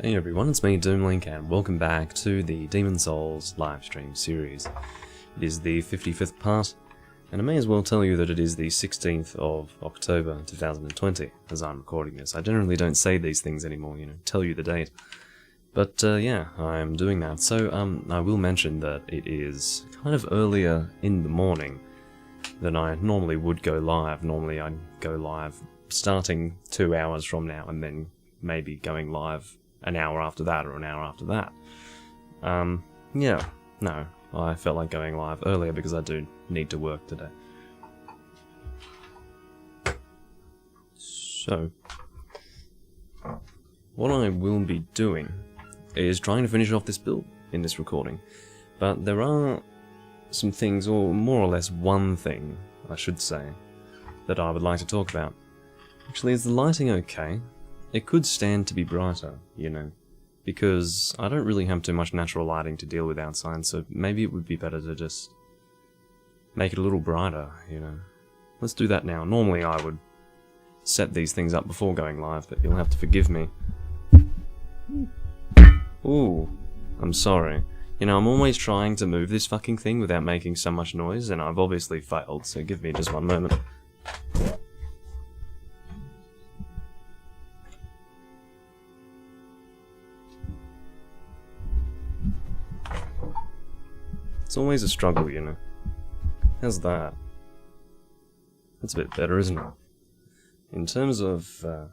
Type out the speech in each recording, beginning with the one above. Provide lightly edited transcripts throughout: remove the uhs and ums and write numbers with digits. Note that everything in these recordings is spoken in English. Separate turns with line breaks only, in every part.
Hey everyone, it's me, Doomlink, and welcome back to the Demon Souls livestream series. It is the 55th part, and I may as well tell you that it is the 16th of October 2020 as I'm recording this. I generally don't say these things anymore, tell you the date. But yeah, I'm doing that. So I will mention that it is kind of earlier in the morning than I normally would go live. Normally I'd go live starting 2 hours from now and then maybe going live an hour after that or an hour after that. Yeah, no, I felt like going live earlier because I do need to work today. So, what I will be doing is trying to finish off this build in this recording, but there are some things, or more or less one thing, I should say, that I would like to talk about. Actually, is the lighting okay? It could stand to be brighter, because I don't really have too much natural lighting to deal with outside, so maybe it would be better to just make it a little brighter, Let's do that now. Normally I would set these things up before going live, but you'll have to forgive me. Ooh, I'm sorry. I'm always trying to move this fucking thing without making so much noise, and I've obviously failed, so give me just one moment. It's always a struggle, How's that? That's a bit better, isn't it? In terms of the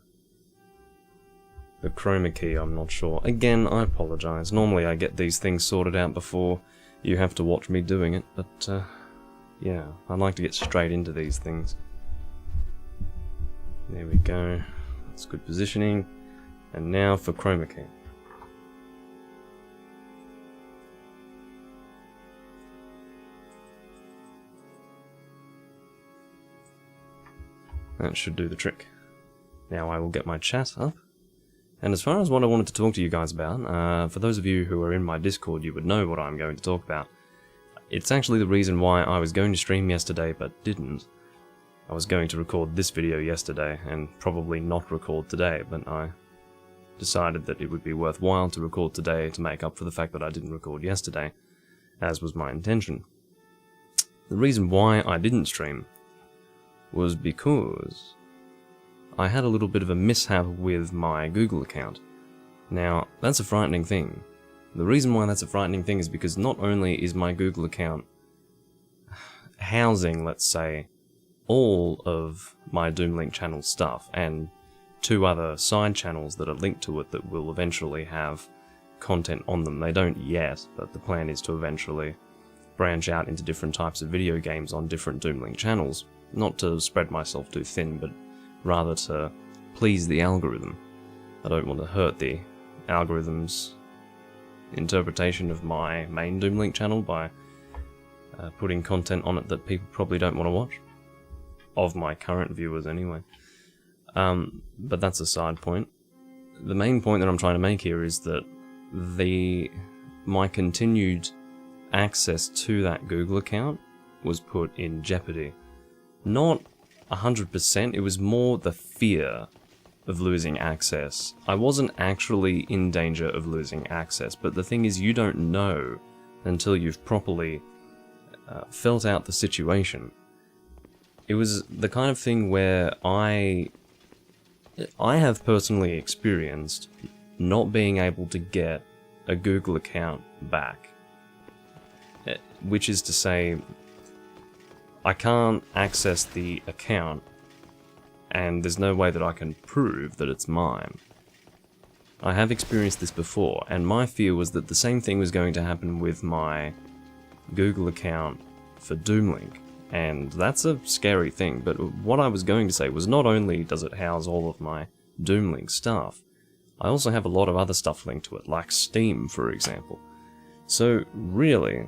chroma key, I'm not sure. Again, I apologise. Normally I get these things sorted out before you have to watch me doing it, but yeah, I like to get straight into these things. There we go. That's good positioning. And now for chroma key. That should do the trick. Now I will get my chat up. And as far as what I wanted to talk to you guys about, for those of you who are in my Discord, you would know what I'm going to talk about. It's actually the reason why I was going to stream yesterday but didn't. I was going to record this video yesterday and probably not record today, but I decided that it would be worthwhile to record today to make up for the fact that I didn't record yesterday, as was my intention. The reason why I didn't stream was because I had a little bit of a mishap with my Google account. Now, that's a frightening thing. The reason why that's a frightening thing is because not only is my Google account housing, let's say, all of my Doomlink channel stuff, and 2 other side channels that are linked to it that will eventually have content on them. They don't yet, but the plan is to eventually branch out into different types of video games on different Doomlink channels. Not to spread myself too thin, but rather to please the algorithm. I don't want to hurt the algorithm's interpretation of my main Doomlink channel by putting content on it that people probably don't want to watch. Of my current viewers, anyway. But that's a side point. The main point that I'm trying to make here is that my continued access to that Google account was put in jeopardy. Not 100%, it was more the fear of losing access. I wasn't actually in danger of losing access, but the thing is, you don't know until you've properly felt out the situation. It was the kind of thing where I have personally experienced not being able to get a Google account back. Which is to say, I can't access the account, and there's no way that I can prove that it's mine. I have experienced this before, and my fear was that the same thing was going to happen with my Google account for Doomlink, and that's a scary thing. But what I was going to say was, not only does it house all of my Doomlink stuff, I also have a lot of other stuff linked to it, like Steam, for example. So really,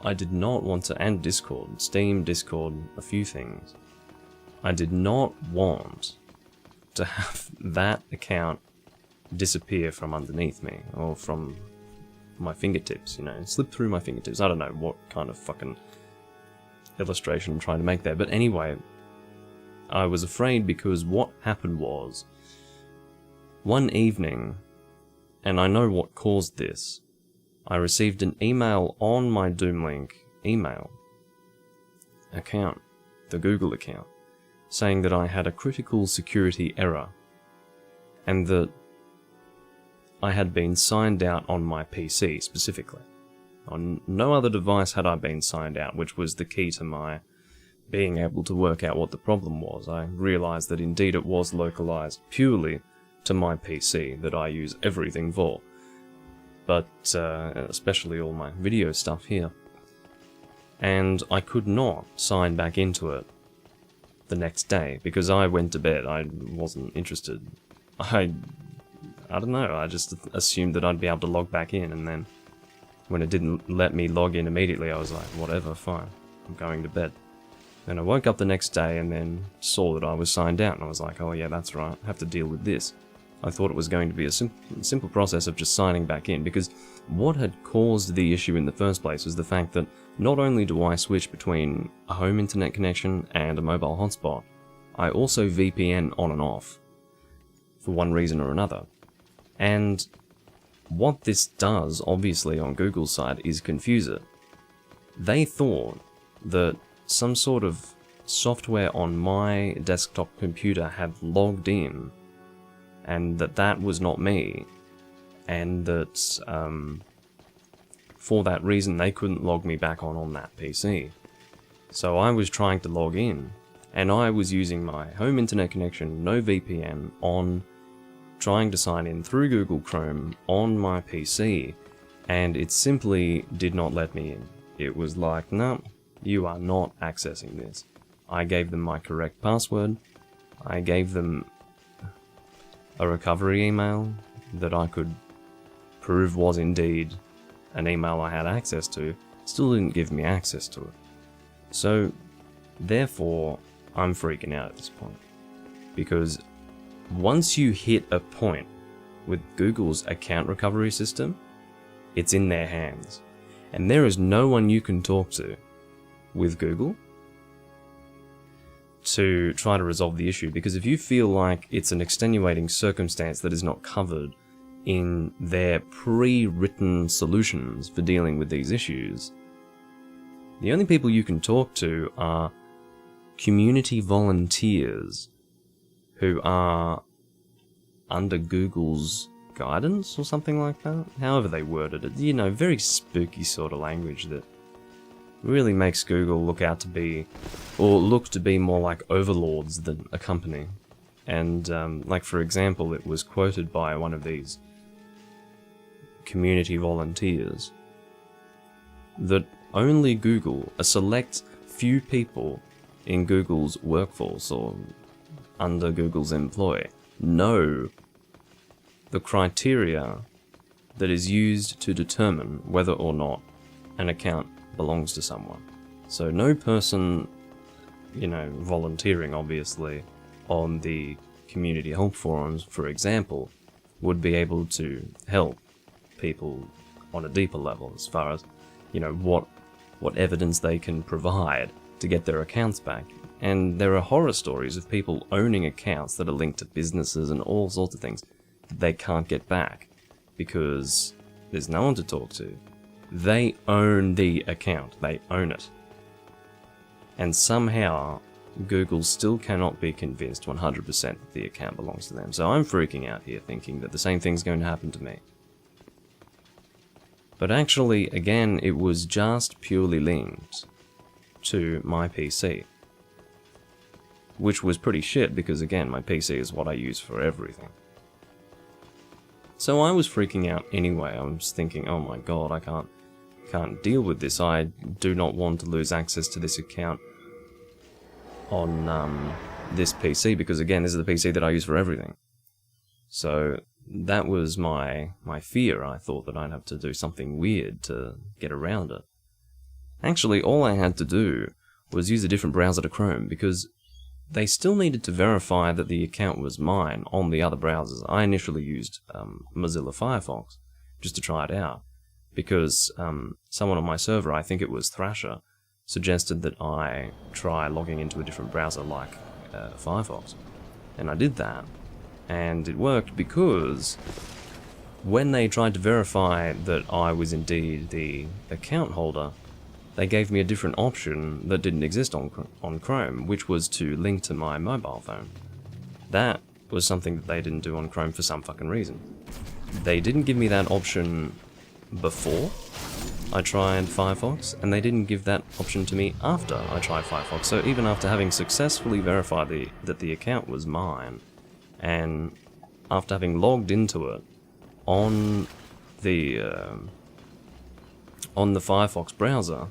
I did not want to, and Discord, Steam, Discord, a few things. I did not want to have that account disappear from underneath me, or from my fingertips, slip through my fingertips. I don't know what kind of fucking illustration I'm trying to make there, but anyway, I was afraid because what happened was, one evening, and I know what caused this. I received an email on my Doomlink email account, the Google account, saying that I had a critical security error, and that I had been signed out on my PC specifically. On no other device had I been signed out, which was the key to my being able to work out what the problem was. I realized that indeed it was localized purely to my PC that I use everything for, but especially all my video stuff here. And I could not sign back into it the next day because I went to bed. I wasn't interested. I don't know, I just assumed that I'd be able to log back in, and then when it didn't let me log in immediately, I was like, whatever, fine, I'm going to bed. Then I woke up the next day and then saw that I was signed out, and I was like, oh yeah, that's right, I have to deal with this. I thought it was going to be a simple process of just signing back in, because what had caused the issue in the first place was the fact that not only do I switch between a home internet connection and a mobile hotspot, I also VPN on and off, for one reason or another. And what this does, obviously, on Google's side, is confuse it. They thought that some sort of software on my desktop computer had logged in, and that was not me, and that for that reason they couldn't log me back on that PC. So I was trying to log in, and I was using my home internet connection, no VPN, on trying to sign in through Google Chrome on my PC, and it simply did not let me in. It was like, no, you are not accessing this. I gave them my correct password, I gave them a recovery email that I could prove was indeed an email I had access to, still didn't give me access to it. So, therefore, I'm freaking out at this point. Because once you hit a point with Google's account recovery system, it's in their hands. And there is no one you can talk to with Google to try to resolve the issue, because if you feel like it's an extenuating circumstance that is not covered in their pre-written solutions for dealing with these issues, the only people you can talk to are community volunteers who are under Google's guidance or something like that, however they worded it. You know, very spooky sort of language that really makes Google look out to be, or look to be more like overlords than a company. And like for example, it was quoted by one of these community volunteers that only Google, a select few people in Google's workforce or under Google's employ, know the criteria that is used to determine whether or not an account belongs to someone. So no person, you know, volunteering obviously on the community help forums, for example, would be able to help people on a deeper level as far as, you know, what evidence they can provide to get their accounts back. And there are horror stories of people owning accounts that are linked to businesses and all sorts of things that they can't get back because there's no one to talk to. They own the account, they own it. And somehow Google still cannot be convinced 100% that the account belongs to them. So I'm freaking out here thinking that the same thing's going to happen to me. But actually, again, it was just purely linked to my PC. Which was pretty shit because, again, my PC is what I use for everything. So I was freaking out anyway. I was thinking, oh my god, I can't deal with this. I do not want to lose access to this account on this PC because, again, this is the PC that I use for everything. So that was my fear. I thought that I'd have to do something weird to get around it. Actually, all I had to do was use a different browser to Chrome because they still needed to verify that the account was mine on the other browsers. I initially used Mozilla Firefox just to try it out because someone on my server, I think it was Thrasher, suggested that I try logging into a different browser like Firefox. And I did that, and it worked because when they tried to verify that I was indeed the account holder, they gave me a different option that didn't exist on Chrome, which was to link to my mobile phone. That was something that they didn't do on Chrome for some fucking reason. They didn't give me that option before I tried Firefox, and they didn't give that option to me after I tried Firefox. So even after having successfully verified that the account was mine, and after having logged into it on the Firefox browser,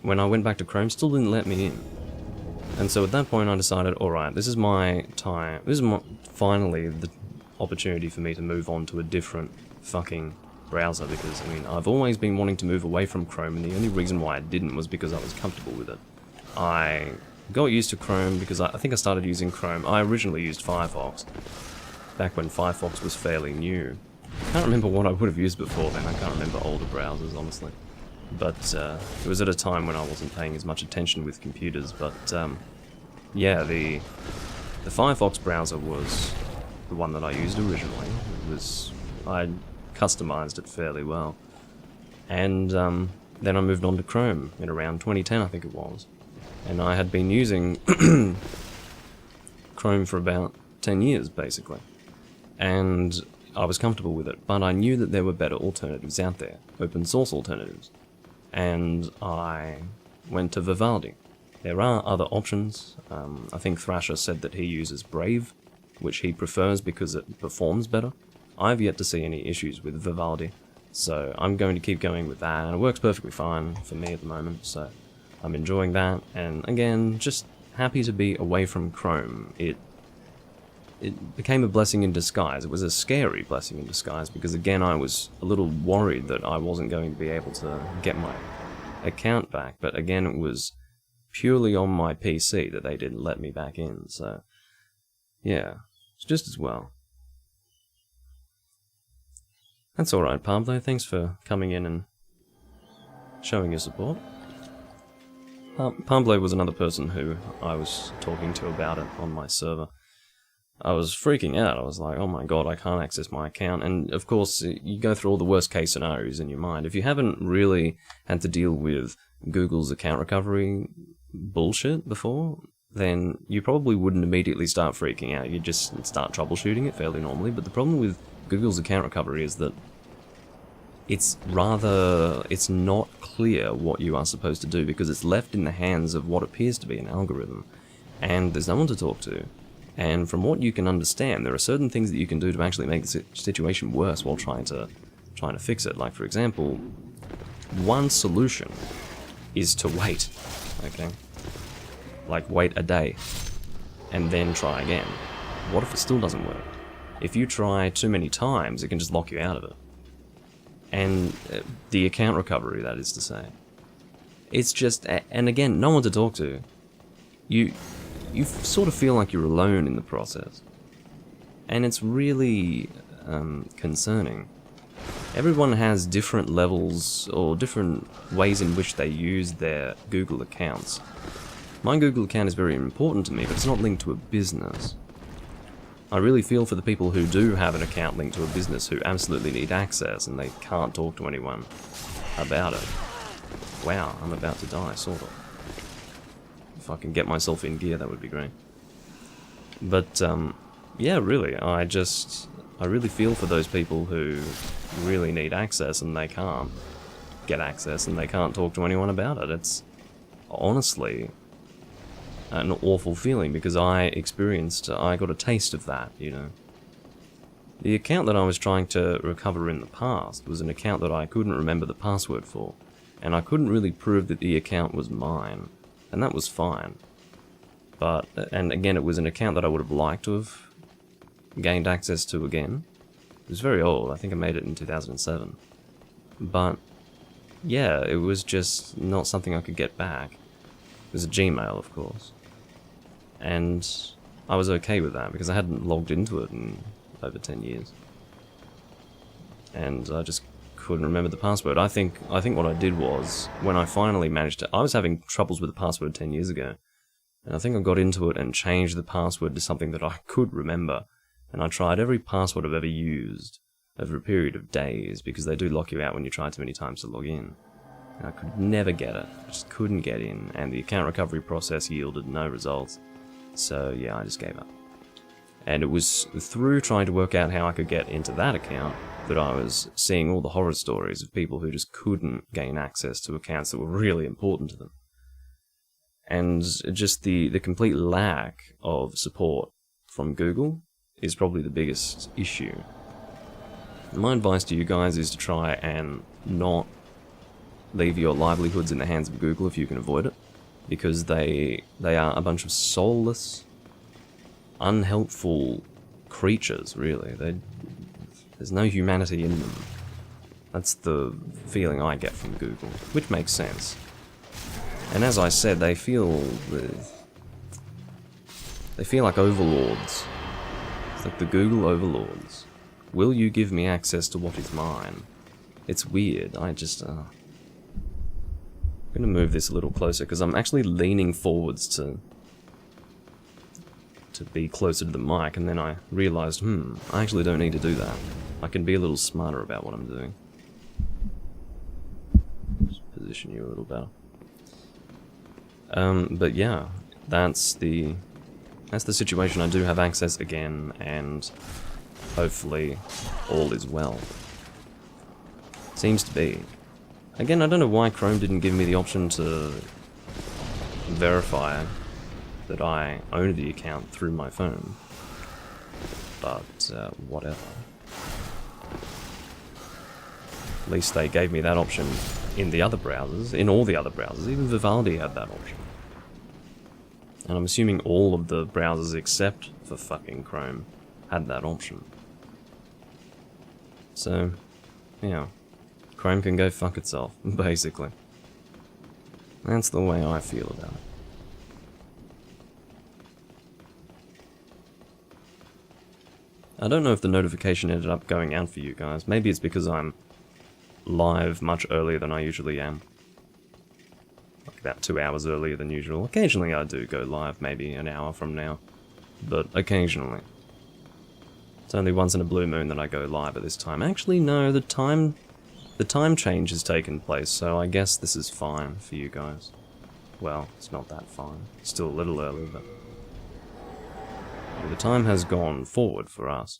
when I went back to Chrome, still didn't let me in. And so at that point I decided, alright, this is my time, this is finally the opportunity for me to move on to a different fucking browser, because, I mean, I've always been wanting to move away from Chrome, and the only reason why I didn't was because I was comfortable with it. I got used to Chrome because I think I started using Chrome. I originally used Firefox, back when Firefox was fairly new. I can't remember what I would have used before then, I can't remember older browsers, honestly. But it was at a time when I wasn't paying as much attention with computers, but yeah, the Firefox browser was the one that I used originally. I customized it fairly well. And then I moved on to Chrome in around 2010, I think it was. And I had been using Chrome for about 10 years, basically. And I was comfortable with it, but I knew that there were better alternatives out there, open source alternatives. And I went to Vivaldi. There are other options. I think Thrasher said that he uses Brave, which he prefers because it performs better. I've yet to see any issues with Vivaldi, so I'm going to keep going with that, and it works perfectly fine for me at the moment, so I'm enjoying that, and again, just happy to be away from Chrome. It became a blessing in disguise. It was a scary blessing in disguise, because again, I was a little worried that I wasn't going to be able to get my account back, but again, it was purely on my PC that they didn't let me back in, so yeah, it's just as well. That's alright, Pablo, thanks for coming in and showing your support. Pablo was another person who I was talking to about it on my server. I was freaking out. I was like, oh my god, I can't access my account. And of course, you go through all the worst case scenarios in your mind. If you haven't really had to deal with Google's account recovery bullshit before, then you probably wouldn't immediately start freaking out. You'd just start troubleshooting it fairly normally. But the problem with Google's account recovery is that it's not clear what you are supposed to do, because it's left in the hands of what appears to be an algorithm, and there's no one to talk to. And from what you can understand, there are certain things that you can do to actually make the situation worse while trying to fix it. Like, for example, one solution is to wait, okay? Like, wait a day, and then try again. What if it still doesn't work? If you try too many times, it can just lock you out of it. And the account recovery, that is to say. It's just, and again, no one to talk to. You sort of feel like you're alone in the process. And it's really concerning. Everyone has different levels or different ways in which they use their Google accounts. My Google account is very important to me, but it's not linked to a business. I really feel for the people who do have an account linked to a business who absolutely need access and they can't talk to anyone about it. Wow, I'm about to die, sort of. If I can get myself in gear, that would be great. But, yeah, really, I really feel for those people who really need access and they can't get access and they can't talk to anyone about it. It's honestly an awful feeling, because I got a taste of that, you know. The account that I was trying to recover in the past was an account that I couldn't remember the password for, and I couldn't really prove that the account was mine, and that was fine. But, and again, it was an account that I would have liked to have gained access to again. It was very old, I think I made it in 2007. But, yeah, it was just not something I could get back. It was a Gmail, of course. And I was okay with that, because I hadn't logged into it in over 10 years. And I just couldn't remember the password. I think what I did was, when I finally managed to... I was having troubles with the password 10 years ago. And I think I got into it and changed the password to something that I could remember. And I tried every password I've ever used over a period of days, because they do lock you out when you try too many times to log in. And I could never get it. I just couldn't get in, and the account recovery process yielded no results. So yeah, I just gave up. And it was through trying to work out how I could get into that account that I was seeing all the horror stories of people who just couldn't gain access to accounts that were really important to them. And just the complete lack of support from Google is probably the biggest issue. My advice to you guys is to try and not leave your livelihoods in the hands of Google if you can avoid it, because they are a bunch of soulless, unhelpful creatures, really. There's no humanity in them. That's the feeling I get from Google, which makes sense. And as I said, they feel like overlords. It's like the Google overlords. Will you give me access to what is mine? It's weird. I'm gonna move this a little closer because I'm actually leaning forwards to be closer to the mic, and then I realized, I actually don't need to do that. I can be a little smarter about what I'm doing. Just position you a little better. But yeah, that's the situation. I do have access again, and hopefully all is well. Seems to be. Again, I don't know why Chrome didn't give me the option to verify that I own the account through my phone. But, whatever. At least they gave me that option in the other browsers, in all the other browsers. Even Vivaldi had that option. And I'm assuming all of the browsers except for fucking Chrome had that option. So, yeah. Chrome can go fuck itself, basically. That's the way I feel about it. I don't know if the notification ended up going out for you guys. Maybe it's because I'm live much earlier than I usually am. Like about 2 hours earlier than usual. Occasionally I do go live, maybe an hour from now. But occasionally. It's only once in a blue moon that I go live at this time. Actually, no, the time change has taken place, so I guess this is fine for you guys. Well, it's not that fine. It's still a little early, but the time has gone forward for us.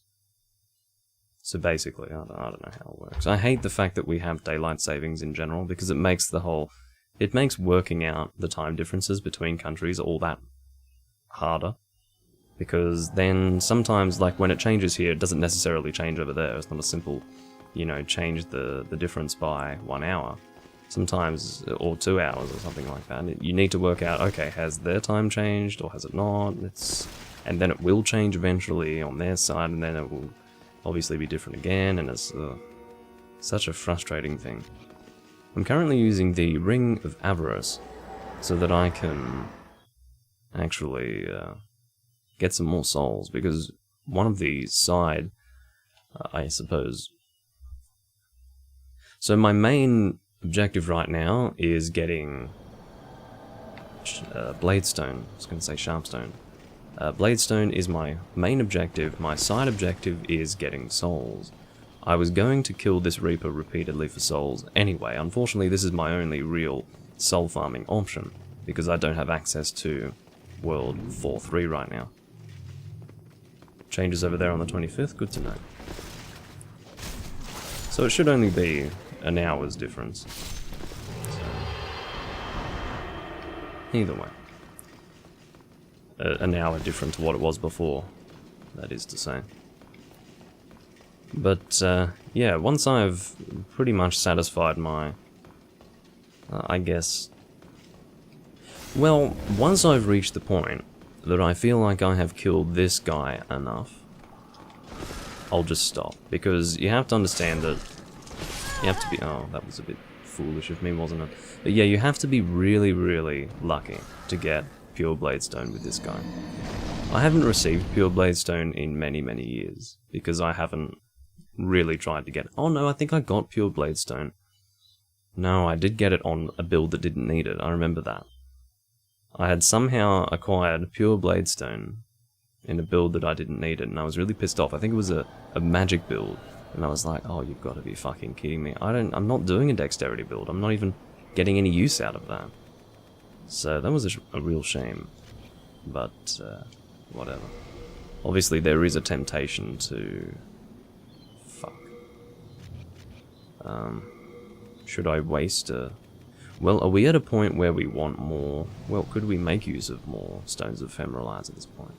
So basically, I don't know how it works. I hate the fact that we have daylight savings in general, because it makes working out the time differences between countries all that harder. Because then sometimes, like when it changes here, it doesn't necessarily change over there. It's not a simple, change the difference by 1 hour. Sometimes, or 2 hours or something like that. You need to work out, okay, has their time changed or has it not? And then it will change eventually on their side, and then it will obviously be different again, and it's such a frustrating thing. I'm currently using the Ring of Avarice so that I can actually get some more souls, because one of the side, I suppose... So my main objective right now is getting Bladestone. I was going to say Sharpstone. Bladestone is my main objective. My side objective is getting souls. I was going to kill this Reaper repeatedly for souls anyway. Unfortunately, this is my only real soul farming option, because I don't have access to World 4.3 right now. Changes over there on the 25th, good to know. So it should only be an hour's difference. So, either way. An hour different to what it was before, that is to say. But, yeah, once I've pretty much satisfied my, I guess... Well, once I've reached the point that I feel like I have killed this guy enough, I'll just stop. Because you have to understand that you have to be... Oh, that was a bit foolish of me, wasn't it? But yeah, you have to be really, really lucky to get Pure Bladestone with this guy. I haven't received Pure Bladestone in many, many years, because I haven't really tried to get it. Oh no, I think I got Pure Bladestone. No, I did get it on a build that didn't need it, I remember that. I had somehow acquired Pure Bladestone in a build that I didn't need it, and I was really pissed off. I think it was a magic build, And I was like, oh, you've got to be fucking kidding me. I'm not doing a dexterity build. I'm not even getting any use out of that. So that was a real shame. But, whatever. Obviously there is a temptation to... Fuck. Should I waste a... Well, are we at a point where we want more... Well, could we make use of more Stones of Ephemeral Eyes at this point?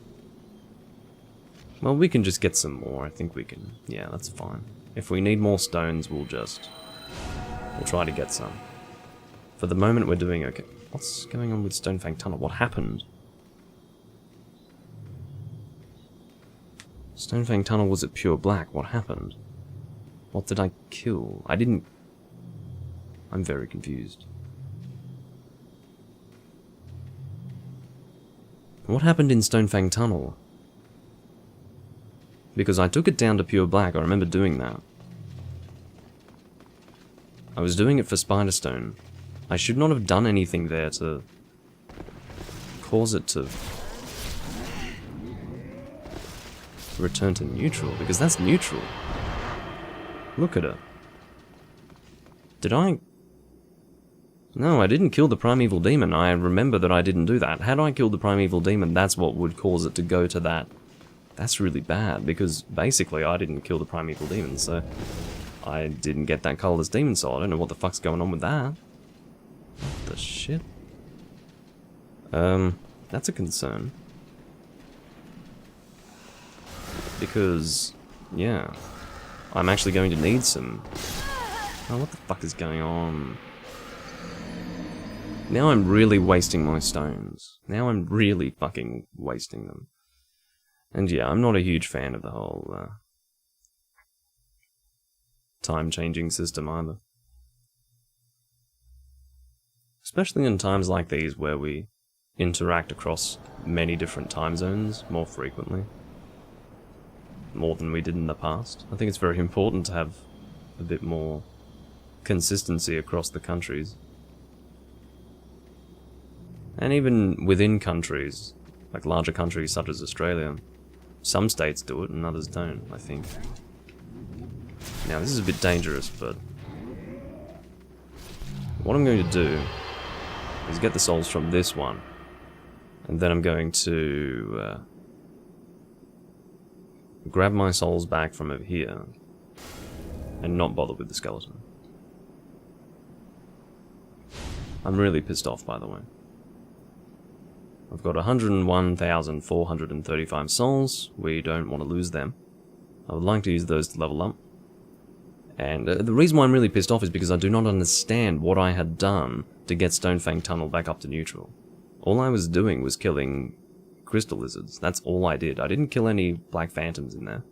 Well, we can just get some more. I think we can... Yeah, that's fine. If we need more stones, we'll try to get some. For the moment, we're doing okay. What's going on with Stonefang Tunnel? What happened? Stonefang Tunnel was at pure black. What happened? What did I kill? I didn't... I'm very confused. What happened in Stonefang Tunnel? Because I took it down to pure black, I remember doing that. I was doing it for Spiderstone. I should not have done anything there to cause it to return to neutral, because that's neutral. Look at it. Did I... No, I didn't kill the Primeval Demon. I remember that I didn't do that. Had I killed the Primeval Demon, that's what would cause it to go to that. That's really bad, because basically I didn't kill the Primeval Demon, so I didn't get that colorless demon soul. I don't know what the fuck's going on with that. What the shit? That's a concern. Because, yeah, I'm actually going to need some... Oh, what the fuck is going on? Now I'm really wasting my stones. Now I'm really fucking wasting them. And yeah, I'm not a huge fan of the whole time-changing system either. Especially in times like these where we interact across many different time zones more frequently. More than we did in the past. I think it's very important to have a bit more consistency across the countries. And even within countries, like larger countries such as Australia, some states do it and others don't, I think. Now this is a bit dangerous, but what I'm going to do is get the souls from this one, and then I'm going to grab my souls back from over here and not bother with the skeleton. I'm really pissed off, by the way. I've got 101,435 souls. We don't want to lose them. I would like to use those to level up. And the reason why I'm really pissed off is because I do not understand what I had done to get Stonefang Tunnel back up to neutral. All I was doing was killing crystal lizards. That's all I did. I didn't kill any black phantoms in there.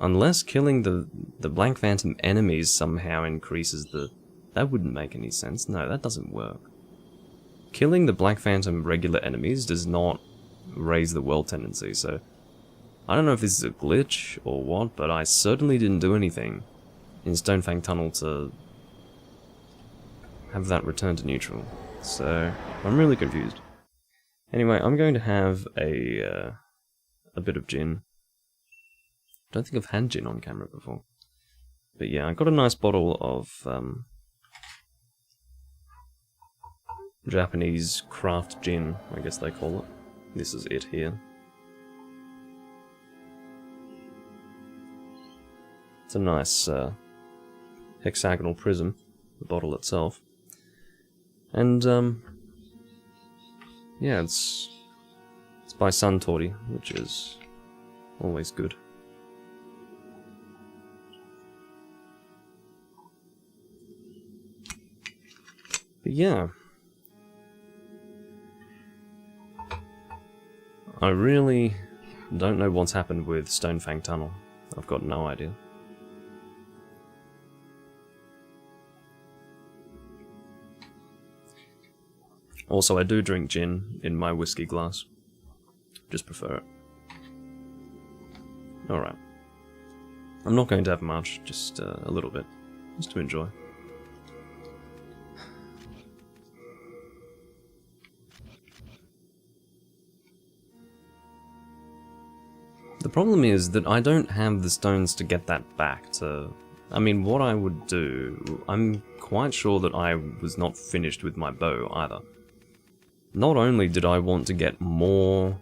Unless killing the black phantom enemies somehow increases the... That wouldn't make any sense. No, that doesn't work. Killing the Black Phantom regular enemies does not raise the world tendency, so... I don't know if this is a glitch or what, but I certainly didn't do anything in Stonefang Tunnel to have that return to neutral. So, I'm really confused. Anyway, I'm going to have a bit of gin. I don't think I've had gin on camera before. But yeah, I got a nice bottle of... Japanese craft gin, I guess they call it. This is it here. It's a nice hexagonal prism, the bottle itself. And yeah, it's by Suntory, which is always good. But yeah, I really don't know what's happened with Stonefang Tunnel. I've got no idea. Also, I do drink gin in my whiskey glass. Just prefer it. Alright. I'm not going to have much, just a little bit. Just to enjoy. The problem is that I don't have the stones to get that back to... I mean, what I would do... I'm quite sure that I was not finished with my bow either. Not only did I want to get more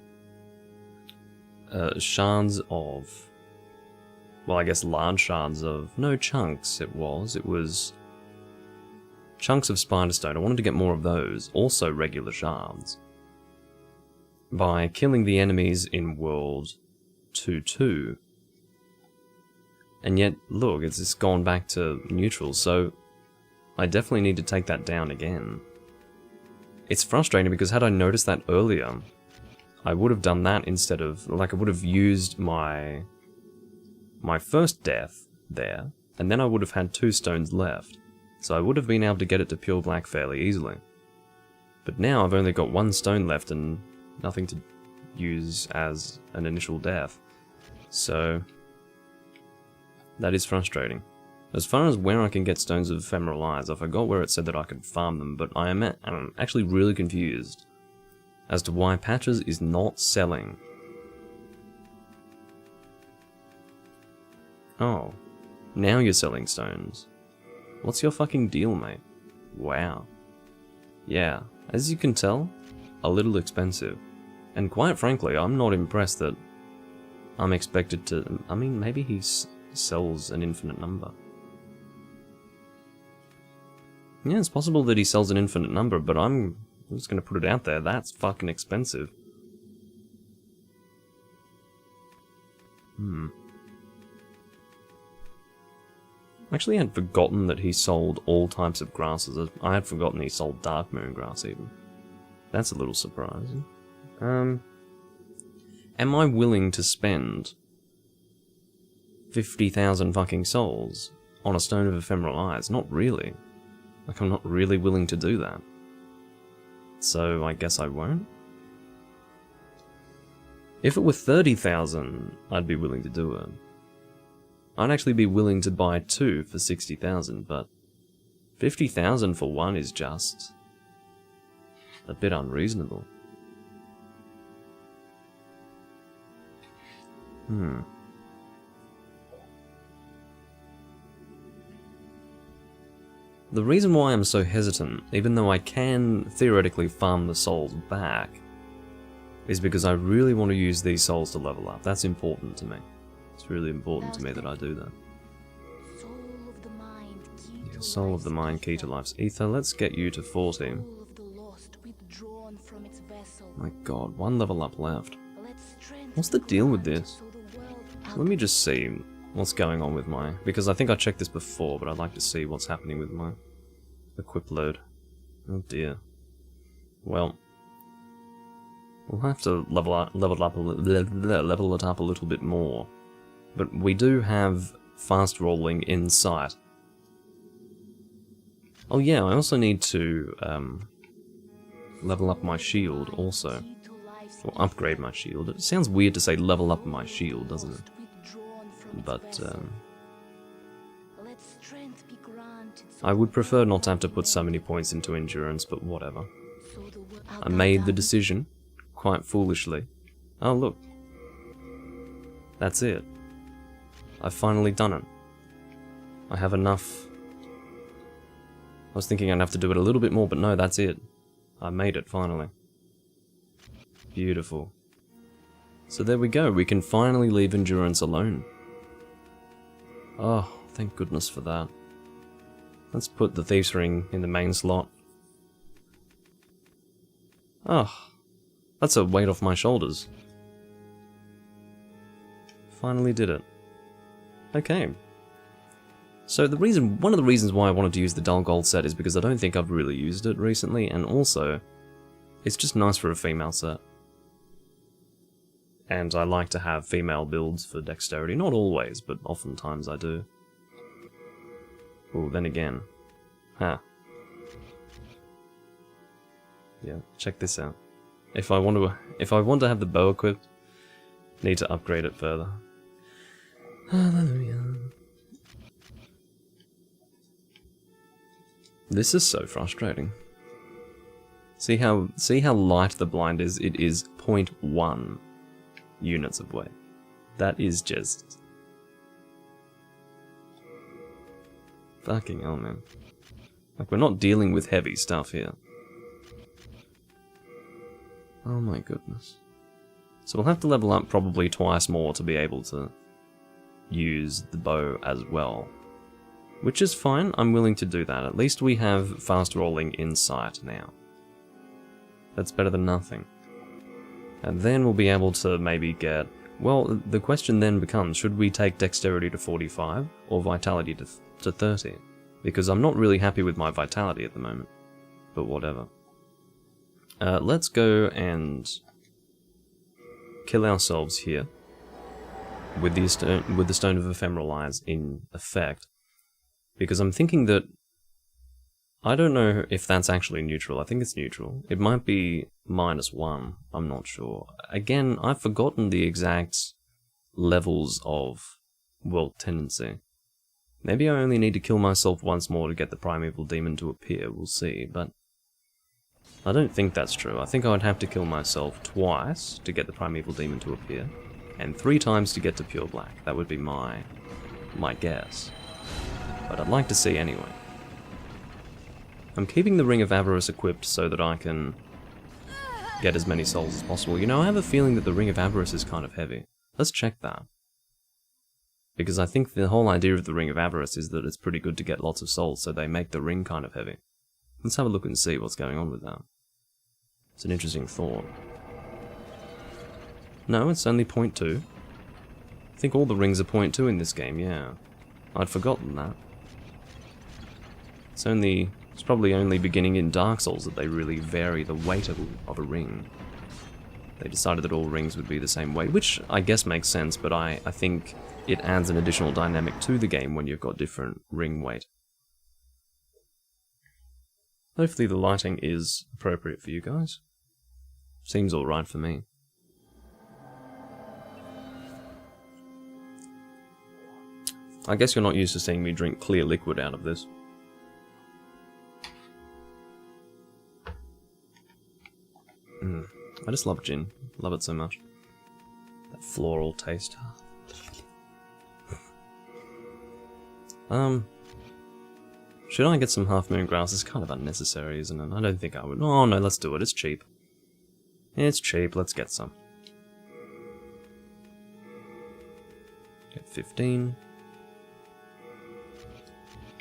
shards of... Well, I guess large shards of... No, chunks it was. It was... chunks of spider stone. I wanted to get more of those. Also regular shards. By killing the enemies in World 2-2. And yet, look, it's just gone back to neutral, so I definitely need to take that down again. It's frustrating because had I noticed that earlier, I would have done that instead of, like, I would have used my first death there, and then I would have had 2 stones left. So I would have been able to get it to pure black fairly easily. But now I've only got 1 stone left and nothing to use as an initial death. So that is frustrating. As far as where I can get stones of ephemeral eyes, I forgot where it said that I could farm them, but I'm actually really confused as to why Patches is not selling. Oh, now you're selling stones. What's your fucking deal, mate? Wow. Yeah, as you can tell, a little expensive. And quite frankly, I'm not impressed that I'm expected to... I mean, maybe he sells an infinite number. Yeah, it's possible that he sells an infinite number, but I'm just going to put it out there. That's fucking expensive. Actually, I had forgotten that he sold all types of grasses. I had forgotten he sold dark moon grass even. That's a little surprising. Am I willing to spend 50,000 fucking souls on a stone of ephemeral eyes? Not really. Like, I'm not really willing to do that. So, I guess I won't. If it were 30,000, I'd be willing to do it. I'd actually be willing to buy 2 for 60,000, but 50,000 for 1 is just a bit unreasonable. The reason why I'm so hesitant, even though I can theoretically farm the souls back, is because I really want to use these souls to level up. That's important to me. It's really important to me that I do that. Yeah, Soul of the Mind, key to life's ether. Let's get you to 40. My god, 1 level up left. What's the deal with this? Let me just see what's going on with my... Because I think I checked this before, but I'd like to see what's happening with my equip load. Oh dear. Well, we'll have to level it up a little bit more. But we do have fast rolling in sight. Oh yeah, I also need to level up my shield also. Or upgrade my shield. It sounds weird to say level up my shield, doesn't it? But I would prefer not to have to put so many points into endurance, but whatever. I made the decision, quite foolishly. Oh look. That's it. I've finally done it. I have enough. I was thinking I'd have to do it a little bit more, but no, that's it. I made it, finally. Beautiful. So there we go, we can finally leave endurance alone. Oh, thank goodness for that. Let's put the Thieves' Ring in the main slot. Oh, that's a weight off my shoulders. Finally did it. Okay. So one of the reasons why I wanted to use the dull gold set is because I don't think I've really used it recently, and also, it's just nice for a female set. And I like to have female builds for dexterity. Not always, but oftentimes I do. Oh, then again. Huh. Yeah, check this out. If I want to have the bow equipped, need to upgrade it further. Hallelujah. This is so frustrating. See how light the blind is? It is 0.1 units of weight. That is just... fucking hell, man. Like, we're not dealing with heavy stuff here. Oh my goodness. So we'll have to level up probably twice more to be able to use the bow as well. Which is fine, I'm willing to do that. At least we have fast rolling in sight now. That's better than nothing. And then we'll be able to maybe get... well, the question then becomes, should we take Dexterity to 45 or Vitality to 30? Because I'm not really happy with my Vitality at the moment. But whatever. Let's go and kill ourselves here with the Stone of Ephemeral Eyes in effect. Because I'm thinking that... I don't know if that's actually neutral. I think it's neutral. It might be -1. I'm not sure. Again, I've forgotten the exact levels of World Tendency. Maybe I only need to kill myself once more to get the Primeval Demon to appear. We'll see, but... I don't think that's true. I think I would have to kill myself twice to get the Primeval Demon to appear. And 3 times to get to Pure Black. That would be my guess. But I'd like to see anyway. I'm keeping the Ring of Avarice equipped so that I can get as many souls as possible. You know, I have a feeling that the Ring of Avarice is kind of heavy. Let's check that. Because I think the whole idea of the Ring of Avarice is that it's pretty good to get lots of souls, so they make the ring kind of heavy. Let's have a look and see what's going on with that. It's an interesting thought. No, it's only 0.2. I think all the rings are 0.2 in this game, yeah. I'd forgotten that. It's probably only beginning in Dark Souls that they really vary the weight of a ring. They decided that all rings would be the same weight, which I guess makes sense, but I think it adds an additional dynamic to the game when you've got different ring weight. Hopefully the lighting is appropriate for you guys. Seems alright for me. I guess you're not used to seeing me drink clear liquid out of this. I just love gin. Love it so much. That floral taste. Should I get some Half Moon Grass? It's kind of unnecessary, isn't it? I don't think I would. Oh no, let's do it. It's cheap. It's cheap. Let's get some. Get 15.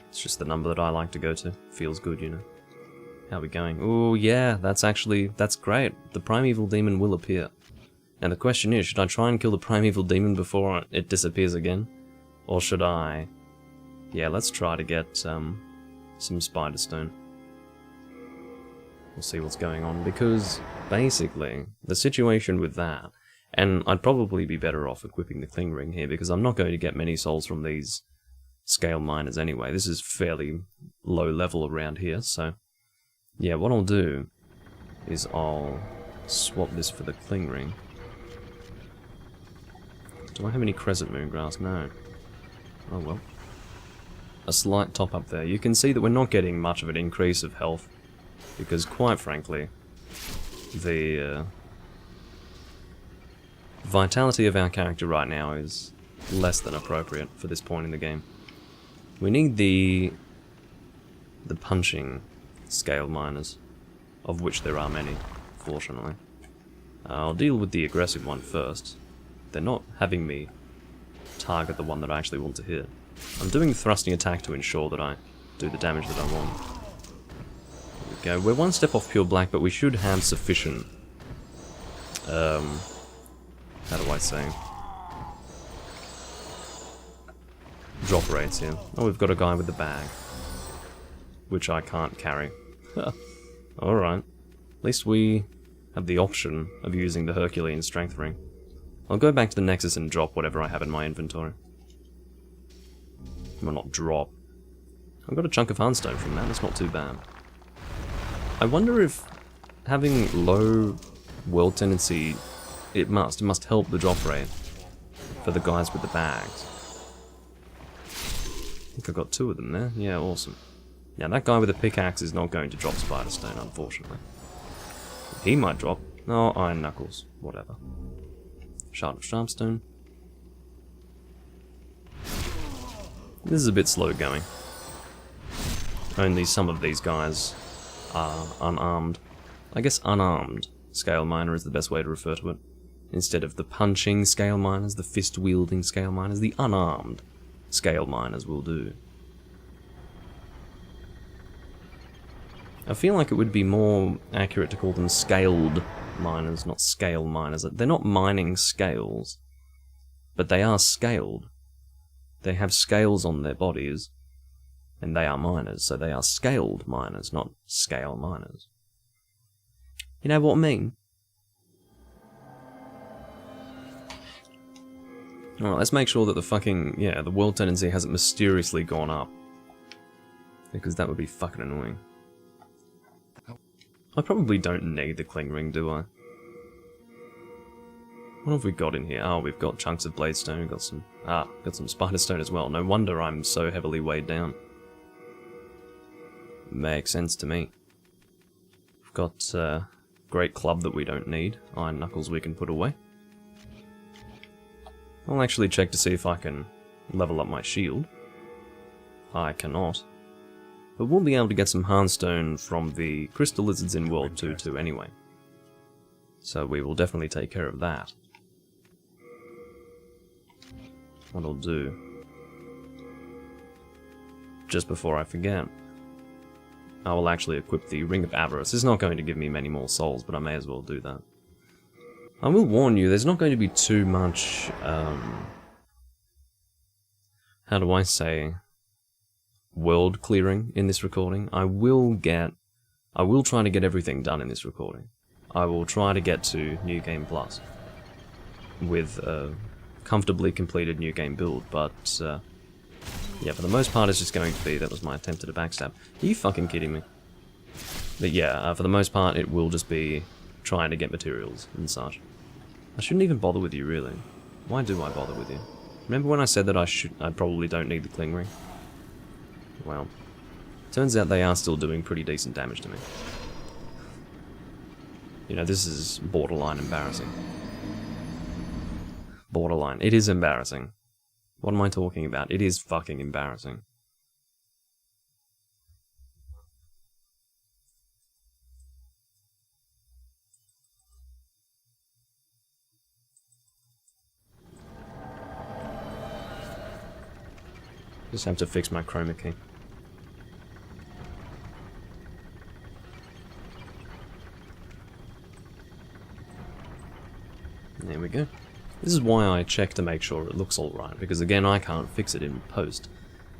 It's just the number that I like to go to. Feels good, you know. How are we going? Oh yeah, that's great. The Primeval Demon will appear. Now the question is, should I try and kill the Primeval Demon before it disappears again? Or should I... yeah, let's try to get some Spider Stone. We'll see what's going on, because basically, the situation with that, and I'd probably be better off equipping the Cling Ring here, because I'm not going to get many souls from these Scale Miners anyway. This is fairly low level around here, so... yeah, what I'll do is I'll swap this for the Cling Ring. Do I have any Crescent Moongrass? No. Oh well. A slight top up there. You can see that we're not getting much of an increase of health, because quite frankly, the vitality of our character right now is less than appropriate for this point in the game. We need the punching Scale Miners, of which there are many, fortunately. I'll deal with the aggressive one first. They're not having me target the one that I actually want to hit. I'm doing the thrusting attack to ensure that I do the damage that I want. There we go. We're one step off Pure Black, but we should have sufficient... how do I say? Drop rates here. Oh, we've got a guy with the bag, which I can't carry. Alright. At least we have the option of using the Herculean Strength Ring. I'll go back to the Nexus and drop whatever I have in my inventory. Well, not drop. I've got a chunk of Hearthstone from that, that's not too bad. I wonder if having low World Tendency, it must help the drop rate for the guys with the bags. I think I've got 2 of them there. Yeah, awesome. Now that guy with the pickaxe is not going to drop Spider Stone, unfortunately. He might drop. Oh, Iron Knuckles. Whatever. Shard of Sharpstone. This is a bit slow going. Only some of these guys are unarmed. I guess unarmed scale miner is the best way to refer to it. Instead of the punching scale miners, the fist-wielding scale miners, the unarmed scale miners will do. I feel like it would be more accurate to call them scaled miners, not scale miners. They're not mining scales, but they are scaled. They have scales on their bodies, and they are miners, so they are scaled miners, not scale miners. You know what I mean? Alright, let's make sure that the fucking, the world tendency hasn't mysteriously gone up. Because that would be fucking annoying. I probably don't need the cling ring, do I? What have we got in here? Oh, we've got chunks of bladestone, we've got some spider stone as well. No wonder I'm so heavily weighed down. Makes sense to me. We've got a great club that we don't need. Iron knuckles we can put away. I'll actually check to see if I can level up my shield. I cannot. But we'll be able to get some Hearthstone from the crystal lizards in World 2 too anyway. So we will definitely take care of that. What I'll do, just before I forget, I will actually equip the Ring of Avarice. It's not going to give me many more souls, but I may as well do that. I will warn you, there's not going to be too much, how do I say, world clearing in this recording. I will try to get everything done in this recording. I will try to get to New Game Plus with a comfortably completed New Game build, but yeah, for the most part it's just going to be, that was my attempt at a backstab. Are you fucking kidding me? But yeah, for the most part it will just be trying to get materials and such. I shouldn't even bother with you, really. Why do I bother with you? Remember when I said that I probably don't need the cling ring? Well, turns out they are still doing pretty decent damage to me. You know, this is borderline embarrassing. Borderline. It is embarrassing. What am I talking about? It is fucking embarrassing. Just have to fix my chroma key. There we go. This is why I check to make sure it looks alright, because again I can't fix it in post.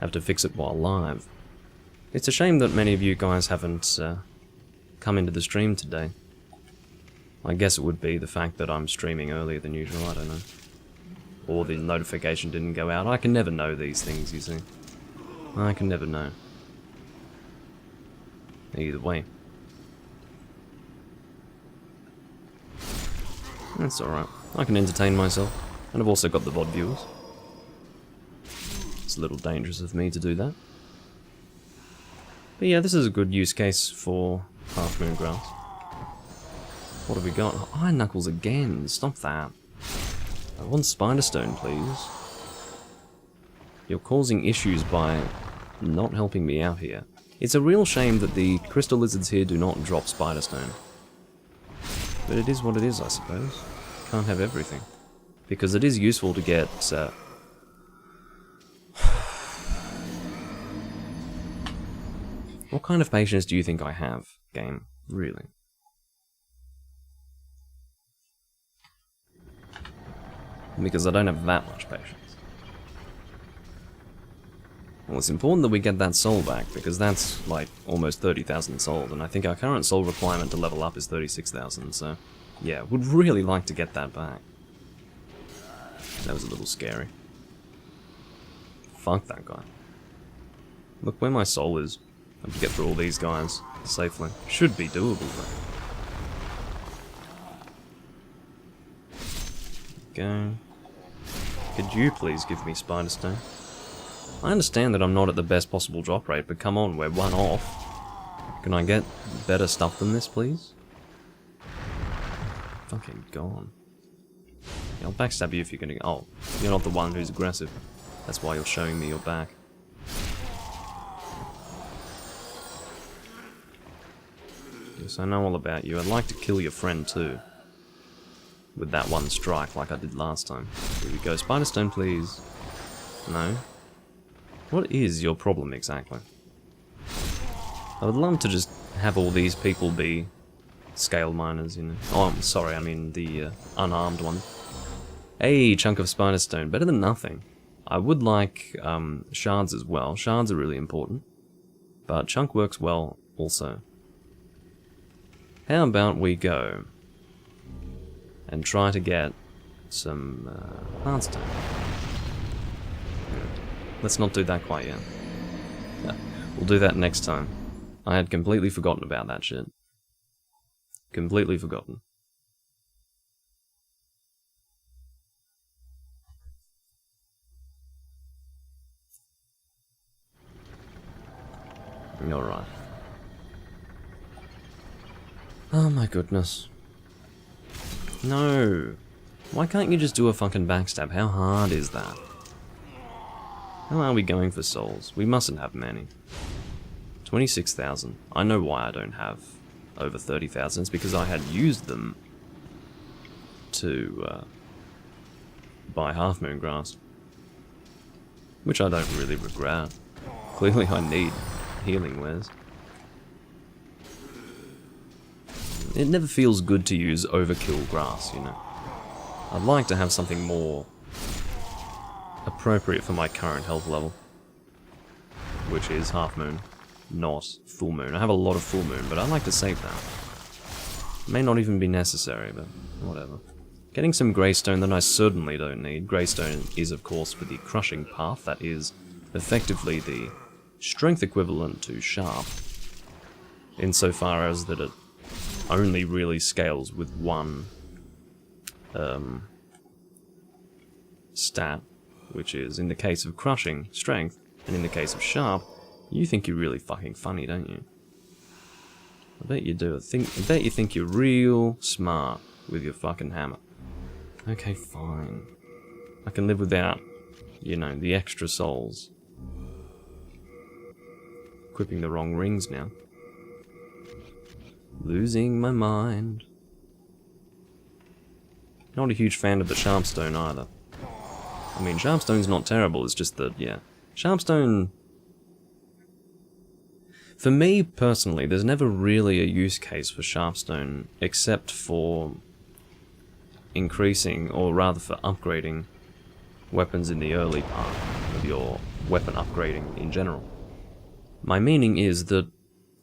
I have to fix it while live. It's a shame that many of you guys haven't come into the stream today. I guess it would be the fact that I'm streaming earlier than usual, I don't know. Or the notification didn't go out. I can never know these things, you see. I can never know. Either way. That's alright. I can entertain myself. And I've also got the VOD viewers. It's a little dangerous of me to do that. But yeah, this is a good use case for Half Moon Grass. What have we got? Oh, Iron Knuckles again. Stop that. I want Spider Stone, please. You're causing issues by not helping me out here. It's a real shame that the crystal lizards here do not drop Spider Stone. But it is what it is, I suppose. Can't have everything. Because it is useful to get... What kind of patience do you think I have, game? Really? Because I don't have that much patience. Well, it's important that we get that soul back, because that's, like, almost 30,000 souls, and I think our current soul requirement to level up is 36,000, so... Yeah, would really like to get that back. That was a little scary. Fuck that guy. Look where my soul is. I have to get through all these guys safely. Should be doable, though. Go. Could you please give me Spider Stone? I understand that I'm not at the best possible drop rate, but come on, we're one off. Can I get better stuff than this, please? Fucking gone. Yeah, I'll backstab you if you're gonna... Oh, you're not the one who's aggressive. That's why you're showing me your back. Yes, I know all about you. I'd like to kill your friend too. With that one strike, like I did last time. Here we go. Spider Stone, please. No? What is your problem exactly? I would love to just have all these people be scale miners, you know. Oh, I'm sorry, I mean the unarmed one. Hey, chunk of Spider Stone. Better than nothing. I would like shards as well. Shards are really important. But chunk works well also. How about we go and try to get some hardstone? Let's not do that quite yet. Yeah, we'll do that next time. I had completely forgotten about that shit. Completely forgotten. Alright. Oh my goodness. No. Why can't you just do a fucking backstab? How hard is that? How are we going for souls? We mustn't have many. 26,000. I know why I don't have over 30,000. It's because I had used them to buy Half Moon Grass. Which I don't really regret. Clearly I need healing wares. It never feels good to use overkill grass, you know. I'd like to have something more appropriate for my current health level. Which is Half Moon, not Full Moon. I have a lot of Full Moon, but I'd like to save that. May not even be necessary, but whatever. Getting some Greystone that I certainly don't need. Greystone is, of course, for the Crushing Path. That is effectively the strength equivalent to Sharp. Insofar as that it only really scales with one stat, which is, in the case of Crushing, Strength, and in the case of Sharp, you think you're really fucking funny, don't you? I bet you do. I bet you think you're real smart with your fucking hammer. Okay, fine. I can live without, you know, the extra souls. Equipping the wrong rings now. Losing my mind. Not a huge fan of the Sharpstone either. I mean, Sharpstone's not terrible, it's just that, yeah. Sharpstone... For me, personally, there's never really a use case for Sharpstone, except for increasing, or rather for upgrading, weapons in the early part of your weapon upgrading in general. My meaning is that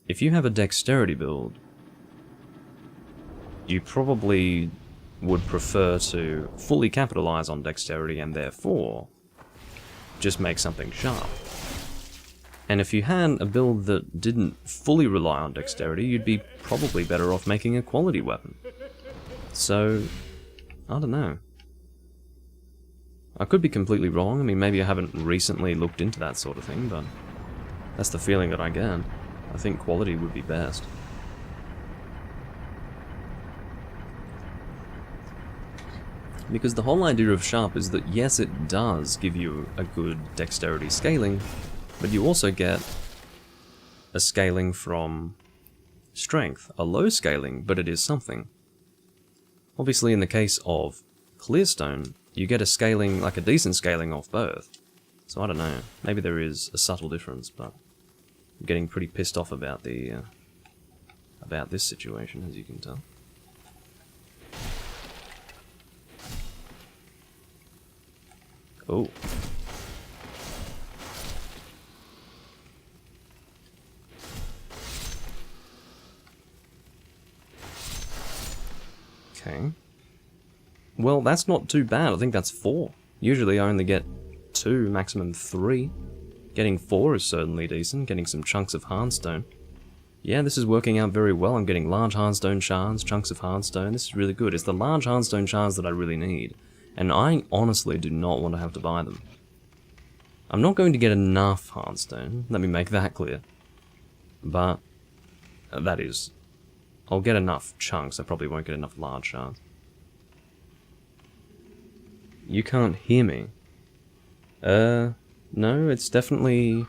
if you have a Dexterity build, you probably would prefer to fully capitalize on Dexterity and therefore just make something sharp. And if you had a build that didn't fully rely on Dexterity, you'd be probably better off making a quality weapon. So, I don't know. I could be completely wrong. I mean, maybe I haven't recently looked into that sort of thing, but that's the feeling that I get. I think quality would be best. Because the whole idea of Sharp is that, yes, it does give you a good Dexterity scaling, but you also get a scaling from Strength. A low scaling, but it is something. Obviously, in the case of Clearstone, you get a scaling, like a decent scaling off both. So I don't know, maybe there is a subtle difference, but I'm getting pretty pissed off about the about this situation, as you can tell. Oh. Okay. Well, that's not too bad. I think that's 4. Usually I only get 2, maximum 3. Getting 4 is certainly decent. Getting some chunks of hardstone. Yeah, this is working out very well. I'm getting large hardstone shards, chunks of hardstone. This is really good. It's the large hardstone shards that I really need. And I honestly do not want to have to buy them. I'm not going to get enough hardstone. Let me make that clear. But that is... I'll get enough chunks. I probably won't get enough large shards. You can't hear me. No, it's definitely...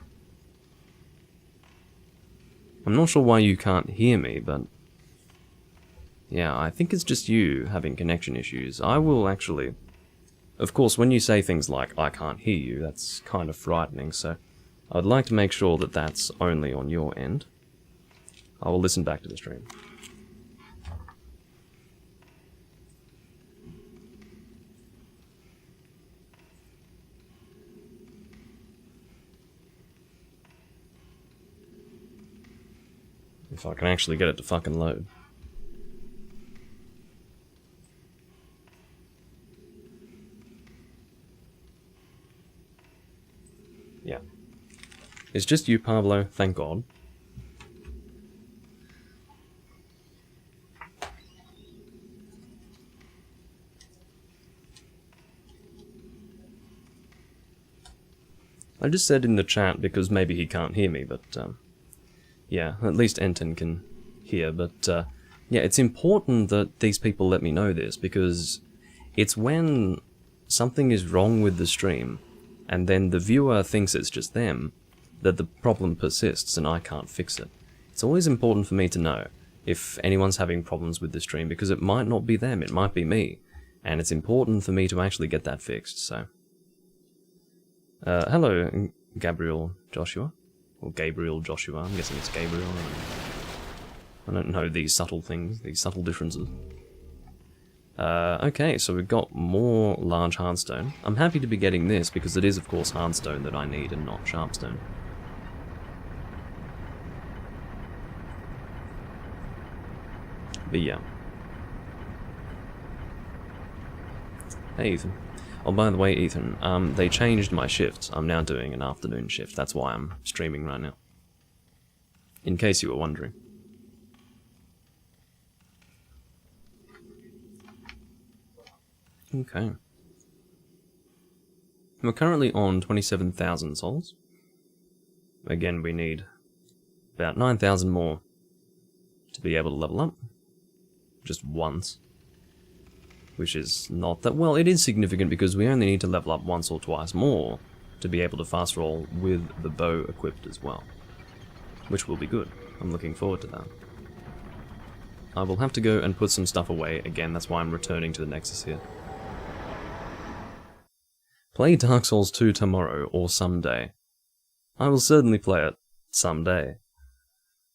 I'm not sure why you can't hear me, but Yeah, I think it's just you having connection issues. I will actually... Of course, when you say things like, I can't hear you, that's kind of frightening, so I'd like to make sure that that's only on your end. I will listen back to the stream. If I can actually get it to fucking load. Yeah. It's just you, Pablo, thank God. I just said in the chat because maybe he can't hear me, but yeah, at least Enten can hear, but yeah, it's important that these people let me know this, because it's when something is wrong with the stream, and then the viewer thinks it's just them, that the problem persists and I can't fix it. It's always important for me to know if anyone's having problems with the stream, because it might not be them, it might be me, and it's important for me to actually get that fixed, so... hello, Gabriel Joshua. Or Gabriel Joshua, I'm guessing it's Gabriel. I don't know these subtle things, these subtle differences. Okay, so we've got more large hardstone. I'm happy to be getting this, because it is of course hardstone that I need and not sharpstone. But yeah. Hey Ethan. Oh, by the way, Ethan, they changed my shifts. I'm now doing an afternoon shift. That's why I'm streaming right now. In case you were wondering. Okay. We're currently on 27,000 souls. Again, we need about 9,000 more to be able to level up. Just once. Which is not that... Well, it is significant because we only need to level up once or twice more to be able to fast roll with the bow equipped as well. Which will be good. I'm looking forward to that. I will have to go and put some stuff away again, that's why I'm returning to the Nexus here. Play Dark Souls 2 tomorrow or someday. I will certainly play it someday.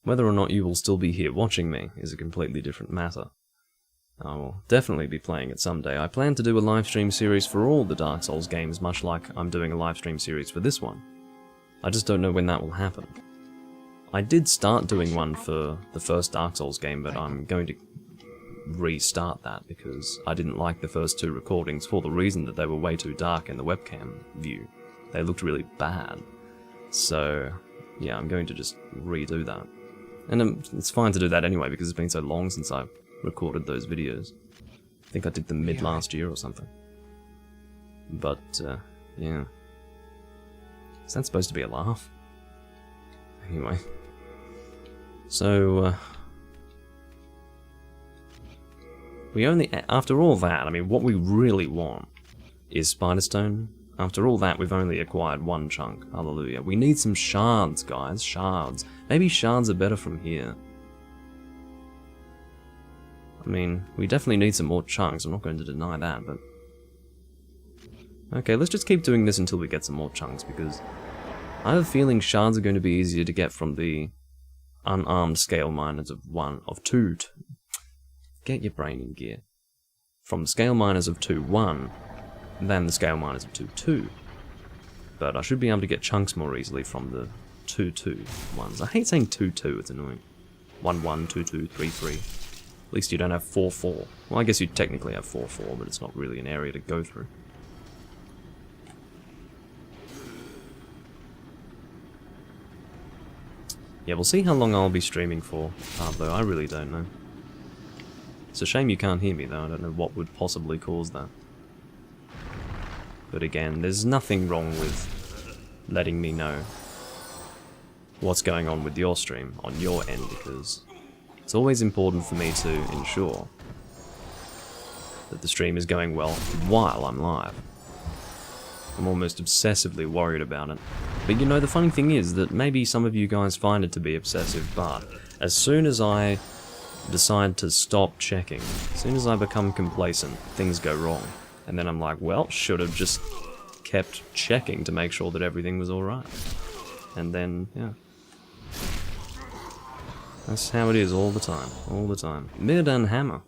Whether or not you will still be here watching me is a completely different matter. I will definitely be playing it someday. I plan to do a livestream series for all the Dark Souls games, much like I'm doing a livestream series for this one. I just don't know when that will happen. I did start doing one for the first Dark Souls game, but I'm going to restart that because I didn't like the first two recordings for the reason that they were way too dark in the webcam view. They looked really bad. So, yeah, I'm going to just redo that. And it's fine to do that anyway because it's been so long since I've recorded those videos. I think I did them mid last year or something. But, yeah. Is that supposed to be a laugh? Anyway. So, we only, after all that, I mean, what we really want is Spiderstone. After all that, we've only acquired one chunk. Hallelujah. We need some shards, guys. Shards. Maybe shards are better from here. I mean, we definitely need some more chunks, I'm not going to deny that, but... Okay, let's just keep doing this until we get some more chunks, because I have a feeling shards are going to be easier to get from the unarmed scale miners of 2. Get your brain in gear. From the scale miners of 2-1 than the scale miners of 2-2. But I should be able to get chunks more easily from the 2-2 ones. I hate saying 2-2, it's annoying. 1-1, 2-2, 3-3. At least you don't have 4-4. Well, I guess you technically have 4-4, but it's not really an area to go through. Yeah, we'll see how long I'll be streaming for, though I really don't know. It's a shame you can't hear me, though. I don't know what would possibly cause that. But again, there's nothing wrong with letting me know what's going on with your stream on your end, because it's always important for me to ensure that the stream is going well while I'm live. I'm almost obsessively worried about it. But you know, the funny thing is that maybe some of you guys find it to be obsessive, but as soon as I decide to stop checking. As soon as I become complacent, things go wrong. And then I'm like, well, should have just kept checking to make sure that everything was alright. And then, yeah. That's how it is all the time. All the time. Mirdan Hammer.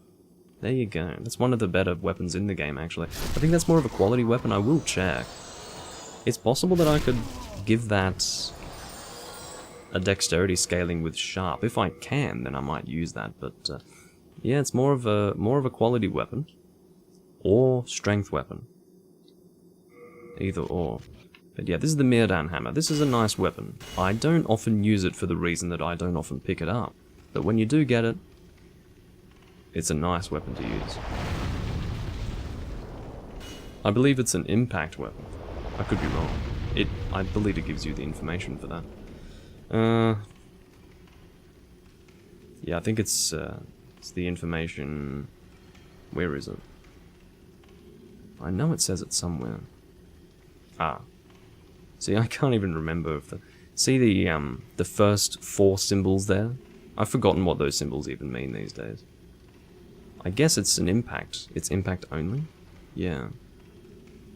There you go. That's one of the better weapons in the game, actually. I think that's more of a quality weapon. I will check. It's possible that I could give that a dexterity scaling with sharp. If I can, then I might use that. But yeah, it's more of a quality weapon or strength weapon. Either or. But yeah, this is the Mirdan Hammer. This is a nice weapon. I don't often use it for the reason that I don't often pick it up. But when you do get it, it's a nice weapon to use. I believe it's an impact weapon. I could be wrong. I believe it gives you the information for that. Yeah, I think it's the information... Where is it? I know it says it somewhere. Ah. See, I can't even remember if the... See the first 4 symbols there? I've forgotten what those symbols even mean these days. I guess it's an impact. It's impact only? Yeah.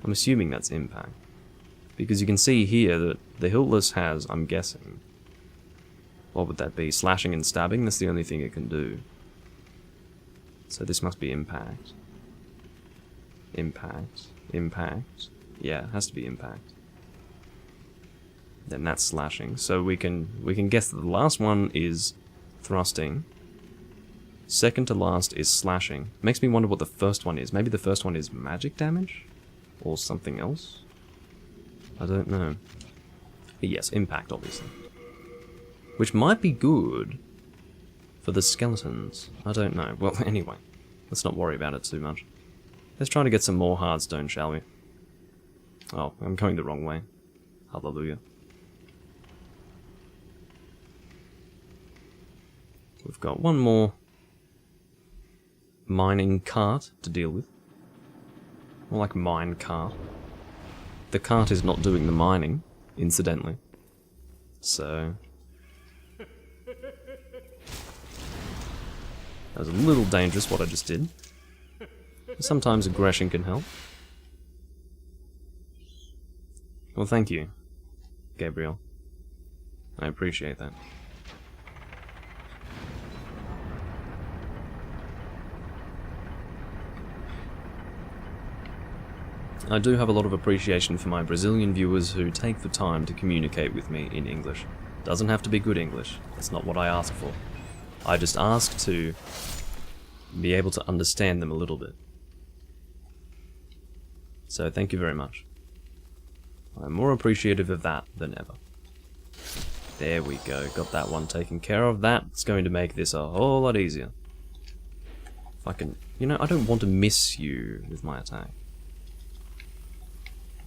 I'm assuming that's impact. Because you can see here that the Hiltless has, I'm guessing... What would that be? Slashing and stabbing? That's the only thing it can do. So this must be impact. Impact. Impact. Yeah, it has to be impact. Then that's slashing. So we can guess that the last one is thrusting. Second to last is slashing. Makes me wonder what the first one is. Maybe the first one is magic damage? Or something else? I don't know. But yes, impact, obviously. Which might be good for the skeletons. I don't know. Well, anyway. Let's not worry about it too much. Let's try to get some more hardstone, shall we? Oh, I'm going the wrong way. Hallelujah. We've got one more mining cart to deal with. More like mine cart. The cart is not doing the mining, incidentally. So... that was a little dangerous what I just did. Sometimes aggression can help. Well, thank you, Gabriel. I appreciate that. I do have a lot of appreciation for my Brazilian viewers who take the time to communicate with me in English. Doesn't have to be good English. That's not what I ask for. I just ask to be able to understand them a little bit. So thank you very much. I'm more appreciative of that than ever. There we go, got that one taken care of. That's going to make this a whole lot easier. If I can... You know, I don't want to miss you with my attack.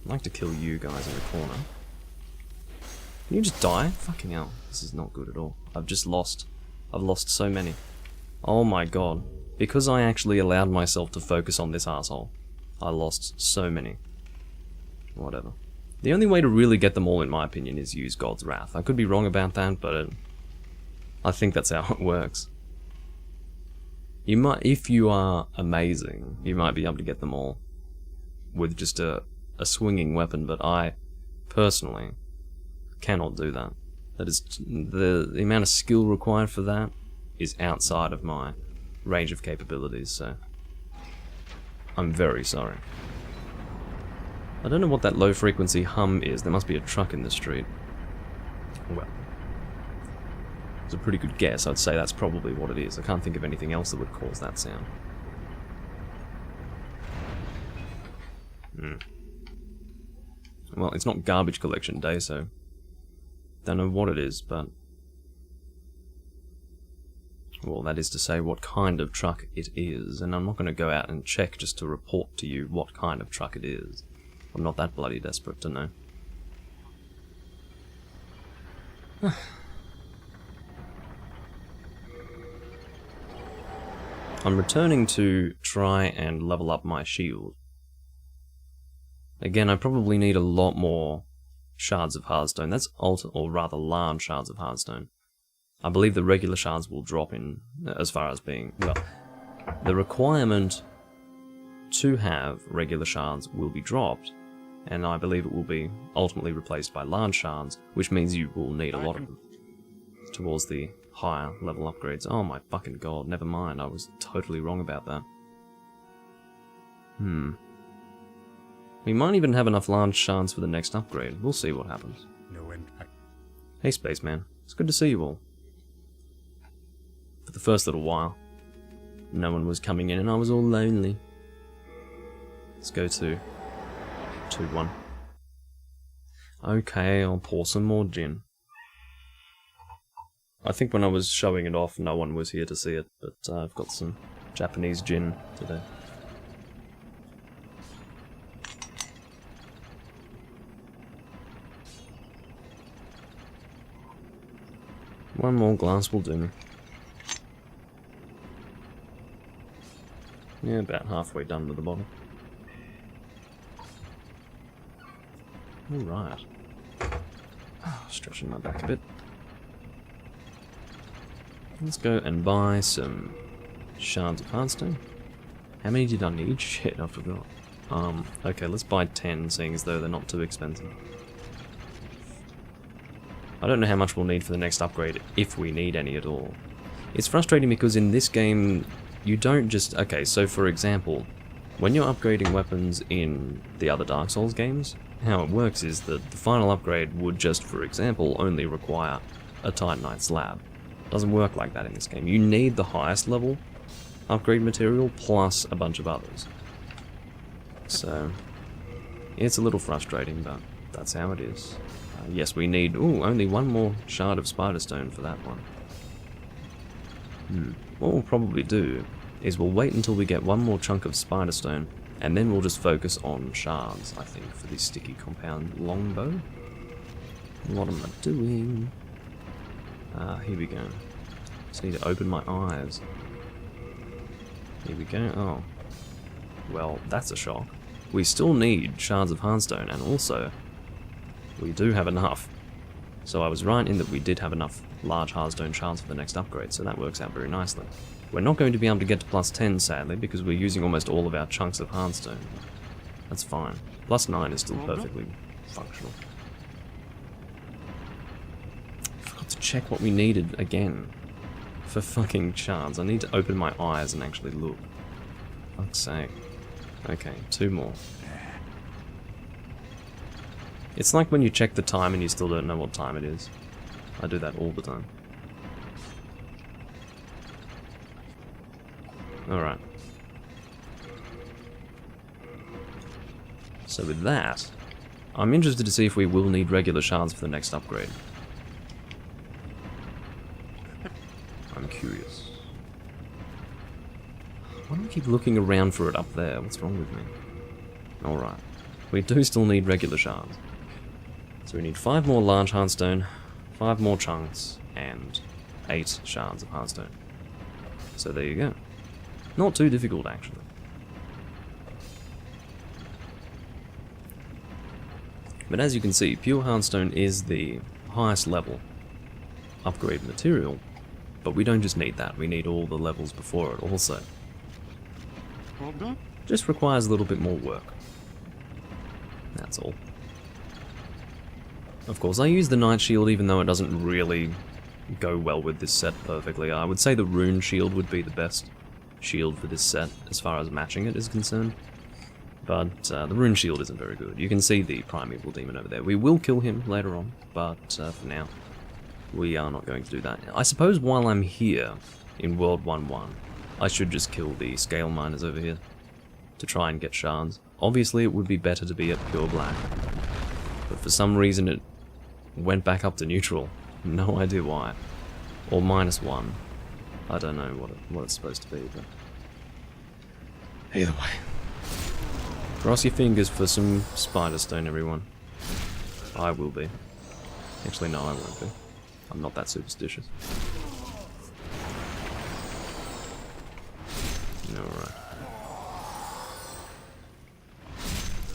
I'd like to kill you guys in the corner. Can you just die? Fucking hell, this is not good at all. I've lost so many. Oh my god. Because I actually allowed myself to focus on this asshole, I lost so many. Whatever. The only way to really get them all, in my opinion, is use God's Wrath. I could be wrong about that, but I think that's how it works. You might, if you are amazing, you might be able to get them all with just a swinging weapon, but I, personally, cannot do that. That is, the amount of skill required for that is outside of my range of capabilities, so I'm very sorry. I don't know what that low frequency hum is. There must be a truck in the street. Well, it's a pretty good guess. I'd say that's probably what it is. I can't think of anything else that would cause that sound. Well, it's not garbage collection day, so don't know what it is, but... well, that is to say what kind of truck it is, and I'm not going to go out and check just to report to you what kind of truck it is. I'm not that bloody desperate to know. I'm returning to try and level up my shield. Again, I probably need a lot more shards of hardstone. That's or rather large shards of hardstone. I believe the regular shards will drop in, as far as being, well, the requirement to have regular shards will be dropped, and I believe it will be ultimately replaced by large shards, which means you will need a lot of them towards the higher level upgrades. Oh my fucking god, never mind, I was totally wrong about that. We might even have enough large shards for the next upgrade. We'll see what happens.
No impact.
Hey Spaceman, it's good to see you all. For the first little while, no one was coming in and I was all lonely. Let's go to 2-1. Okay, I'll pour some more gin. I think when I was showing it off, no one was here to see it, but I've got some Japanese gin today. One more glass will do me. Yeah, about halfway done with the bottle. Alright. Stretching my back a bit. Let's go and buy some shards of hardstone. How many did I need? Shit, I forgot. Okay, let's buy 10, seeing as though they're not too expensive. I don't know how much we'll need for the next upgrade, if we need any at all. It's frustrating because in this game, you don't just... Okay, so for example, when you're upgrading weapons in the other Dark Souls games, how it works is that the final upgrade would just, for example, only require a Titanite slab. It doesn't work like that in this game. You need the highest level upgrade material plus a bunch of others. So, it's a little frustrating, but that's how it is. Yes, we need... Ooh, only one more shard of spider stone for that one. What we'll probably do is we'll wait until we get one more chunk of spider stone, and then we'll just focus on shards, I think, for this sticky compound longbow. What am I doing? Here we go. Just need to open my eyes. Here we go. Oh. Well, that's a shock. We still need shards of hardstone, and also, we do have enough. So I was right in that we did have enough large hardstone shards for the next upgrade, so that works out very nicely. We're not going to be able to get to plus 10, sadly, because we're using almost all of our chunks of hardstone. That's fine. Plus 9 is still perfectly functional. I forgot to check what we needed again. For fucking shards. I need to open my eyes and actually look. Fuck's sake. Okay, 2 more. It's like when you check the time and you still don't know what time it is. I do that all the time. Alright. So with that, I'm interested to see if we will need regular shards for the next upgrade. I'm curious. Why do I keep looking around for it up there? What's wrong with me? Alright. We do still need regular shards. So we need 5 more large hardstone, 5 more chunks, and 8 shards of hardstone. So there you go. Not too difficult, actually. But as you can see, pure hardstone is the highest level upgrade material, but we don't just need that, we need all the levels before it also. Just requires a little bit more work. That's all. Of course, I use the Night Shield even though it doesn't really go well with this set perfectly. I would say the Rune Shield would be the best shield for this set as far as matching it is concerned. But the Rune Shield isn't very good. You can see the Primeval Demon over there. We will kill him later on, but for now, we are not going to do that. I suppose while I'm here in World 1-1, I should just kill the Scale Miners over here to try and get shards. Obviously, it would be better to be at pure black, but for some reason it went back up to neutral. No idea why. Or -1. I don't know what it's supposed to be, but either way. Cross your fingers for some spider stone, everyone. I will be. Actually, no, I won't be. I'm not that superstitious. Alright.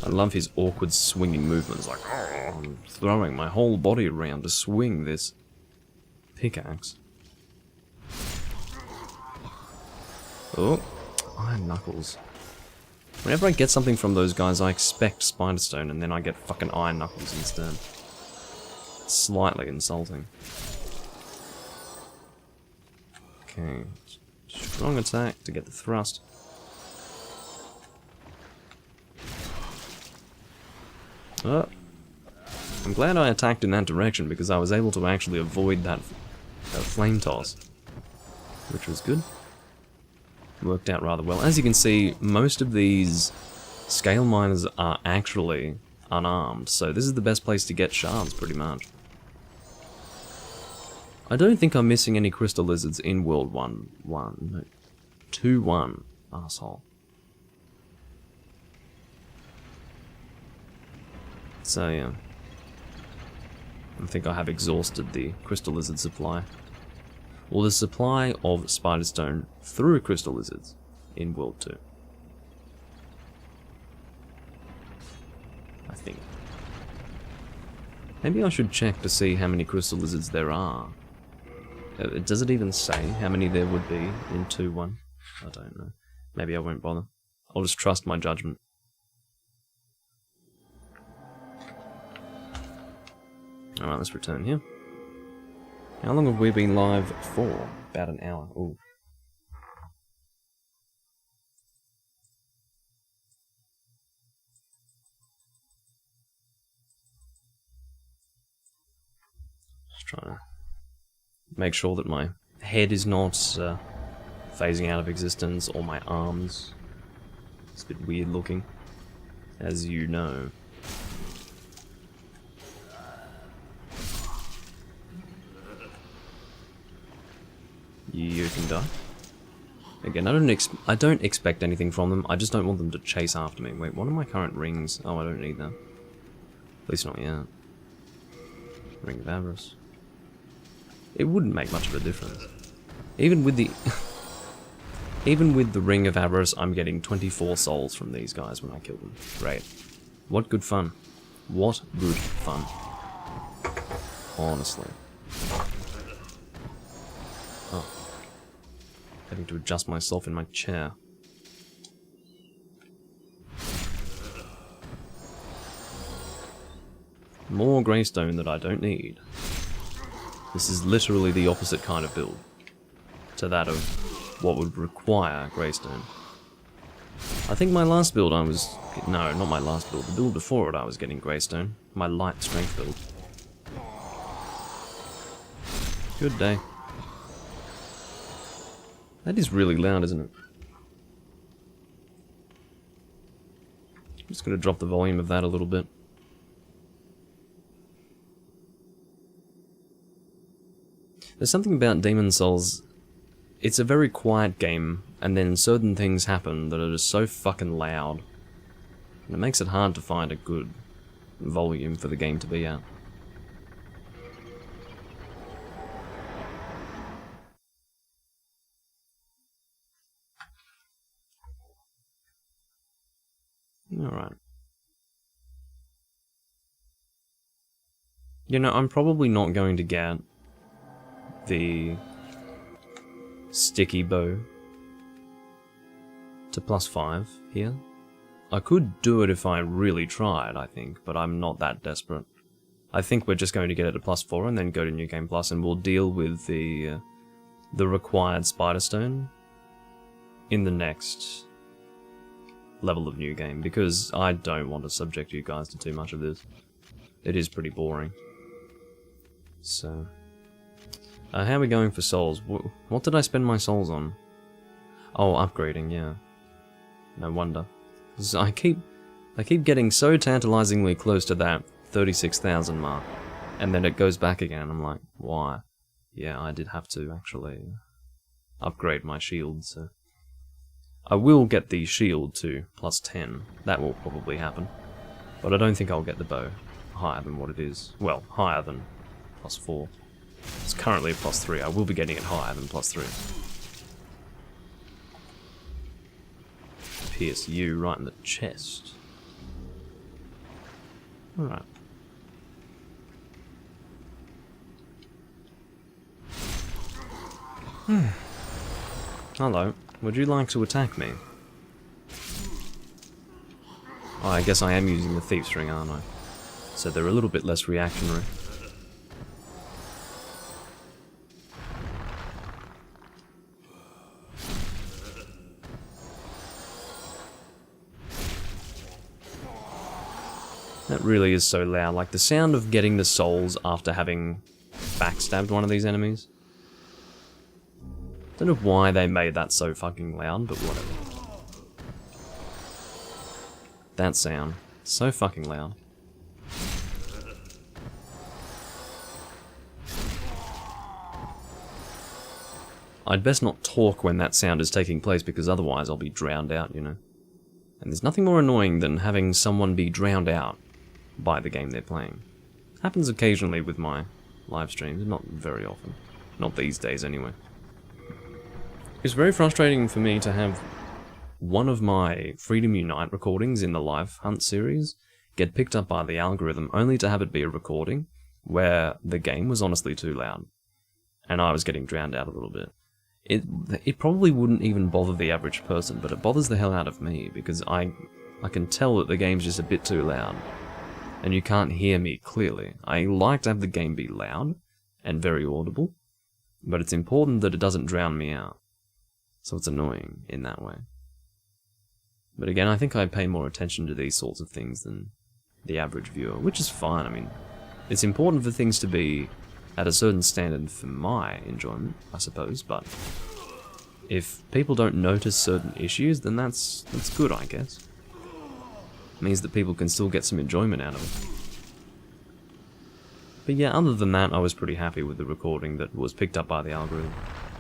I love his awkward swinging movements, like, oh, I'm throwing my whole body around to swing this pickaxe. Oh, Iron Knuckles. Whenever I get something from those guys, I expect Spiderstone, and then I get fucking Iron Knuckles instead. It's slightly insulting. Okay. Strong attack to get the thrust. Oh. I'm glad I attacked in that direction, because I was able to actually avoid that flame toss. Which was good. Worked out rather well. As you can see, most of these scale miners are actually unarmed, so this is the best place to get shards, pretty much. I don't think I'm missing any crystal lizards in World 1. 2-1, asshole. So yeah, I think I have exhausted the crystal lizard supply. Or the supply of Spiderstone through crystal lizards in World 2. I think. Maybe I should check to see how many crystal lizards there are. Does it even say how many there would be in 2-1? I don't know. Maybe I won't bother. I'll just trust my judgment. Alright, let's return here. How long have we been live for? About an hour. Ooh. Just trying to make sure that my head is not phasing out of existence, or my arms. It's a bit weird looking, as you know. You can die. Again, I don't expect anything from them. I just don't want them to chase after me. Wait, what are my current rings? Oh, I don't need that. At least not yet. Ring of Avarice. It wouldn't make much of a difference. Even with the even with the Ring of Avarice, I'm getting 24 souls from these guys when I kill them. Great. What good fun. What good fun. Honestly. Oh. Having to adjust myself in my chair. More greystone that I don't need. This is literally the opposite kind of build to that of what would require greystone. I think my last build I was... No, not my last build. The build before it I was getting greystone. My light strength build. Good day. That is really loud, isn't it? I'm just going to drop the volume of that a little bit. There's something about Demon Souls. It's a very quiet game, and then certain things happen that are just so fucking loud. And it makes it hard to find a good volume for the game to be at. Alright. You know, I'm probably not going to get the sticky bow to +5 here. I could do it if I really tried, I think, but I'm not that desperate. I think we're just going to get it to +4 and then go to New Game Plus, and we'll deal with the required Spiderstone in the next level of New Game, because I don't want to subject you guys to too much of this. It is pretty boring. So, how are we going for souls? What did I spend my souls on? Oh, upgrading, yeah. No wonder. I keep getting so tantalizingly close to that 36,000 mark, and then it goes back again. I'm like, why? Yeah, I did have to actually upgrade my shield, so... I will get the shield to +10. That will probably happen. But I don't think I'll get the bow higher than what it is. Well, higher than +4. It's currently a +3. I will be getting it higher than +3. Pierce you right in the chest. Alright. Hello. would you like to attack me? Oh, I guess I am using the Thief's Ring, aren't I? So they're a little bit less reactionary. That really is so loud. Like the sound of getting the souls after having backstabbed one of these enemies. Don't know why they made that so fucking loud, but whatever. That sound. So fucking loud. I'd best not talk when that sound is taking place because otherwise I'll be drowned out, you know. And there's nothing more annoying than having someone be drowned out by the game they're playing. Happens occasionally with my live streams, not very often. Not these days anyway. It's very frustrating for me to have one of my Freedom Unite recordings in the Live Hunt series get picked up by the algorithm only to have it be a recording where the game was honestly too loud and I was getting drowned out a little bit. It probably wouldn't even bother the average person, but it bothers the hell out of me because I can tell that the game's just a bit too loud and you can't hear me clearly. I like to have the game be loud and very audible, but it's important that it doesn't drown me out. So it's annoying in that way. But again, I think I pay more attention to these sorts of things than the average viewer, which is fine. I mean, it's important for things to be at a certain standard for my enjoyment, I suppose, but if people don't notice certain issues, then that's good, I guess. It means that people can still get some enjoyment out of it. But yeah, other than that, I was pretty happy with the recording that was picked up by the algorithm.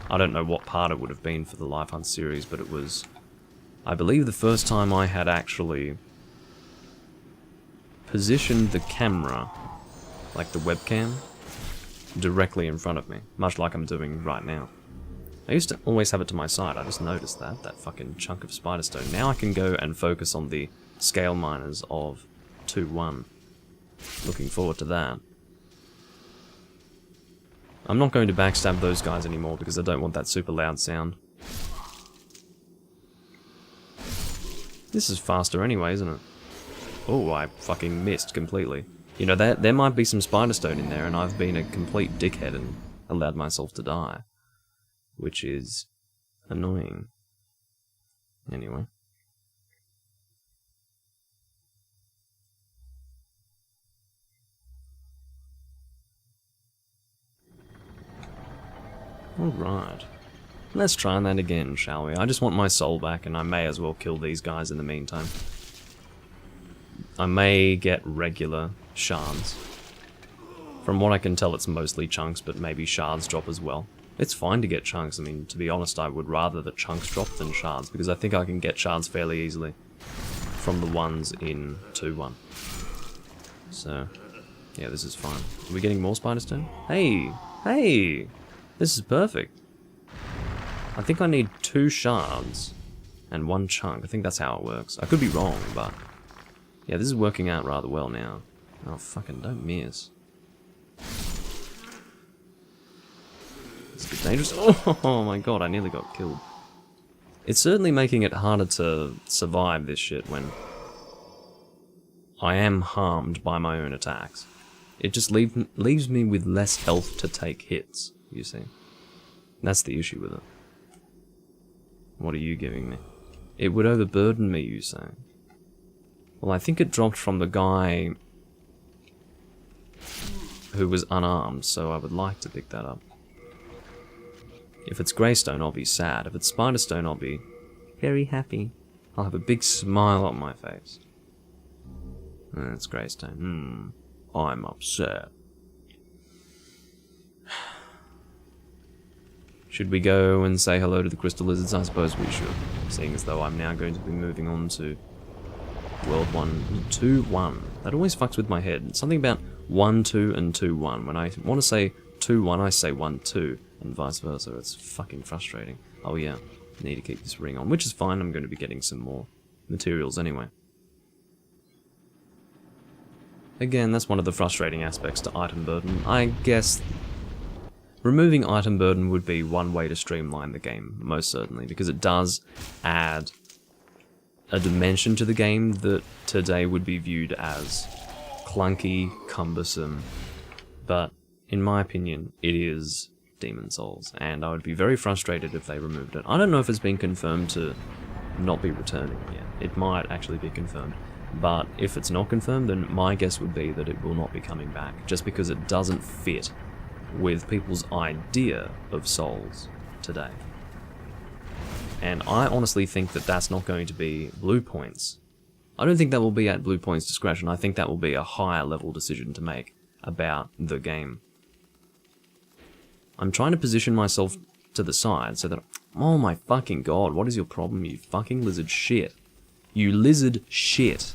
I don't know what part it would have been for the Live Hunt series, but it was, I believe, the first time I had actually positioned the camera, like the webcam, directly in front of me, much like I'm doing right now. I used to always have it to my side. I just noticed that fucking chunk of spider stone. Now I can go and focus on the scale miners of 2-1. Looking forward to that. I'm not going to backstab those guys anymore because I don't want that super loud sound. This is faster anyway, isn't it? Oh, I fucking missed completely. You know, there might be some spider stone in there and I've been a complete dickhead and allowed myself to die. Which is annoying. Anyway. Alright. Let's try that again, shall we? I just want my soul back and I may as well kill these guys in the meantime. I may get regular shards. From what I can tell, it's mostly chunks, but maybe shards drop as well. It's fine to get chunks. I mean, to be honest, I would rather the chunks drop than shards, because I think I can get shards fairly easily from the ones in 2-1. So, yeah, this is fine. Are we getting more spider stone? Hey! Hey! This is perfect. I think I need 2 shards and 1 chunk. I think that's how it works. I could be wrong, but yeah, this is working out rather well now. Oh, fucking don't miss. It's a bit dangerous. Oh my god, I nearly got killed. It's certainly making it harder to survive this shit when I am harmed by my own attacks. It just leaves me with less health to take hits, you see. That's the issue with it. What are you giving me? It would overburden me, you say? Well, I think it dropped from the guy who was unarmed, so I would like to pick that up. If it's Greystone, I'll be sad. If it's Spiderstone, I'll be very happy. I'll have a big smile on my face. It's Greystone. I'm upset. Should we go and say hello to the crystal lizards? I suppose we should, seeing as though I'm now going to be moving on to World 1, 2-1. That always fucks with my head. It's something about 1-2 and 2-1. When I want to say 2-1, I say 1-2, and vice versa. It's fucking frustrating. Oh yeah, need to keep this ring on, which is fine. I'm going to be getting some more materials anyway. Again, that's one of the frustrating aspects to item burden. I guess removing item burden would be one way to streamline the game, most certainly, because it does add a dimension to the game that today would be viewed as clunky, cumbersome, but in my opinion, it is Demon Souls, and I would be very frustrated if they removed it. I don't know if it's been confirmed to not be returning yet. It might actually be confirmed, but if it's not confirmed, then my guess would be that it will not be coming back, just because it doesn't fit with people's idea of Souls today. And I honestly think that that's not going to be Bluepoint's. I don't think that will be at Bluepoint's discretion. I think that will be a higher level decision to make about the game. I'm trying to position myself to the side so that... Oh my fucking god, what is your problem, you fucking lizard shit? You lizard shit.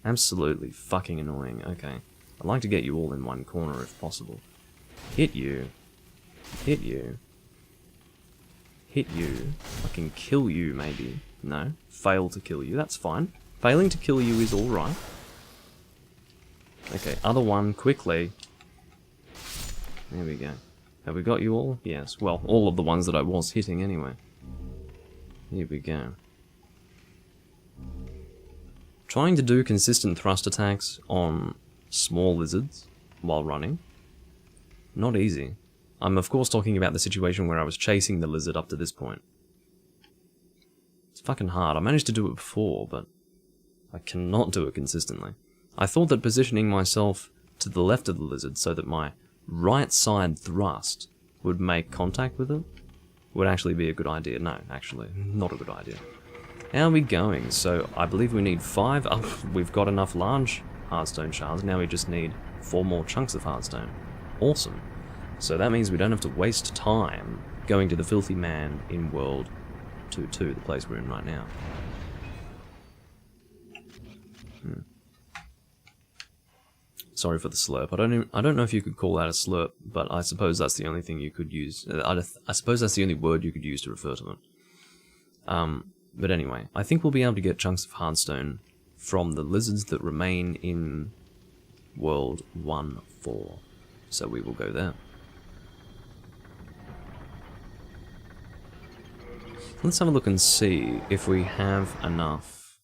Absolutely fucking annoying. Okay. I'd like to get you all in one corner if possible. Hit you. Hit you. Hit you. Fucking kill you, maybe. No. Fail to kill you. That's fine. Failing to kill you is alright. Okay, other one, quickly. There we go. Have we got you all? Yes. Well, all of the ones that I was hitting anyway. Here we go. Trying to do consistent thrust attacks on small lizards while running. Not easy. I'm of course talking about the situation where I was chasing the lizard up to this point. It's fucking hard. I managed to do it before, but I cannot do it consistently. I thought that positioning myself to the left of the lizard so that my right side thrust would make contact with it would actually be a good idea. No, actually, not a good idea. How are we going? So, I believe we need 5. Oh, we've got enough large hardstone shards. Now we just need 4 more chunks of hardstone. Awesome. So that means we don't have to waste time going to the Filthy Man in World 2-2, the place we're in right now. Sorry for the slurp. I don't know if you could call that a slurp, but I suppose that's the only thing you could use. I suppose that's the only word you could use to refer to it. But anyway, I think we'll be able to get chunks of hardstone from the lizards that remain in World 1-4. So we will go there. Let's have a look and see if we have enough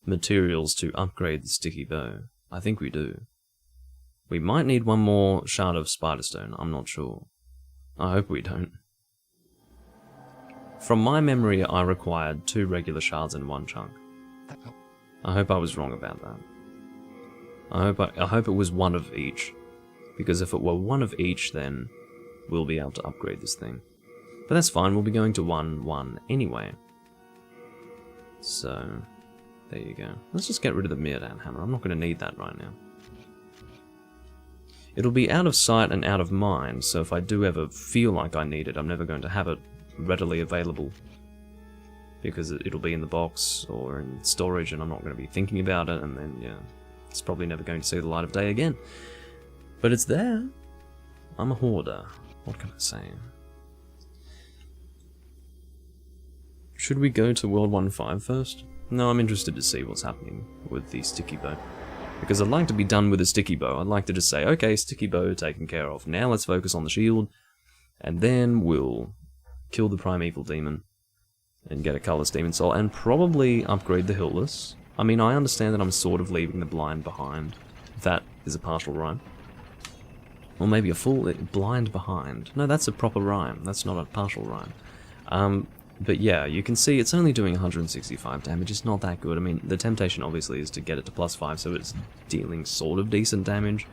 materials to upgrade the sticky bow. I think we do. We might need 1 more shard of spiderstone, I'm not sure. I hope we don't. From my memory, I required 2 regular shards and 1 chunk. I hope I was wrong about that. I hope it was 1 of each, because if it were 1 of each, then we'll be able to upgrade this thing. But that's fine, we'll be going to 1-1 anyway. So, there you go. Let's just get rid of the Mirdan hammer. I'm not going to need that right now. It'll be out of sight and out of mind, so if I do ever feel like I need it, I'm never going to have it readily available. Because it'll be in the box or in storage and I'm not going to be thinking about it, and then, yeah, it's probably never going to see the light of day again. But it's there. I'm a hoarder. What can I say? Should we go to World 1-5 first? No, I'm interested to see what's happening with the sticky bow. Because I'd like to be done with the sticky bow. I'd like to just say, okay, sticky bow taken care of. Now let's focus on the shield. And then we'll kill the primeval demon. And get a colorless demon soul. And probably upgrade the Hiltless. I mean, I understand that I'm sort of leaving the blind behind. That is a partial rhyme. Or maybe a full blind behind. No, that's a proper rhyme. That's not a partial rhyme. But yeah, you can see it's only doing 165 damage, it's not that good. I mean, the temptation obviously is to get it to +5, so it's dealing sort of decent damage.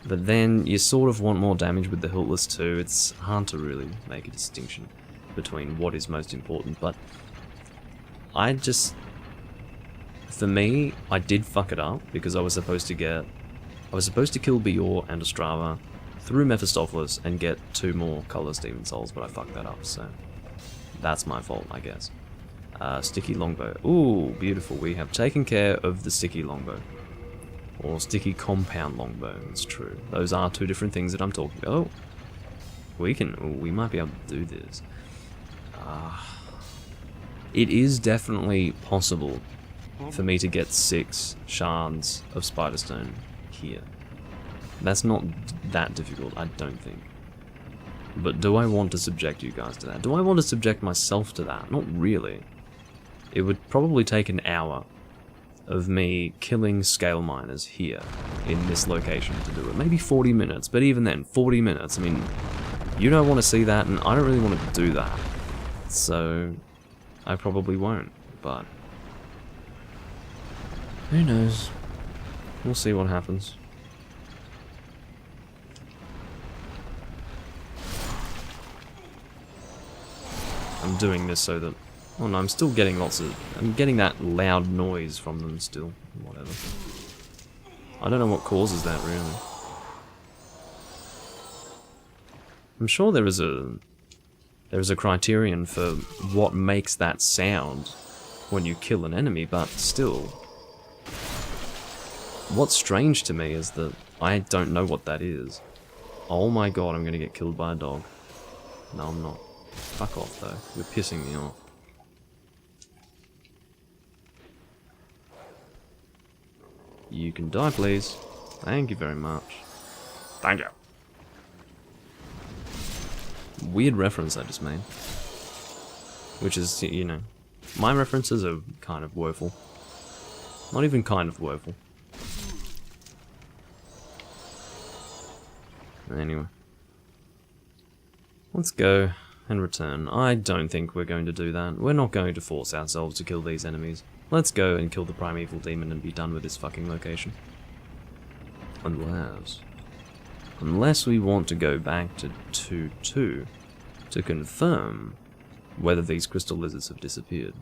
But then you sort of want more damage with the Hiltless too. It's hard to really make a distinction between what is most important, but I just... For me, I did fuck it up, because I was supposed to kill Bior and Ostrava through Mephistopheles and get 2 more colorless demon souls, but I fucked that up, so... That's my fault, I guess. Sticky longbow. Ooh, beautiful. We have taken care of the sticky longbow. Or sticky compound longbow, it's true. Those are 2 different things that I'm talking about. Oh! We might be able to do this. It is definitely possible for me to get 6 shards of spiderstone here. That's not that difficult, I don't think. But do I want to subject you guys to that? Do I want to subject myself to that? Not really. It would probably take an hour of me killing scale miners here, in this location to do it. Maybe 40 minutes, but even then, 40 minutes, I mean, you don't want to see that, and I don't really want to do that. So, I probably won't, but who knows? We'll see what happens. I'm doing this so that... Oh no, I'm still getting lots of... I'm getting that loud noise from them still. Whatever. I don't know what causes that, really. I'm sure there is a criterion for what makes that sound when you kill an enemy, but still... What's strange to me is that I don't know what that is. Oh my god, I'm gonna get killed by a dog. No, I'm not. Fuck off, though. You're pissing me off. You can die, please. Thank you very much. Thank you. Weird reference I just made. Which is, you know, my references are kind of woeful. Not even kind of woeful. Anyway. Let's go and return. I don't think we're going to do that. We're not going to force ourselves to kill these enemies. Let's go and kill the primeval demon and be done with this fucking location. Unless we want to go back to 2-2 to confirm whether these crystal lizards have disappeared.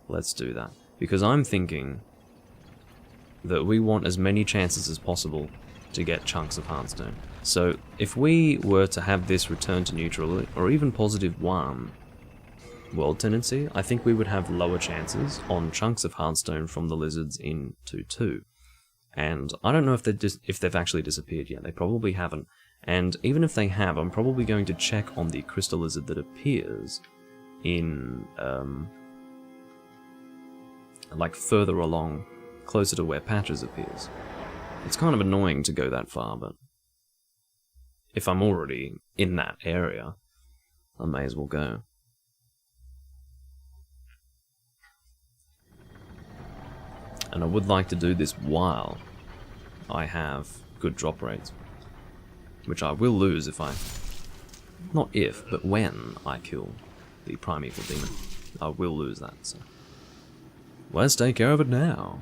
Let's do that. Because I'm thinking that we want as many chances as possible to get chunks of Heartstone. So if we were to have this return to neutral, or even +1 world tendency, I think we would have lower chances on chunks of Heartstone from the lizards in 2-2. And I don't know if they've actually disappeared yet. They probably haven't. And even if they have, I'm probably going to check on the crystal lizard that appears in, like further along, closer to where Patches appears. It's kind of annoying to go that far, but if I'm already in that area, I may as well go. And I would like to do this while I have good drop rates, which I will lose if I... Not if, but when I kill the primeval demon. I will lose that, so... Let's take care of it now.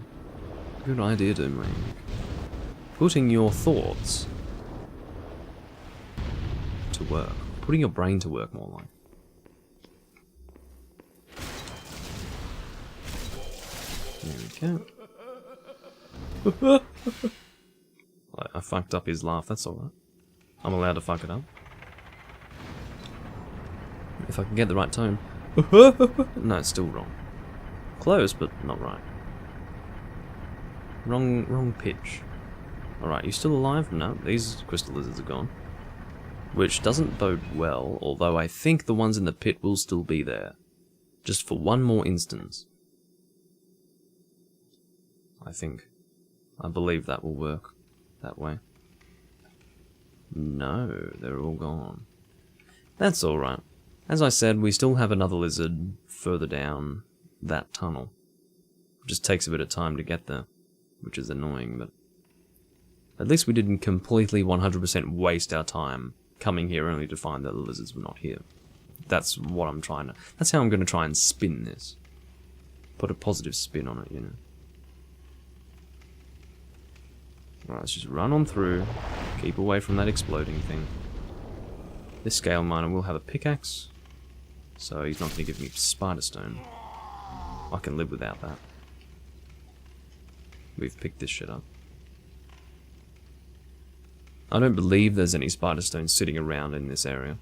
Good idea, Doomlink. Putting your thoughts to work. Putting your brain to work, more like. There we go. I fucked up his laugh, that's alright. I'm allowed to fuck it up. If I can get the right tone. No, it's still wrong. Close, but not right. Wrong pitch. Alright, you still alive? No, these crystal lizards are gone. Which doesn't bode well, although I think the ones in the pit will still be there. Just for one more instance. I believe that will work that way. No, they're all gone. That's alright. As I said, we still have another lizard further down that tunnel. It just takes a bit of time to get there, which is annoying, but at least we didn't completely 100% waste our time coming here only to find that the lizards were not here. That's what I'm trying to... That's how I'm going to try and spin this. Put a positive spin on it, you know. Right, let's just run on through. Keep away from that exploding thing. This scale miner will have a pickaxe, so he's not going to give me spider stone. I can live without that. We've picked this shit up. I don't believe there's any spider stones sitting around in this area.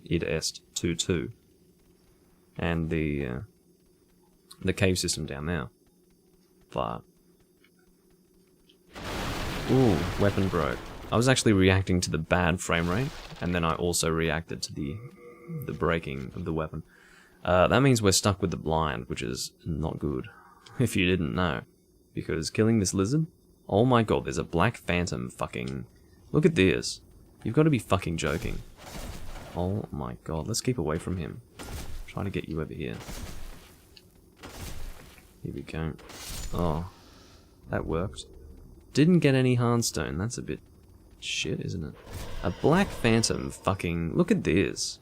Id est 2-2. And the cave system down there. But... Ooh, weapon broke. I was actually reacting to the bad frame rate, and then I also reacted to the breaking of the weapon. That means we're stuck with the blind, which is not good, if you didn't know. Because killing this lizard Oh my god, there's a Black Phantom fucking... Look at this. You've got to be fucking joking. Oh my god, let's keep away from him. Trying to get you over here. Here we go. Oh, that worked. Didn't get any hardstone. That's a bit shit, isn't it? A Black Phantom fucking... Look at this.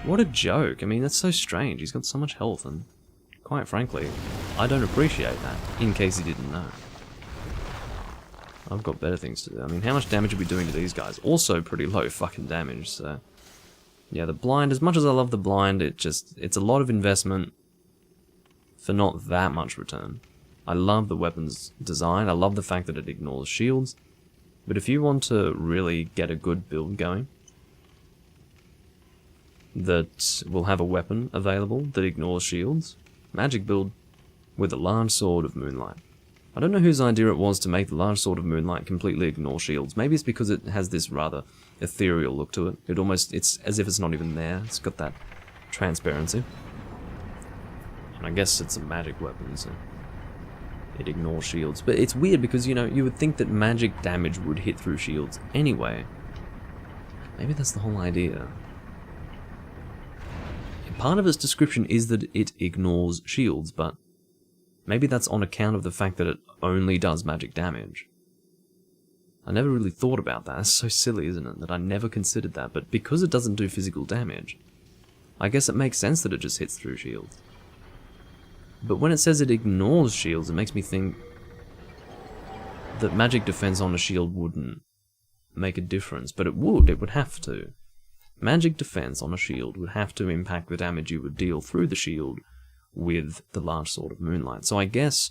What a joke. I mean, that's so strange. He's got so much health and, quite frankly, I don't appreciate that, in case he didn't know. I've got better things to do. I mean, how much damage are we doing to these guys? Also pretty low fucking damage, so... Yeah, the blind, as much as I love the blind, it's a lot of investment for not that much return. I love the weapon's design, I love the fact that it ignores shields, but if you want to really get a good build going, that will have a weapon available that ignores shields, magic build with a large sword of moonlight. I don't know whose idea it was to make the large sword of moonlight completely ignore shields. Maybe it's because it has this rather ethereal look to it. It's as if it's not even there. It's got that transparency. And I guess it's a magic weapon, so it ignores shields. But it's weird because, you know, you would think that magic damage would hit through shields anyway. Maybe that's the whole idea. Part of its description is that it ignores shields, but maybe that's on account of the fact that it only does magic damage. I never really thought about that. That's so silly, isn't it? That I never considered that. But because it doesn't do physical damage, I guess it makes sense that it just hits through shields. But when it says it ignores shields, it makes me think that magic defense on a shield wouldn't make a difference. But it would have to. Magic defense on a shield would have to impact the damage you would deal through the shield with the large sword of moonlight. So I guess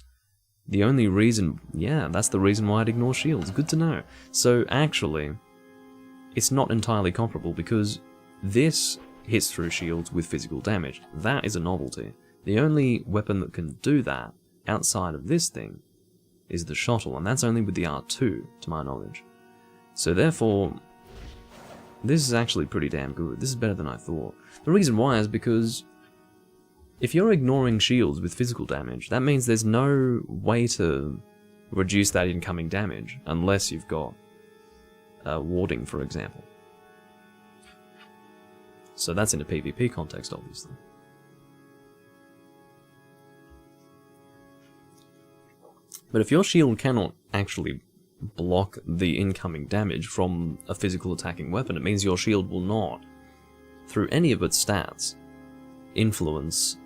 the only reason, yeah, that's the reason why it ignores shields. Good to know. So actually, it's not entirely comparable because this hits through shields with physical damage. That is a novelty. The only weapon that can do that outside of this thing is the shottle, and that's only with the R2, to my knowledge. So therefore, this is actually pretty damn good. This is better than I thought. The reason why is because if you're ignoring shields with physical damage, that means there's no way to reduce that incoming damage unless you've got warding, for example. So that's in a PvP context, obviously. But if your shield cannot actually block the incoming damage from a physical attacking weapon, it means your shield will not, through any of its stats, influence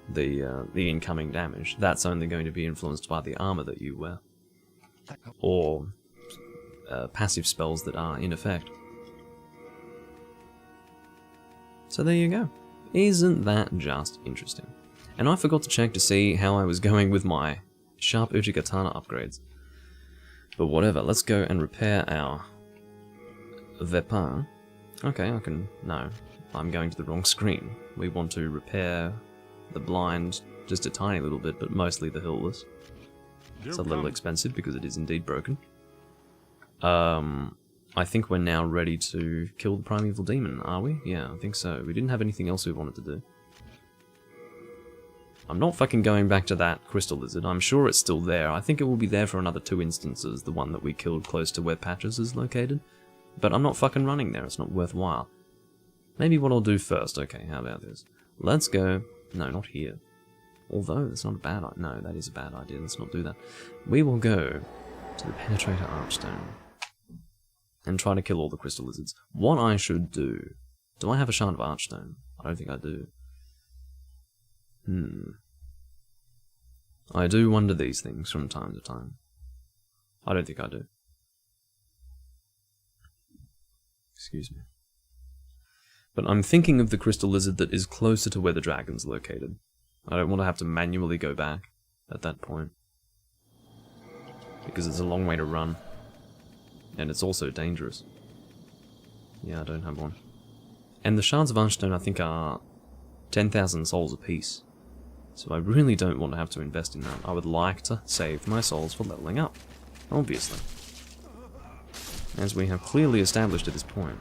the incoming damage. That's only going to be influenced by the armor that you wear, or passive spells that are in effect. So there you go. Isn't that just interesting? And I forgot to check to see how I was going with my sharp Uchigatana upgrades. But whatever, let's go and repair our weapon. Okay, no, I'm going to the wrong screen. We want to repair the blind just a tiny little bit, but mostly the Hiltless. It's a little expensive because it is indeed broken. I think we're now ready to kill the Primeval Demon, are we? Yeah, I think so. We didn't have anything else we wanted to do. I'm not fucking going back to that Crystal Lizard. I'm sure it's still there. I think it will be there for another 2 instances, the one that we killed close to where Patches is located. But I'm not fucking running there, it's not worthwhile. Maybe what I'll do first, okay, how about this? Let's go... No, not here. Although, that's not a bad idea. No, that is a bad idea, let's not do that. We will go to the Penetrator Archstone and try to kill all the Crystal Lizards. What I should do... Do I have a Shard of Archstone? I don't think I do. I do wonder these things from time to time. I don't think I do. Excuse me. But I'm thinking of the Crystal Lizard that is closer to where the dragon's located. I don't want to have to manually go back at that point, because it's a long way to run. And it's also dangerous. Yeah, I don't have one. And the Shards of Archstone I think are 10,000 souls apiece. So I really don't want to have to invest in that. I would like to save my souls for leveling up, obviously. As we have clearly established at this point.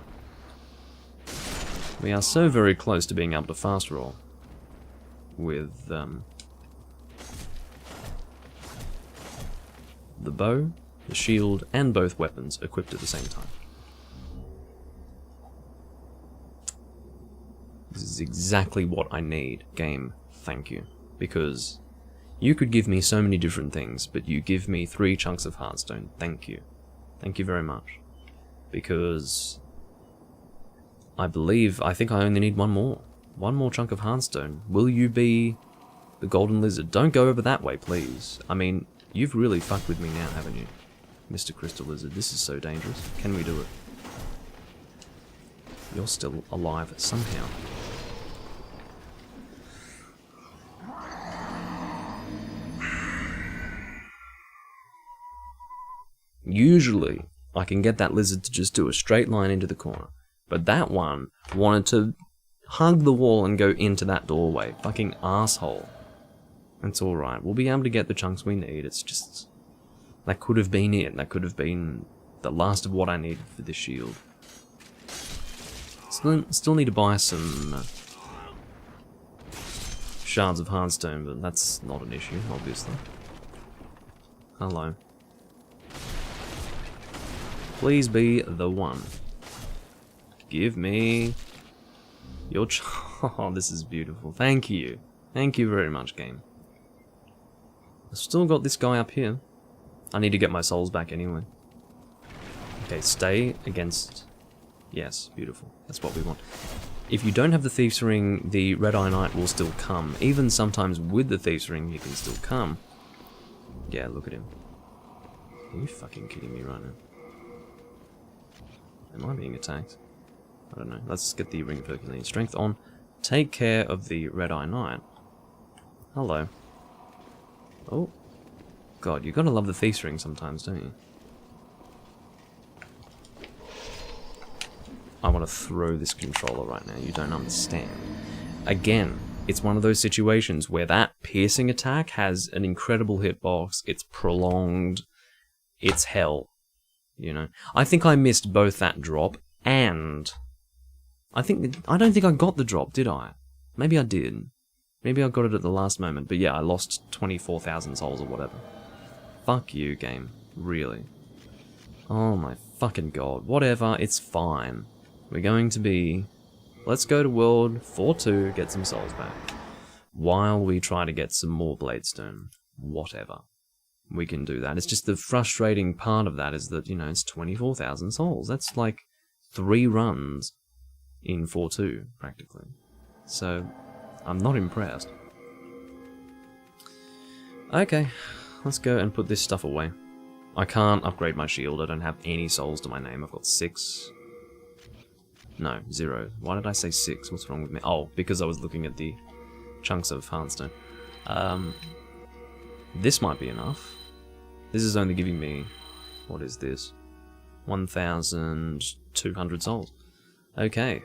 We are so very close to being able to fast roll with the bow the shield, and both weapons equipped at the same time. This is exactly what I need, game. Thank you. Because you could give me so many different things, but you give me 3 chunks of Hearthstone. Thank you. Thank you very much. Because I think I only need one more. One more chunk of Hearthstone. Will you be the Golden Lizard? Don't go over that way, please. I mean, you've really fucked with me now, haven't you? Mr. Crystal Lizard, this is so dangerous. Can we do it? You're still alive somehow. Usually, I can get that lizard to just do a straight line into the corner. But that one wanted to hug the wall and go into that doorway. Fucking asshole. It's alright. We'll be able to get the chunks we need. It's just... that could have been it. That could have been the last of what I needed for this shield. Still need to buy some shards of Hearthstone, but that's not an issue, obviously. Hello. Please be the one. Give me your oh, this is beautiful. Thank you. Thank you very much, game. I've still got this guy up here. I need to get my souls back anyway. Okay, stay against... Yes, beautiful. That's what we want. If you don't have the Thief's Ring, the Red Eye Knight will still come. Even sometimes with the Thief's Ring, he can still come. Yeah, look at him. Are you fucking kidding me right now? Am I being attacked? I don't know. Let's get the Ring of Herculean Strength on. Take care of the Red Eye Knight. Hello. Oh. God, you gotta love the Thief's Ring sometimes, don't you? I want to throw this controller right now. You don't understand. Again, it's one of those situations where that piercing attack has an incredible hitbox. It's prolonged. It's hell. You know, I think I missed both that drop and I don't think I got the drop, did I? Maybe I did. Maybe I got it at the last moment, but yeah, I lost 24,000 souls or whatever. Fuck you, game. Really. Oh my fucking god. Whatever, it's fine. We're going to be... Let's go to World 4-2, get some souls back. While we try to get some more Bladestone. Whatever. We can do that. It's just the frustrating part of that is that, you know, it's 24,000 souls. That's like 3 runs in 4-2, practically. So, I'm not impressed. Okay, let's go and put this stuff away. I can't upgrade my shield. I don't have any souls to my name. I've got 6. No, 0. Why did I say 6? What's wrong with me? Oh, because I was looking at the chunks of Hearthstone. This might be enough. This is only giving me... What is this? 1,200 souls. Okay,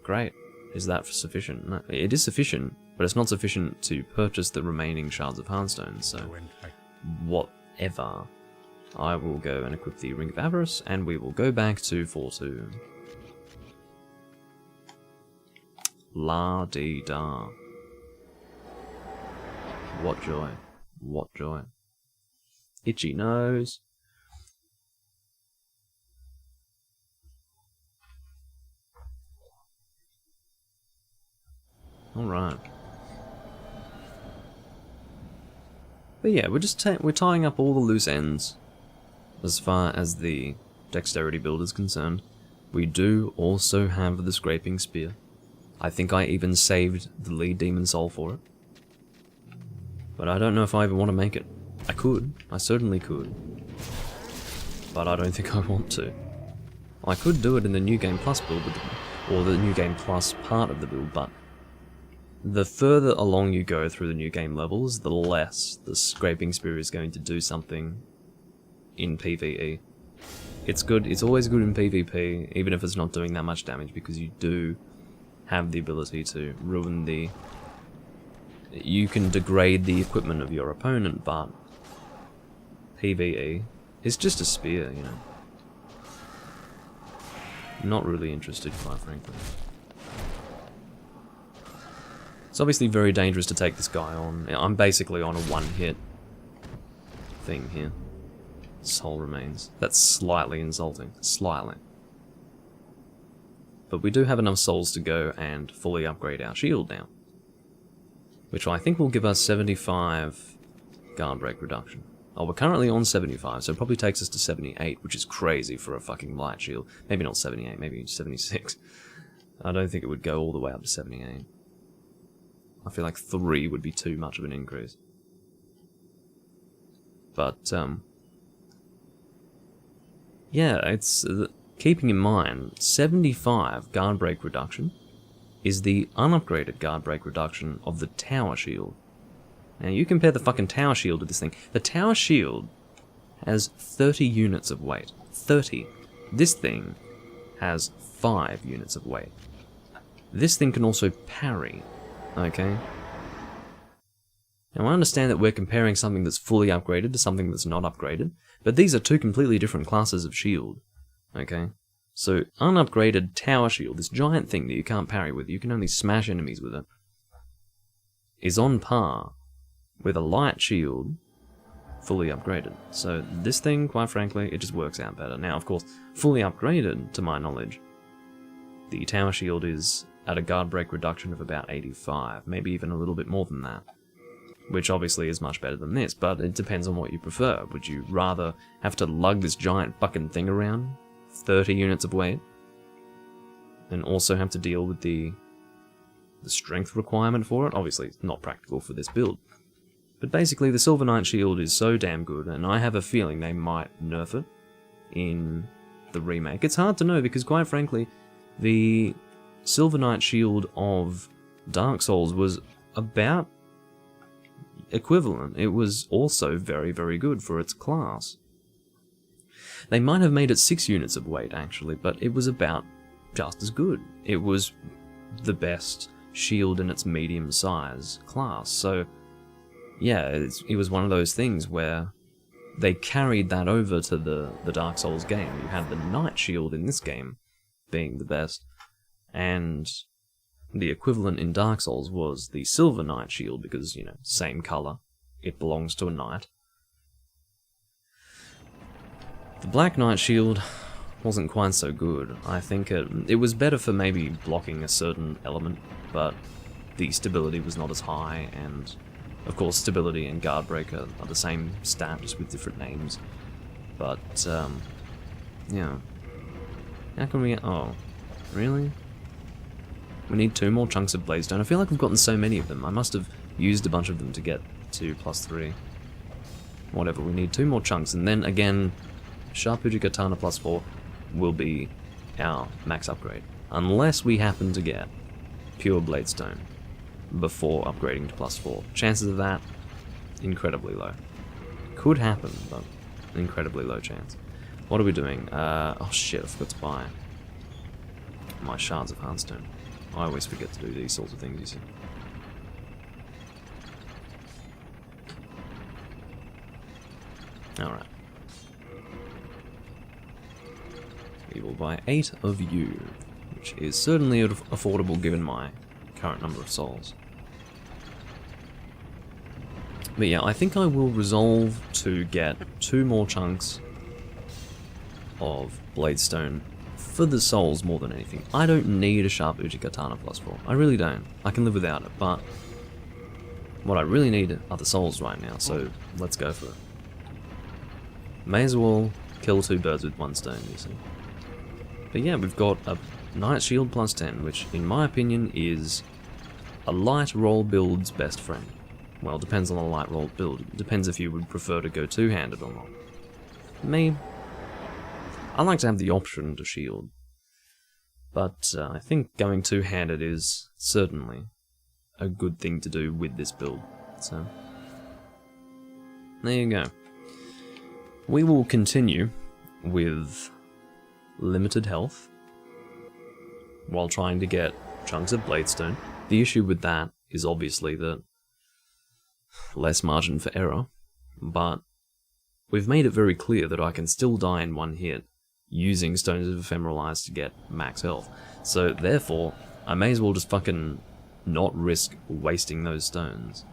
great. Is that sufficient? No, it is sufficient, but it's not sufficient to purchase the remaining shards of Hearthstone, so... Whatever. I will go and equip the Ring of Avarice, and we will go back to 4-2. La-dee-da. What joy. What joy. Itchy nose. Alright. But yeah, we're tying up all the loose ends as far as the Dexterity build is concerned. We do also have the Scraping Spear. I think I even saved the lead Demon Soul for it. But I don't know if I even want to make it. I could. I certainly could. But I don't think I want to. I could do it in the New Game Plus build, or the New Game Plus part of the build, but the further along you go through the New Game levels, the less the Scraping Spear is going to do something in PvE. It's good. It's always good in PvP, even if it's not doing that much damage, because you do have the ability to ruin the... You can degrade the equipment of your opponent, but PvE is just a spear, you know. Not really interested, quite frankly. It's obviously very dangerous to take this guy on. I'm basically on a one-hit thing here. soul remains. That's slightly insulting. Slightly. But we do have enough souls to go and fully upgrade our shield now. Which I think will give us 75 guard break reduction. Oh, we're currently on 75, so it probably takes us to 78, which is crazy for a fucking light shield. Maybe not 78, maybe 76. I don't think it would go all the way up to 78. I feel like 3 would be too much of an increase. But, yeah, it's... keeping in mind, 75 guard break reduction is the unupgraded guard break reduction of the tower shield. Now, you compare the fucking tower shield to this thing. The tower shield has 30 units of weight. 30. This thing has 5 units of weight. This thing can also parry. Okay? Now, I understand that we're comparing something that's fully upgraded to something that's not upgraded, but these are two completely different classes of shield. Okay? So, unupgraded tower shield, this giant thing that you can't parry with, you can only smash enemies with it, is on par with a light shield fully upgraded. So this thing, quite frankly, it just works out better. Now, of course, fully upgraded, to my knowledge, the tower shield is at a guard break reduction of about 85, maybe even a little bit more than that, which obviously is much better than this, but it depends on what you prefer. Would you rather have to lug this giant fucking thing around, 30 units of weight, and also have to deal with the strength requirement for it? Obviously, it's not practical for this build. But basically, the Silver Knight shield is so damn good, and I have a feeling they might nerf it in the remake. It's hard to know, because quite frankly, the Silver Knight shield of Dark Souls was about equivalent. It was also very, very good for its class. They might have made it 6 units of weight, actually, but it was about just as good. It was the best shield in its medium size class, so yeah, it was one of those things where they carried that over to the Dark Souls game. You had the Knight shield in this game being the best, and the equivalent in Dark Souls was the Silver Knight shield, because, you know, same color, it belongs to a knight. The Black Knight shield wasn't quite so good. I think it was better for maybe blocking a certain element, but the stability was not as high, and of course stability and guard break are the same stat, just with different names. But, yeah. How can we... oh, really? We need 2 more chunks of Bladestone. I feel like we've gotten so many of them. I must have used a bunch of them to get to +3. Whatever, we need 2 more chunks, and then again, Sharp Uchigatana +4 will be our max upgrade. Unless we happen to get pure Bladestone before upgrading to +4. Chances of that, incredibly low. Could happen, but incredibly low chance. What are we doing? Oh shit, I forgot to buy my Shards of Hearthstone. I always forget to do these sorts of things, you see. Alright. We will buy 8 of you, which is certainly affordable given my current number of souls. But yeah, I think I will resolve to get 2 more chunks of Bladestone for the souls more than anything. I don't need a Sharp Uchigatana +4. I really don't. I can live without it, but what I really need are the souls right now, so let's go for it. May as well kill 2 birds with 1 stone, you see. But yeah, we've got a Knight Shield +10, which in my opinion is a light roll build's best friend. Well, depends on the light roll build. It depends if you would prefer to go 2-handed or not. Me, I like to have the option to shield, but I think going 2-handed is certainly a good thing to do with this build. So, there you go. We will continue with limited health while trying to get chunks of Bladestone. The issue with that is obviously that less margin for error, but we've made it very clear that I can still die in 1 hit using Stones of Ephemeral Eyes to get max health. So therefore, I may as well just fucking not risk wasting those stones.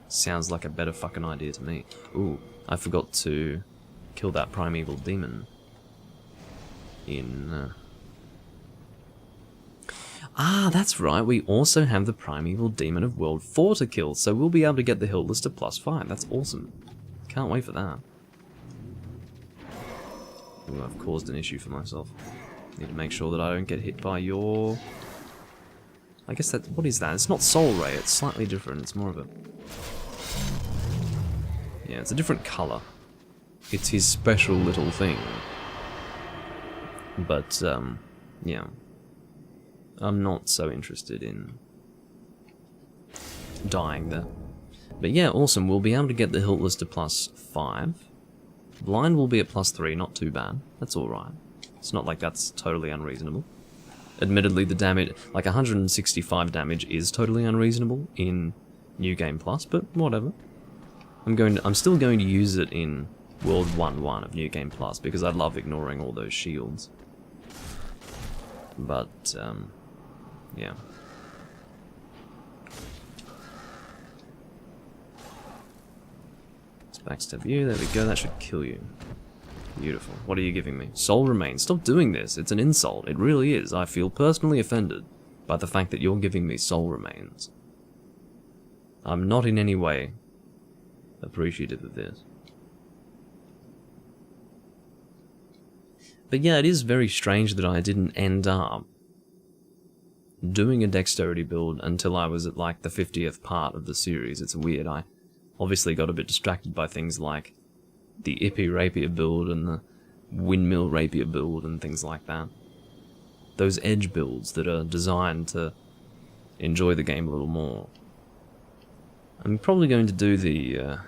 Sounds like a better fucking idea to me. Ooh, I forgot to kill that primeval demon in... Ah, that's right, we also have the primeval demon of World 4 to kill, so we'll be able to get the Hiltless to +5. That's awesome. Can't wait for that. Ooh, I've caused an issue for myself. Need to make sure that I don't get hit by your... I guess that... What is that? It's not Soul Ray, it's slightly different. It's more of a... Yeah, it's a different colour. It's his special little thing. But, yeah. I'm not so interested in dying there. But yeah, awesome. We'll be able to get the Hiltless to +5. Blind will be at +3, not too bad. That's alright. It's not like that's totally unreasonable. Admittedly, the damage, like 165 damage is totally unreasonable in New Game Plus, but whatever. I'm still going to use it in World 1-1 of New Game Plus, because I love ignoring all those shields. But, yeah. Let's backstab you, there we go, that should kill you. Beautiful. What are you giving me? Soul Remains. Stop doing this. It's an insult. It really is. I feel personally offended by the fact that you're giving me Soul Remains. I'm not in any way appreciative of this. But yeah, it is very strange that I didn't end up doing a Dexterity build until I was at like the 50th part of the series. It's weird. I obviously got a bit distracted by things like the Ippy Rapier build and the Windmill Rapier build and things like that. Those edge builds that are designed to enjoy the game a little more. I'm probably going to do the...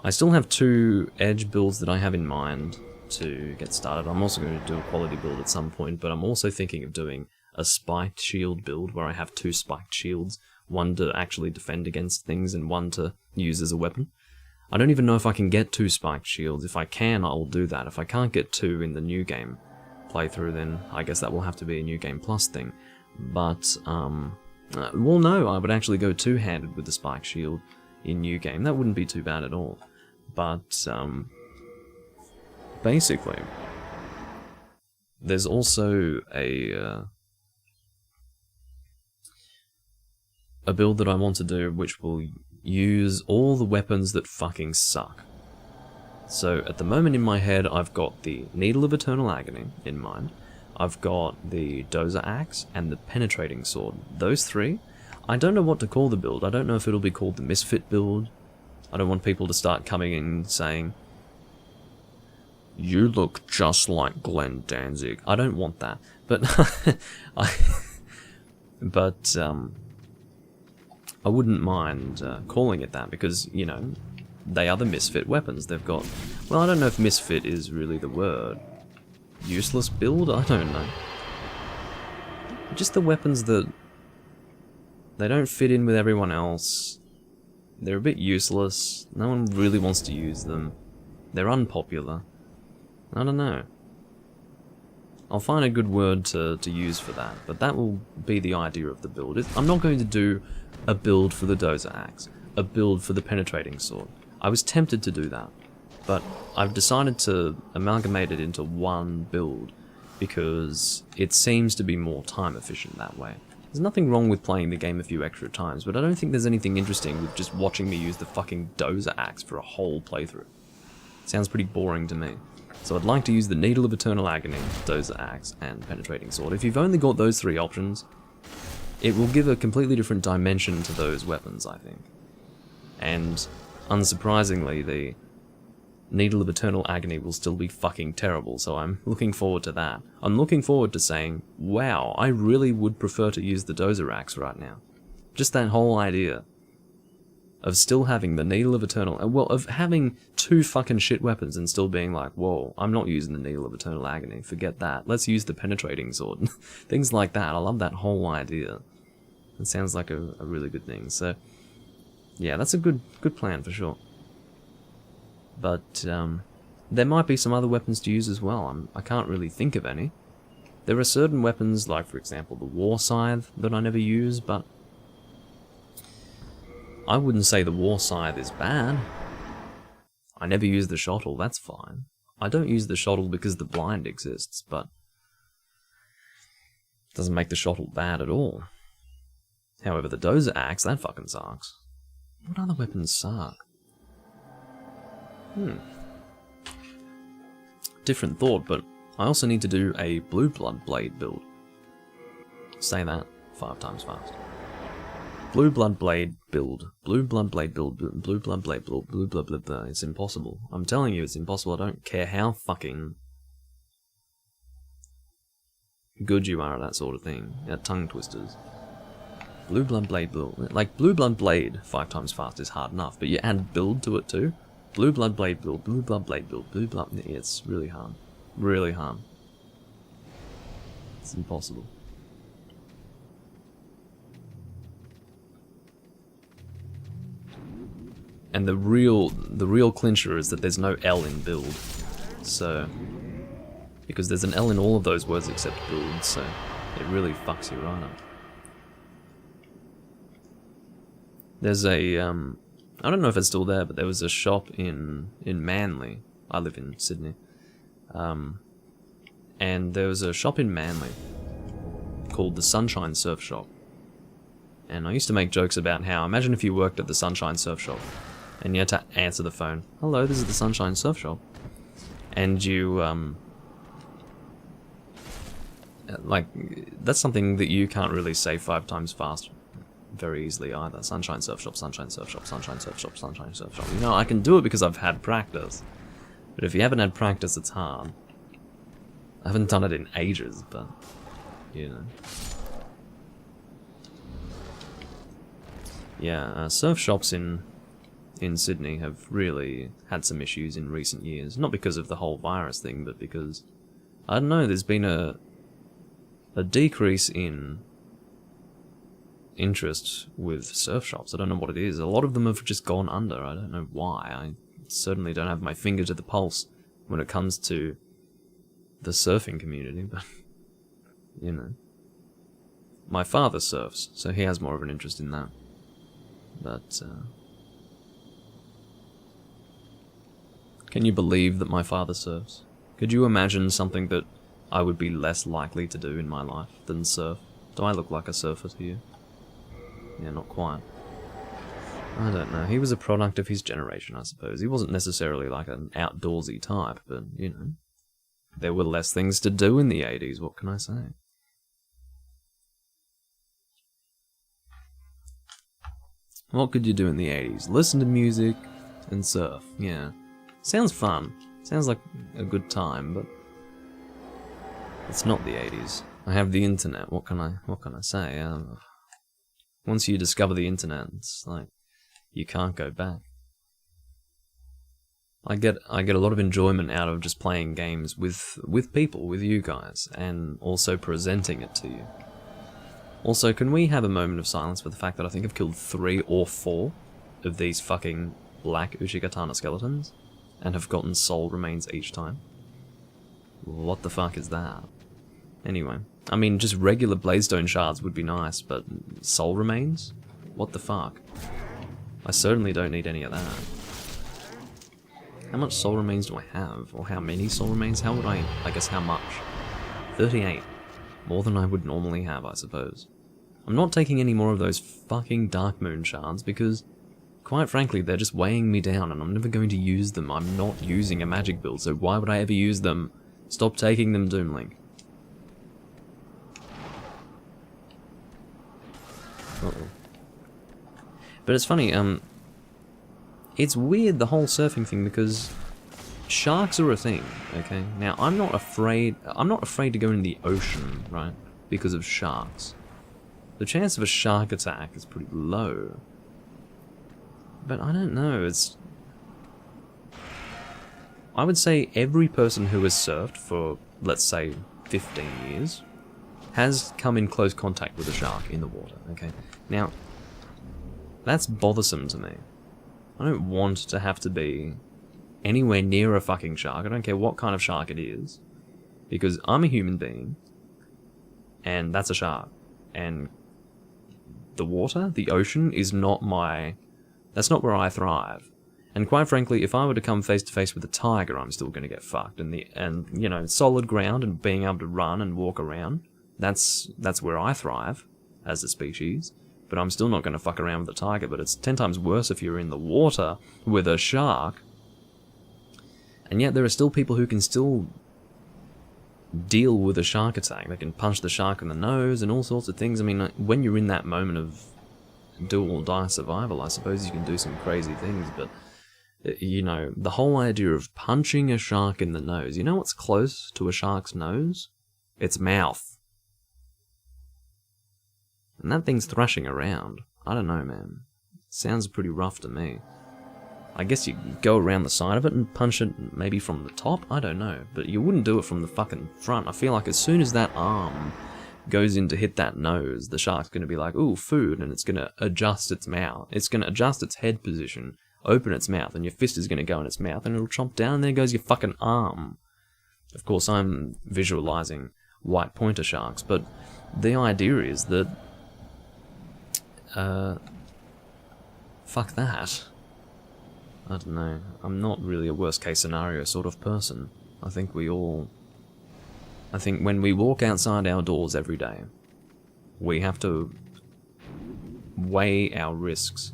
I still have 2 edge builds that I have in mind to get started. I'm also going to do a quality build at some point, but I'm also thinking of doing a spiked shield build where I have 2 spiked shields, one to actually defend against things and one to use as a weapon. I don't even know if I can get 2 spiked shields. If I can, I'll do that. If I can't get 2 in the New Game playthrough, then I guess that will have to be a New Game Plus thing. But, well, no, I would actually go 2-handed with the spiked shield in New Game. That wouldn't be too bad at all. But, basically, there's also a build that I want to do which will use all the weapons that fucking suck. So at the moment in my head I've got the Needle of Eternal Agony in mind, I've got the Dozer Axe and the Penetrating Sword. Those 3, I don't know what to call the build. I don't know if it'll be called the Misfit build. I don't want people to start coming in saying, "You look just like Glenn Danzig." I don't want that. But I wouldn't mind calling it that because, you know, they are the misfit weapons. They've got... Well, I don't know if misfit is really the word. Useless build? I don't know. Just the weapons that... They don't fit in with everyone else. They're a bit useless. No one really wants to use them. They're unpopular. I don't know. I'll find a good word to use for that, but that will be the idea of the build. I'm not going to do a build for the Dozer Axe, a build for the Penetrating Sword. I was tempted to do that, but I've decided to amalgamate it into one build because it seems to be more time efficient that way. There's nothing wrong with playing the game a few extra times, but I don't think there's anything interesting with just watching me use the fucking Dozer Axe for a whole playthrough. It sounds pretty boring to me. So I'd like to use the Needle of Eternal Agony, Dozer Axe, and Penetrating Sword. If you've only got those 3 options, it will give a completely different dimension to those weapons, I think. And, unsurprisingly, the Needle of Eternal Agony will still be fucking terrible, so I'm looking forward to that. I'm looking forward to saying, wow, I really would prefer to use the Dozer Axe right now. Just that whole idea of still having the Needle of Eternal... Well, of having 2 fucking shit weapons and still being like, whoa, I'm not using the Needle of Eternal Agony, forget that. Let's use the Penetrating Sword. Things like that. I love that whole idea. It sounds like a really good thing. So, yeah, that's a good plan for sure. But, there might be some other weapons to use as well. I can't really think of any. There are certain weapons, like, for example, the War Scythe, that I never use, but I wouldn't say the War Scythe is bad. I never use the shottle, that's fine. I don't use the shottle because the blind exists, but it doesn't make the shottle bad at all. However, the dozer axe, that fucking sucks. What other weapons suck? Different thought, but I also need to do a blue blood blade build. Say that 5 times fast. Blue blood blade build. Blue blood blade build. Blue blood blade build. Blue blood blade. It's impossible. I'm telling you, it's impossible. I don't care how fucking good you are at that sort of thing. At tongue twisters. Blue blood blade build. Like, blue blood blade 5 times fast is hard enough, but you add build to it too. Blue blood blade build. Blue blood blade build. Blue blood. Yeah, it's really hard. Really hard. It's impossible. And the real clincher is that there's no L in build. So, because there's an L in all of those words except build, so it really fucks you right up. There's a, I don't know if it's still there, but there was a shop in Manly. I live in Sydney. And there was a shop in Manly called the Sunshine Surf Shop. And I used to make jokes about how, imagine if you worked at the Sunshine Surf Shop and you had to answer the phone. Hello, this is the Sunshine Surf Shop. And you, like, that's something that you can't really say 5 times fast very easily either. Sunshine Surf Shop, Sunshine Surf Shop, Sunshine Surf Shop, Sunshine Surf Shop. You know, I can do it because I've had practice. But if you haven't had practice, it's hard. I haven't done it in ages, but, you know. Yeah, surf shops in Sydney have really had some issues in recent years. Not because of the whole virus thing, but because, I don't know, there's been a decrease in interest with surf shops. I don't know what it is. A lot of them have just gone under. I don't know why. I certainly don't have my finger to the pulse when it comes to the surfing community, but, you know. My father surfs, so he has more of an interest in that. But, can you believe that my father surfs? Could you imagine something that I would be less likely to do in my life than surf? Do I look like a surfer to you? Yeah, not quite. I don't know. He was a product of his generation, I suppose. He wasn't necessarily like an outdoorsy type, but, you know, there were less things to do in the 80s, what can I say? What could you do in the 80s? Listen to music and surf, yeah. Sounds fun. Sounds like a good time, but it's not the 80s. I have the internet, what can I say? Once you discover the internet, it's like, you can't go back. I get a lot of enjoyment out of just playing games with people, with you guys, and also presenting it to you. Also, can we have a moment of silence for the fact that I think I've killed 3 or 4 of these fucking black Uchigatana skeletons, and have gotten soul remains each time? What the fuck is that? Anyway, I mean, just regular Bladestone shards would be nice, but soul remains? What the fuck? I certainly don't need any of that. How much soul remains do I have? Or how many soul remains? How would I guess how much? 38. More than I would normally have, I suppose. I'm not taking any more of those fucking Dark Moon shards because, quite frankly, they're just weighing me down and I'm never going to use them. I'm not using a magic build, so why would I ever use them? Stop taking them, Doomlink. Uh-oh. But it's funny, it's weird, the whole surfing thing, because sharks are a thing, okay? Now, I'm not afraid to go in the ocean, right? Because of sharks. The chance of a shark attack is pretty low. But I don't know, I would say every person who has surfed for, let's say, 15 years has come in close contact with a shark in the water, okay? Now, that's bothersome to me. I don't want to have to be anywhere near a fucking shark. I don't care what kind of shark it is. Because I'm a human being. And that's a shark. And the water, the ocean, is not that's not where I thrive. And quite frankly, if I were to come face to face with a tiger, I'm still going to get fucked. And you know, solid ground and being able to run and walk around, that's where I thrive as a species. But I'm still not going to fuck around with a tiger. But it's 10 times worse if you're in the water with a shark. And yet there are still people who can still deal with a shark attack. They can punch the shark in the nose and all sorts of things. I mean, when you're in that moment of do or die survival, I suppose you can do some crazy things, but you know, the whole idea of punching a shark in the nose, you know what's close to a shark's nose? Its mouth. And that thing's thrashing around. I don't know, man. Sounds pretty rough to me. I guess you go around the side of it and punch it maybe from the top? I don't know. But you wouldn't do it from the fucking front. I feel like as soon as that arm goes in to hit that nose, the shark's going to be like, ooh, food, and it's going to adjust its mouth. It's going to adjust its head position, open its mouth, and your fist is going to go in its mouth, and it'll chomp down, and there goes your fucking arm. Of course, I'm visualizing white pointer sharks, but the idea is that fuck that. I don't know. I'm not really a worst case scenario sort of person. I think when we walk outside our doors every day, we have to weigh our risks,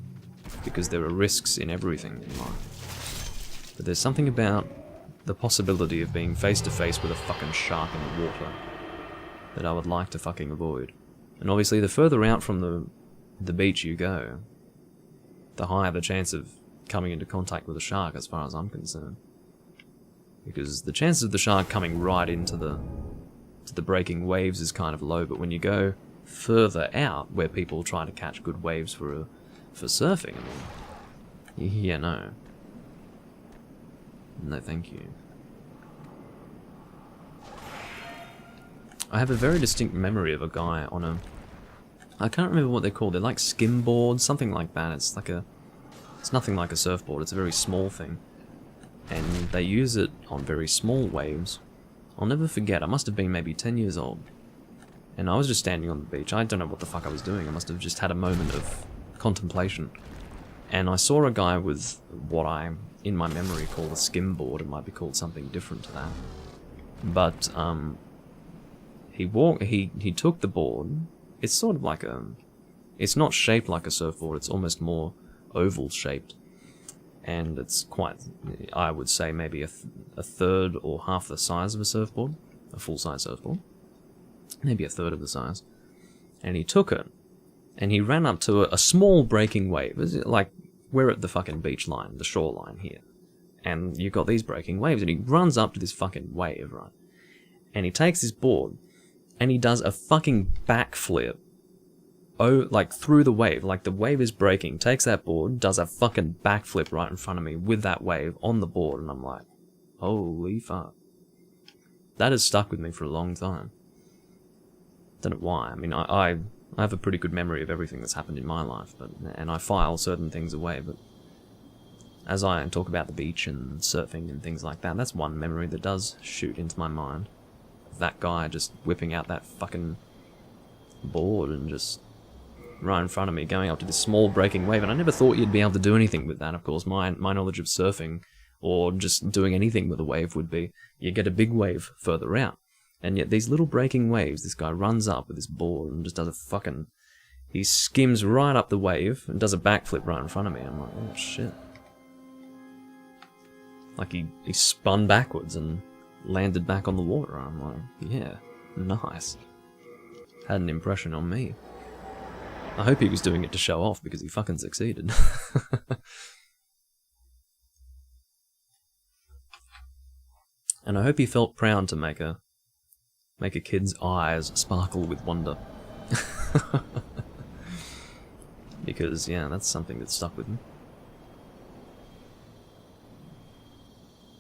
because there are risks in everything in life. But there's something about the possibility of being face to face with a fucking shark in the water that I would like to fucking avoid. And obviously the further out from the beach you go, the higher the chance of coming into contact with a shark, as far as I'm concerned. Because the chances of the shark coming right into the breaking waves is kind of low, but when you go further out, where people try to catch good waves for surfing, I mean, yeah, no. No, thank you. I have a very distinct memory of a guy on a... I can't remember what they're called. They're like skim boards, something like that. It's nothing like a surfboard. It's a very small thing. And they use it on very small waves. I'll never forget. I must have been maybe 10 years old. And I was just standing on the beach. I don't know what the fuck I was doing. I must have just had a moment of contemplation. And I saw a guy with what I, in my memory, call a skim board. It might be called something different to that. But, he took the board. It's sort of like it's not shaped like a surfboard. It's almost more oval shaped. And it's quite, I would say, maybe a third or half the size of a surfboard. A full-size surfboard. Maybe a third of the size. And he took it, and he ran up to a small breaking wave. Like, we're at the fucking beach line, the shoreline here. And you've got these breaking waves, and he runs up to this fucking wave, right? And he takes his board, and he does a fucking backflip. Oh, like through the wave, like the wave is breaking, takes that board, does a fucking backflip right in front of me with that wave on the board, and I'm like, holy fuck. That has stuck with me for a long time. Don't know why. I mean, I have a pretty good memory of everything that's happened in my life, and I file certain things away, but as I talk about the beach and surfing and things like that, that's one memory that does shoot into my mind. That guy just whipping out that fucking board and just right in front of me, going up to this small breaking wave, and I never thought you'd be able to do anything with that. Of course, my knowledge of surfing, or just doing anything with a wave, would be you get a big wave further out. And yet these little breaking waves, this guy runs up with this board and just does a fucking... He skims right up the wave and does a backflip right in front of me. I'm like, oh shit. Like he spun backwards and landed back on the water. I'm like, yeah, nice. Had an impression on me. I hope he was doing it to show off, because he fucking succeeded. And I hope he felt proud to make a kid's eyes sparkle with wonder. Because, yeah, that's something that stuck with me.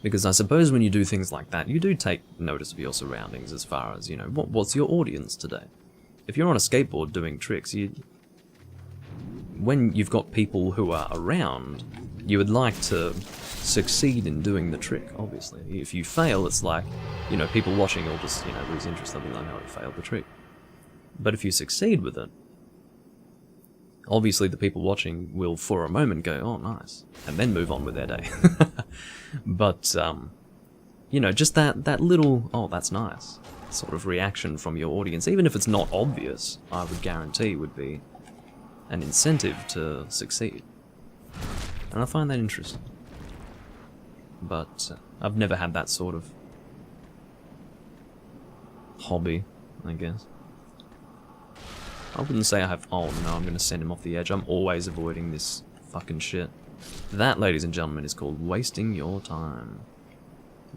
Because I suppose when you do things like that, you do take notice of your surroundings, as far as, you know, what's your audience today? If you're on a skateboard doing tricks, when you've got people who are around, you would like to succeed in doing the trick, obviously. If you fail, it's like, you know, people watching will just, you know, lose interest. They'll be like, oh, you failed the trick. But if you succeed with it, Obviously, the people watching will, for a moment, go, "Oh, nice," and then move on with their day. But, you know, just that little, "Oh, that's nice," sort of reaction from your audience, even if it's not obvious, I would guarantee would be an incentive to succeed. And I find that interesting. But I've never had that sort of hobby, I guess. I wouldn't say I have... Oh no, I'm going to send him off the edge. I'm always avoiding this fucking shit. That, ladies and gentlemen, is called wasting your time.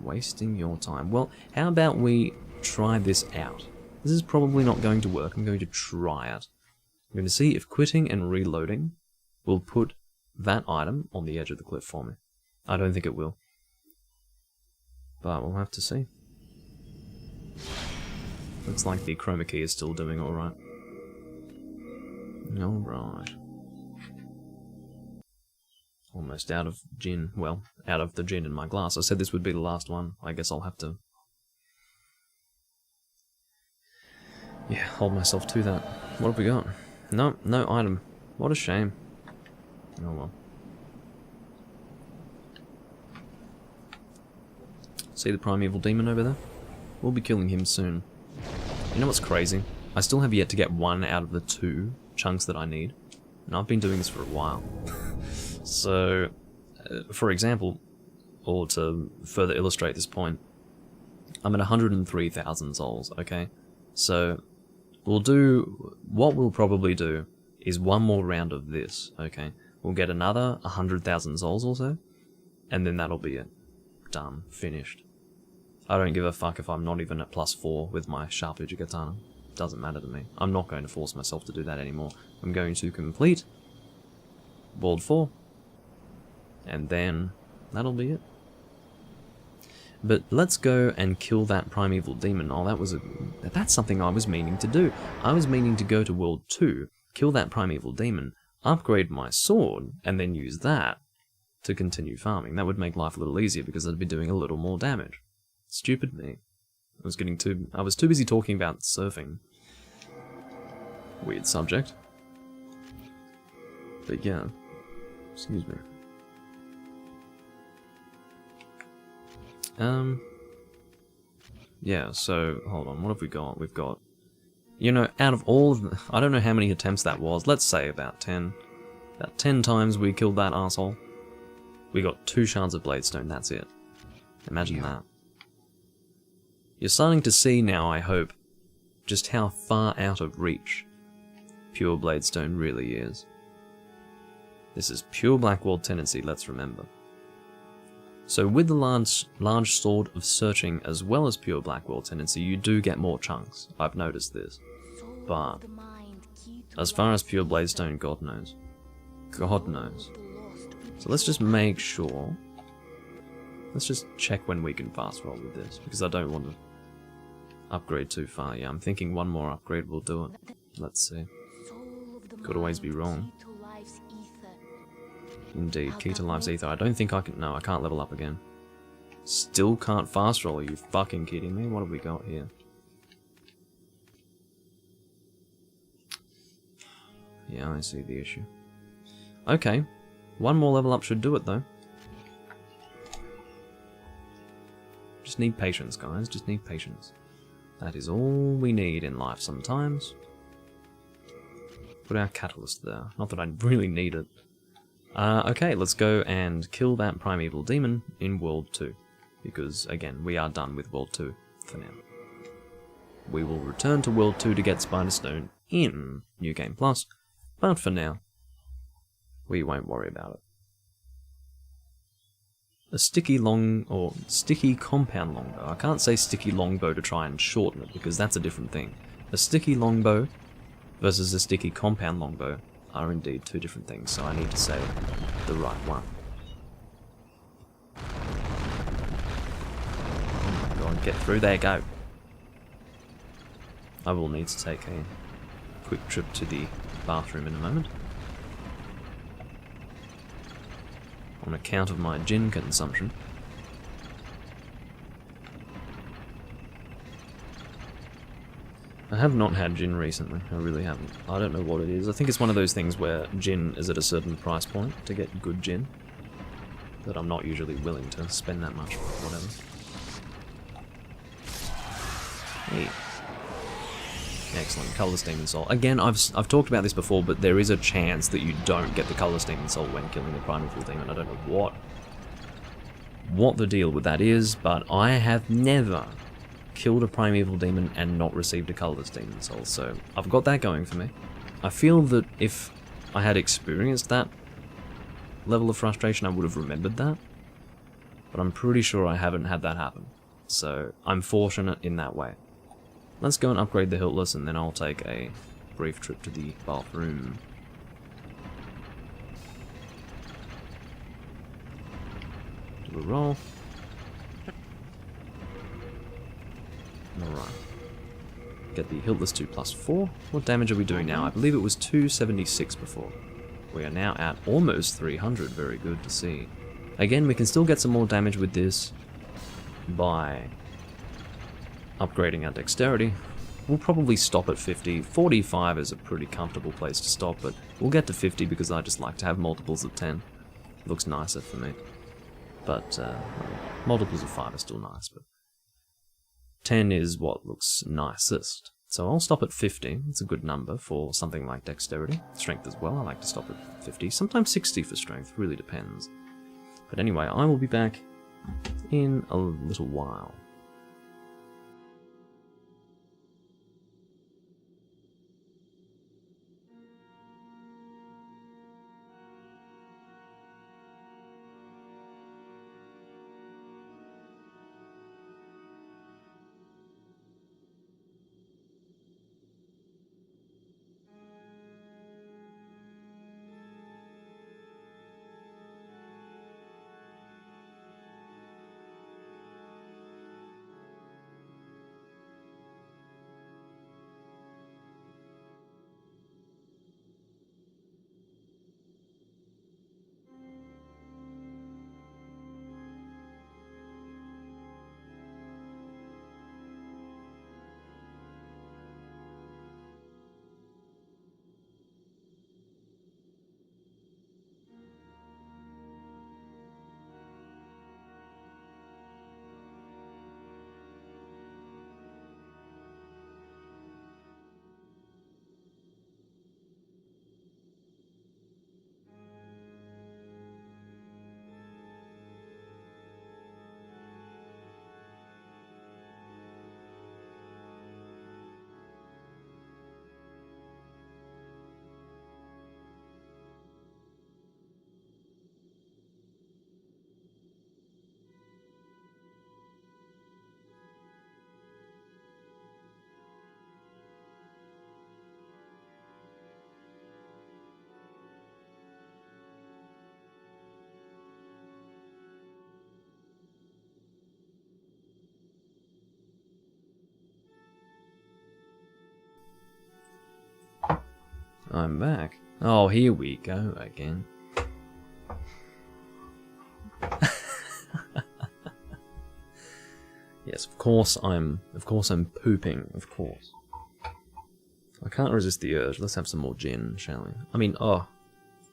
Wasting your time. Well, how about we try this out? This is probably not going to work. I'm going to try it. I'm going to see if quitting and reloading will put that item on the edge of the cliff for me. I don't think it will. But we'll have to see. Looks like the chroma key is still doing alright. Alright. Almost out of gin. Well, out of the gin in my glass. I said this would be the last one. I guess I'll have to... yeah, hold myself to that. What have we got? No, no item. What a shame. Oh well. See the primeval demon over there? We'll be killing him soon. You know what's crazy? I still have yet to get 1 out of the 2 chunks that I need. And I've been doing this for a while. So, for example, or to further illustrate this point, I'm at 103,000 souls, okay? So, what we'll probably do is 1 more round of this, okay? We'll get another 100,000 souls or so, and then that'll be it. Done. Finished. I don't give a fuck if I'm not even at +4 with my sharp Uchigatana. Doesn't matter to me. I'm not going to force myself to do that anymore. I'm going to complete World 4, and then that'll be it. But let's go and kill that primeval demon. Oh, that's something I was meaning to do. I was meaning to go to World 2, kill that primeval demon, upgrade my sword, and then use that to continue farming. That would make life a little easier because I'd be doing a little more damage. Stupid me. I was too busy talking about surfing. Weird subject. But yeah. Excuse me. Yeah, so, hold on, what have we got? We've got, you know, out of all of the, I don't know how many attempts that was, let's say about 10. About 10 times we killed that arsehole. We got 2 shards of bladestone, that's it. Imagine that. You're starting to see now, I hope, just how far out of reach pure bladestone really is. This is pure Blackworld tendency, let's remember. So with the large sword of searching as well as pure Blackworld tendency, you do get more chunks. I've noticed this. But as far as pure bladestone, God knows. God knows. So let's just make sure. Let's just check when we can fast roll with this, because I don't want to upgrade too far. Yeah, I'm thinking 1 more upgrade will do it. Let's see. Could always be wrong. Indeed, key to life's ether. I don't think I can... No, I can't level up again. Still can't fast roll. Are you fucking kidding me? What have we got here? Yeah, I see the issue. Okay. 1 more level up should do it, though. Just need patience, guys. Just need patience. That is all we need in life sometimes. Put our catalyst there. Not that I really need it. Okay, let's go and kill that primeval demon in World 2. Because, again, we are done with World 2 for now. We will return to World 2 to get Spider Stone in New Game Plus, but for now, we won't worry about it. A sticky compound longbow. I can't say sticky longbow to try and shorten it, because that's a different thing. A sticky longbow versus a sticky compound longbow are indeed 2 different things, so I need to say the right one. Oh my god, get through there, go! I will need to take a quick trip to the bathroom in a moment. On account of my gin consumption.
I have not had gin recently, I really haven't. I don't know what it is. I think it's one of those things where gin is at a certain price point to get good gin, that I'm not usually willing to spend that much for, whatever. Hey. Excellent, Colorless Demon Soul. Again, I've talked about this before, but there is a chance that you don't get the Colorless Demon Soul when killing the Primeval Demon. I don't know what the deal with that is, but I have never killed a Primeval Demon and not received a Colorless Demon Soul, so I've got that going for me. I feel that if I had experienced that level of frustration, I would have remembered that, but I'm pretty sure I haven't had that happen, so I'm fortunate in that way. Let's go and upgrade the Hiltless, and then I'll take a brief trip to the bathroom. Do a roll. Alright. Get the Hiltless 2 plus 4. What damage are we doing now? I believe it was 276 before. We are now at almost 300. Very good to see. Again, we can still get some more damage with this by upgrading our Dexterity. We'll probably stop at 50. 45 is a pretty comfortable place to stop, but we'll get to 50 because I just like to have multiples of 10. It looks nicer for me. But multiples of 5 are still nice, but 10 is what looks nicest. So I'll stop at 50. It's a good number for something like Dexterity. Strength as well, I like to stop at 50. Sometimes 60 for Strength, really depends. But anyway, I will be back in a little while. I'm back. Oh, here we go again. Yes, of course I'm pooping, of course. I can't resist the urge. Let's have some more gin, shall we? I mean, oh,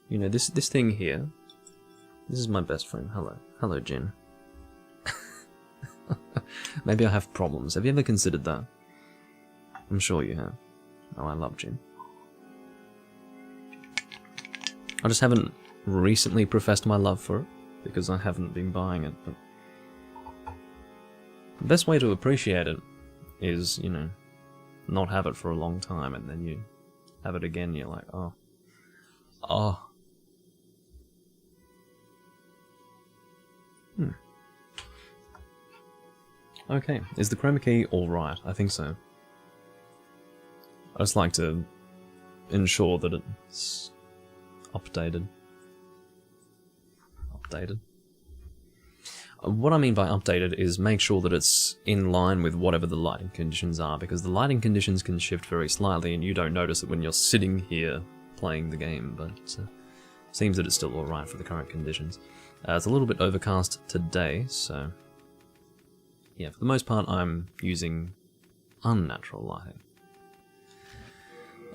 you know, this thing here, this is my best friend. Hello. Hello, gin. Maybe I have problems. Have you ever considered that? I'm sure you have. Oh, I love gin. I just haven't recently professed my love for it, because I haven't been buying it, but the best way to appreciate it is, you know, not have it for a long time, and then you have it again, and you're like, oh. Oh. Okay, is the chroma key alright? I think so. I just like to ensure that it's updated. What I mean by updated is make sure that it's in line with whatever the lighting conditions are, because the lighting conditions can shift very slightly and you don't notice it when you're sitting here playing the game, but it seems that it's still alright for the current conditions. It's a little bit overcast today, so yeah, for the most part I'm using unnatural lighting.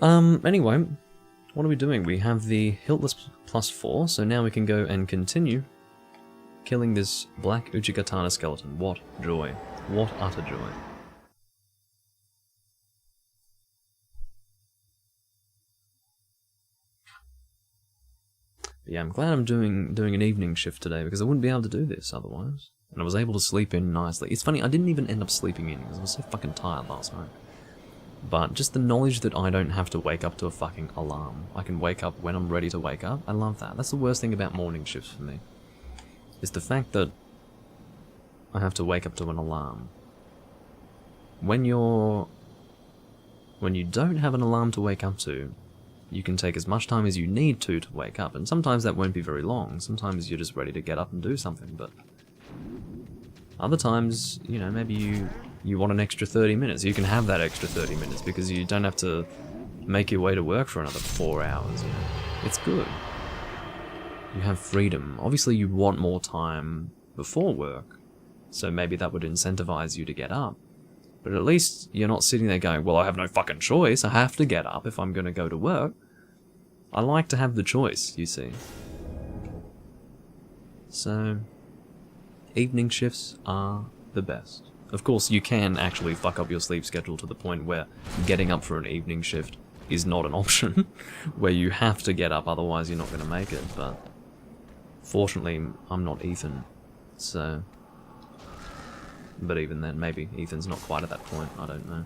Anyway, what are we doing? We have the Hiltless +4, so now we can go and continue killing this black Uchigatana skeleton. What joy. What utter joy. But yeah, I'm glad I'm doing an evening shift today, because I wouldn't be able to do this otherwise. And I was able to sleep in nicely. It's funny, I didn't even end up sleeping in, because I was so fucking tired last night. But just the knowledge that I don't have to wake up to a fucking alarm. I can wake up when I'm ready to wake up. I love that. That's the worst thing about morning shifts for me. Is the fact that I have to wake up to an alarm. When you don't have an alarm to wake up to, you can take as much time as you need to wake up, and sometimes that won't be very long. Sometimes you're just ready to get up and do something, but other times, you know, maybe you want an extra 30 minutes. You can have that extra 30 minutes because you don't have to make your way to work for another 4 hours, you know. It's good. You have freedom. Obviously you want more time before work, so maybe that would incentivize you to get up. But at least you're not sitting there going, well, I have no fucking choice, I have to get up if I'm going to go to work. I like to have the choice, you see. So, evening shifts are the best. Of course, you can actually fuck up your sleep schedule to the point where getting up for an evening shift is not an option, where you have to get up, otherwise you're not going to make it, but fortunately, I'm not Ethan, so... But even then, maybe Ethan's not quite at that point, I don't know.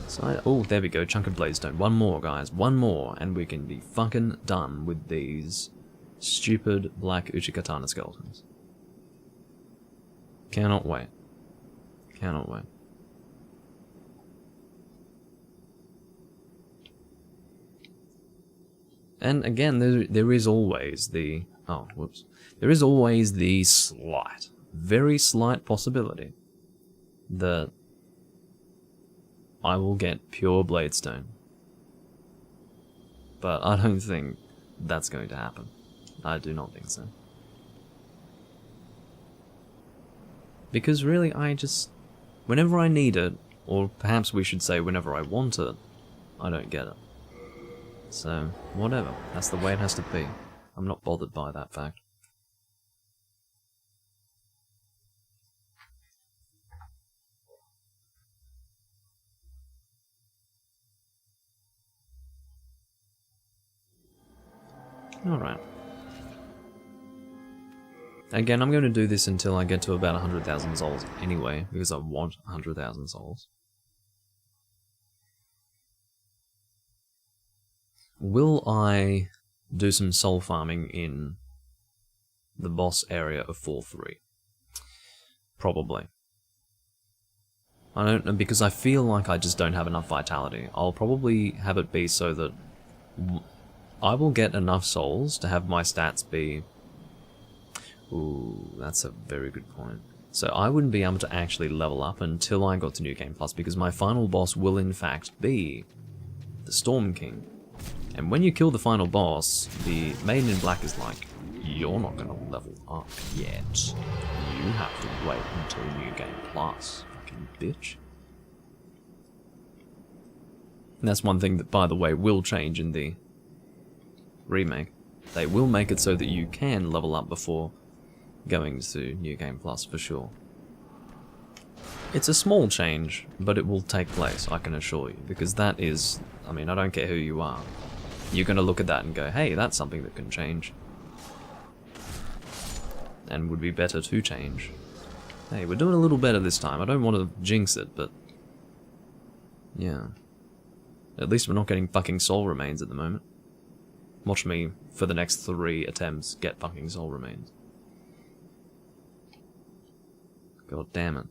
So oh, there we go, chunk of bladestone. One more, guys, one more, and we can be fucking done with these stupid black Uchigatana skeletons. Cannot wait. Cannot wait. And again, there is always the... Oh, whoops. There is always the slight, very slight possibility that I will get pure bladestone. But I don't think that's going to happen. I do not think so. Because really, whenever I need it, or perhaps we should say whenever I want it, I don't get it. So, whatever. That's the way it has to be. I'm not bothered by that fact. Alright. Again, I'm going to do this until I get to about 100,000 souls anyway, because I want 100,000 souls. Will I do some soul farming in the boss area of 4-3? Probably. I don't know, because I feel like I just don't have enough vitality. I'll probably have it be so that I will get enough souls to have my stats be... Ooh, that's a very good point. So I wouldn't be able to actually level up until I got to New Game Plus, because my final boss will in fact be the Storm King. And when you kill the final boss, the Maiden in Black is like, you're not going to level up yet. You have to wait until New Game Plus, fucking bitch. And that's one thing that, by the way, will change in the remake. They will make it so that you can level up before going to New Game Plus, for sure. It's a small change, but it will take place, I can assure you, because that is, I mean, I don't care who you are. You're going to look at that and go, hey, that's something that can change. And would be better to change. Hey, we're doing a little better this time. I don't want to jinx it, but... yeah. At least we're not getting fucking soul remains at the moment. Watch me, for the next 3 attempts, get fucking soul remains. God damn it.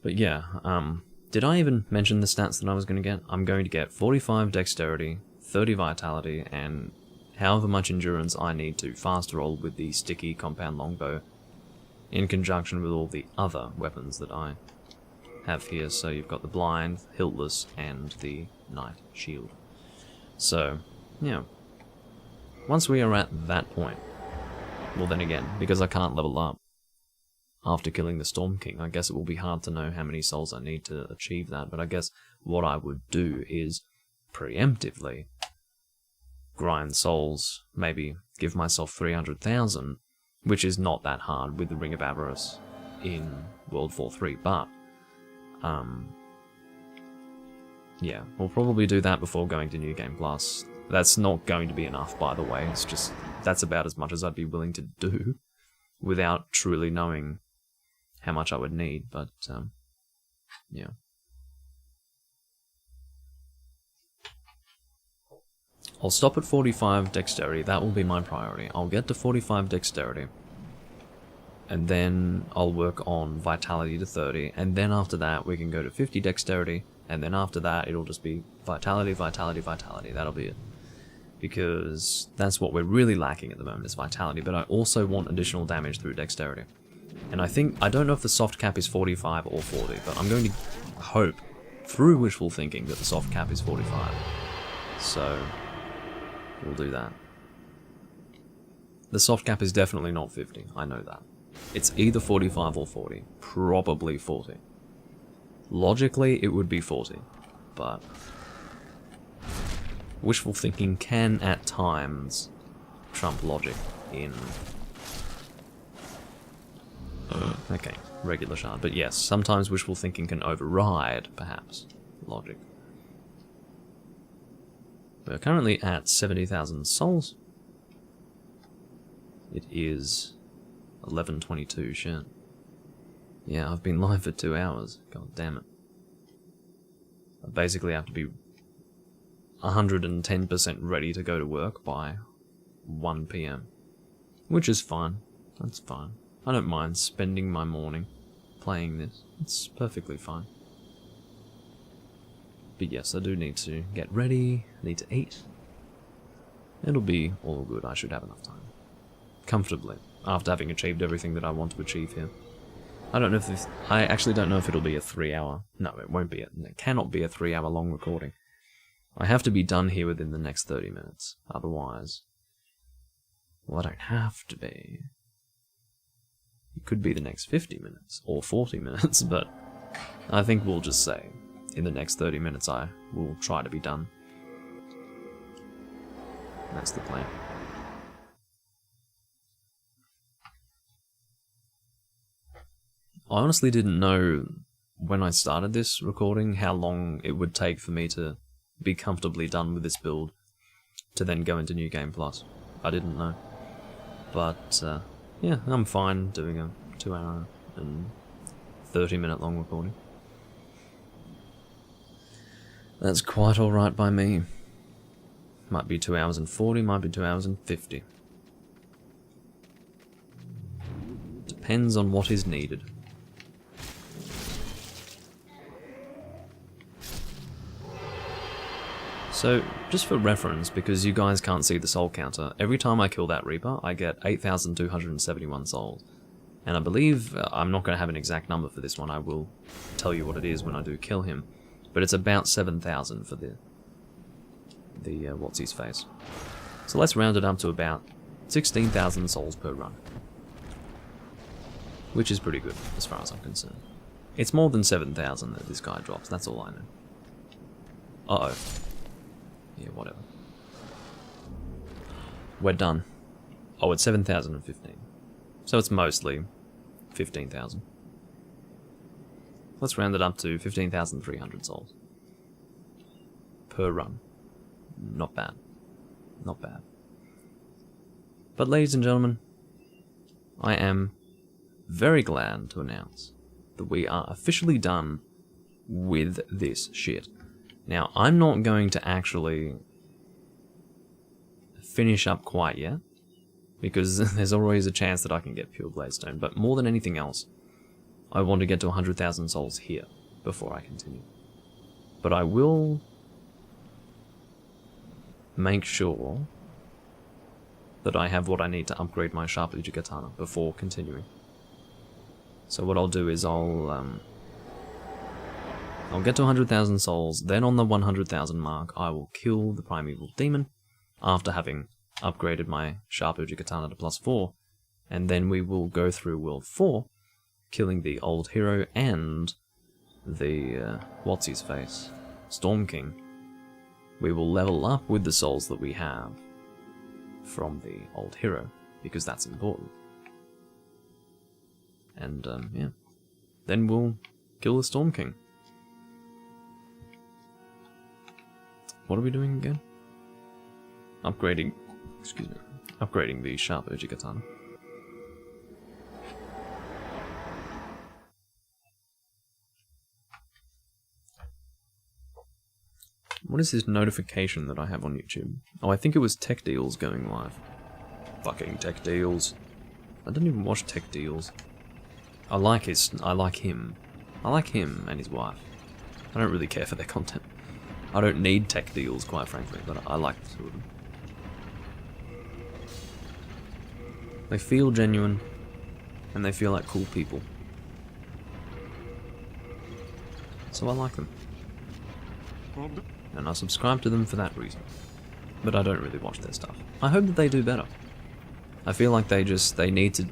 But yeah, did I even mention the stats that I was going to get? I'm going to get 45 Dexterity, 30 Vitality, and however much endurance I need to fast roll with the sticky Compound Longbow, in conjunction with all the other weapons that I have here. So you've got the Blind, Hiltless, and the Knight Shield. So, yeah. Once we are at that point, well then again, because I can't level up, after killing the Storm King. I guess it will be hard to know how many souls I need to achieve that, but I guess what I would do is preemptively grind souls, maybe give myself 300,000, which is not that hard with the Ring of Avarice in World War 3, but yeah, we'll probably do that before going to New Game Plus. That's not going to be enough, by the way. It's just, that's about as much as I'd be willing to do without truly knowing how much I would need, but yeah. I'll stop at 45 Dexterity, that will be my priority. I'll get to 45 Dexterity, and then I'll work on Vitality to 30, and then after that we can go to 50 Dexterity, and then after that it'll just be Vitality, Vitality, Vitality, that'll be it. Because that's what we're really lacking at the moment is Vitality, but I also want additional damage through Dexterity. And I don't know if the soft cap is 45 or 40, but I'm going to hope, through wishful thinking, that the soft cap is 45. So, we'll do that. The soft cap is definitely not 50, I know that. It's either 45 or 40, probably 40. Logically, it would be 40, but wishful thinking can, at times, trump logic in... okay, regular shard. But yes, sometimes wishful thinking can override, perhaps, logic. We're currently at 70,000 souls. It is 11:22, shit. Yeah, I've been live for 2 hours. God damn it. I basically have to be 110% ready to go to work by 1 PM. Which is fine. That's fine. I don't mind spending my morning playing this. It's perfectly fine. But yes, I do need to get ready, need to eat. It'll be all good, I should have enough time. Comfortably, after having achieved everything that I want to achieve here. I don't know if this, I actually don't know if it'll be a 3 hour, no it won't be, it cannot be a 3 hour long recording. I have to be done here within the next 30 minutes, otherwise, well I don't have to be. It could be the next 50 minutes, or 40 minutes, but I think we'll just say, in the next 30 minutes I will try to be done. That's the plan. I honestly didn't know when I started this recording how long it would take for me to be comfortably done with this build to then go into New Game Plus. I didn't know. But, yeah, I'm fine doing a 2 hour and 30-minute long recording. That's quite alright by me. Might be 2 hours and 40, might be 2 hours and 50. Depends on what is needed. So, just for reference, because you guys can't see the soul counter, every time I kill that Reaper, I get 8,271 souls. And I believe, I'm not going to have an exact number for this one, I will tell you what it is when I do kill him. But it's about 7,000 for the what's-his-face. So let's round it up to about 16,000 souls per run. Which is pretty good, as far as I'm concerned. It's more than 7,000 that this guy drops, that's all I know. Uh-oh. Yeah, whatever. We're done. Oh, it's 7,015. So it's mostly 15,000. Let's round it up to 15,300 souls. Per run. Not bad. Not bad. But ladies and gentlemen, I am very glad to announce that we are officially done with this shit. Now, I'm not going to actually finish up quite yet, because there's always a chance that I can get pure Bladestone, but more than anything else, I want to get to 100,000 souls here before I continue. But I will make sure that I have what I need to upgrade my sharp Uchigatana before continuing. So what I'll do is I'll get to 100,000 souls, then on the 100,000 mark I will kill the Primeval Demon after having upgraded my sharp Uchigatana to +4, and then we will go through World 4 killing the old hero and the, what's-his-face, Storm King, we will level up with the souls that we have from the old hero, because that's important. And, yeah. Then we'll kill the Storm King. What are we doing again? Upgrading the sharp Uchigatana. What is this notification that I have on YouTube? Oh, I think it was Tech Deals going live. Fucking Tech Deals. I don't even watch Tech Deals. I like him. I like him and his wife. I don't really care for their content. I don't need Tech Deals, quite frankly, but I like the two of them. They feel genuine, and they feel like cool people. So I like them. And I subscribe to them for that reason. But I don't really watch their stuff. I hope that they do better. I feel like they need to...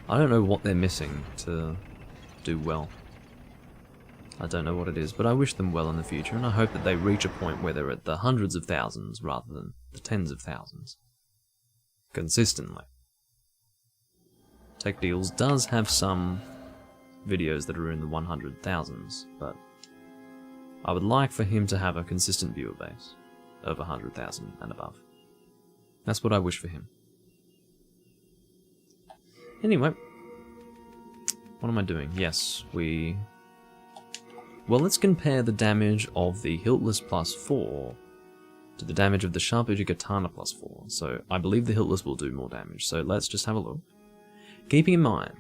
I don't know what they're missing to do well. I don't know what it is, but I wish them well in the future, and I hope that they reach a point where they're at the hundreds of thousands rather than the tens of thousands. Consistently. Tech Deals does have some videos that are in the 100,000s, but I would like for him to have a consistent viewer base of 100,000 and above. That's what I wish for him. Anyway, what am I doing? Yes, well, let's compare the damage of the Hiltless +4 to the damage of the sharp Uchigatana +4. So I believe the Hiltless will do more damage, so let's just have a look. Keeping in mind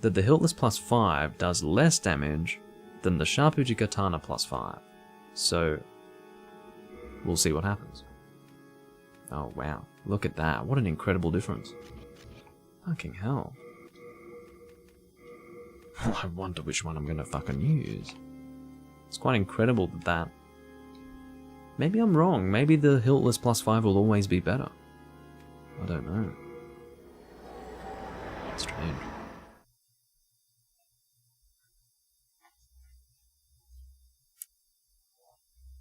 that the Hiltless +5 does less damage than the sharp Uchigatana +5. So we'll see what happens. Oh wow, look at that. What an incredible difference. Fucking hell. I wonder which one I'm gonna fucking use. It's quite incredible that... Maybe I'm wrong. Maybe the Hiltless +5 will always be better. I don't know. Strange.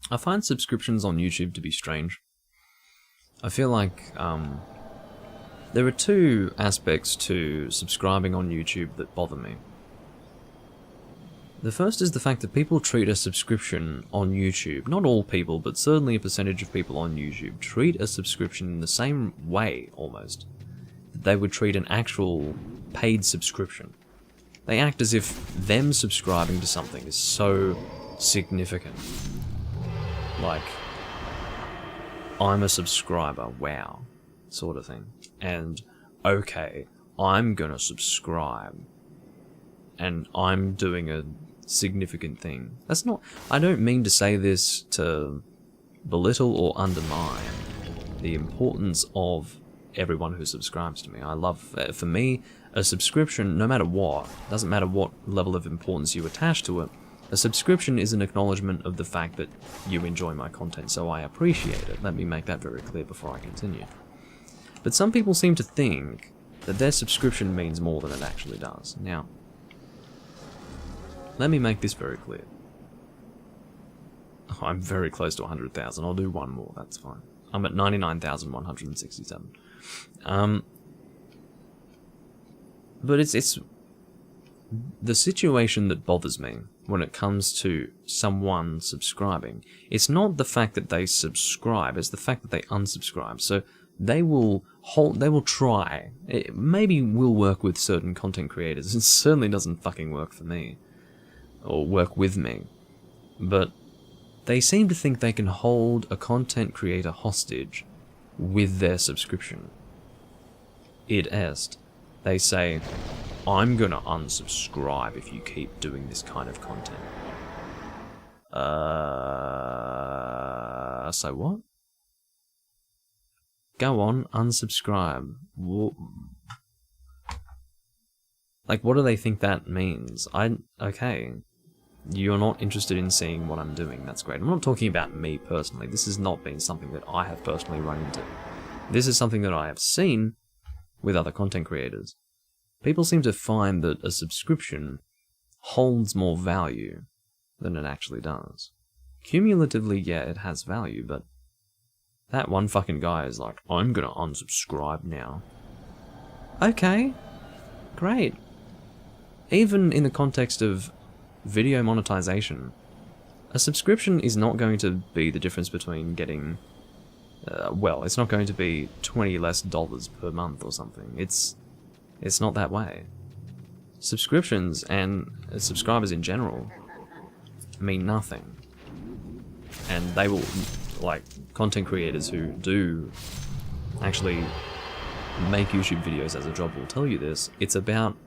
I find subscriptions on YouTube to be strange. I feel like there are two aspects to subscribing on YouTube that bother me. The first is the fact that people treat a subscription on YouTube, not all people, but certainly a percentage of people on YouTube, treat a subscription in the same way, almost, that they would treat an actual paid subscription. They act as if them subscribing to something is so significant. Like, I'm a subscriber, wow, sort of thing. And, okay, I'm gonna subscribe, and I'm doing a significant thing. That's not... I don't mean to say this to belittle or undermine the importance of everyone who subscribes to me. I love... For me, a subscription, no matter what, doesn't matter what level of importance you attach to it, a subscription is an acknowledgement of the fact that you enjoy my content, so I appreciate it. Let me make that very clear before I continue. But some people seem to think that their subscription means more than it actually does. Now, let me make this very clear. I'm very close to 100,000. I'll do one more, that's fine. I'm at 99,167. But it's the situation that bothers me when it comes to someone subscribing. It's not the fact that they subscribe, it's the fact that they unsubscribe. So they will try. It maybe will work with certain content creators. It certainly doesn't fucking work for me. Or work with me. But they seem to think they can hold a content creator hostage with their subscription. Id est. They say, I'm gonna unsubscribe if you keep doing this kind of content. So what? Go on, unsubscribe. Like, what do they think that means? Okay. You're not interested in seeing what I'm doing, that's great. I'm not talking about me personally. This has not been something that I have personally run into. This is something that I have seen with other content creators. people seem to find that a subscription holds more value than it actually does. Cumulatively, yeah, it has value, but that one fucking guy is like, I'm gonna unsubscribe now. Okay, great. Even in the context of video monetization, a subscription is not going to be the difference between getting, well, it's not going to be $20 less per month or something. It's not that way. Subscriptions and subscribers in general mean nothing. And they will, like, content creators who do actually make YouTube videos as a job will tell you this. It's about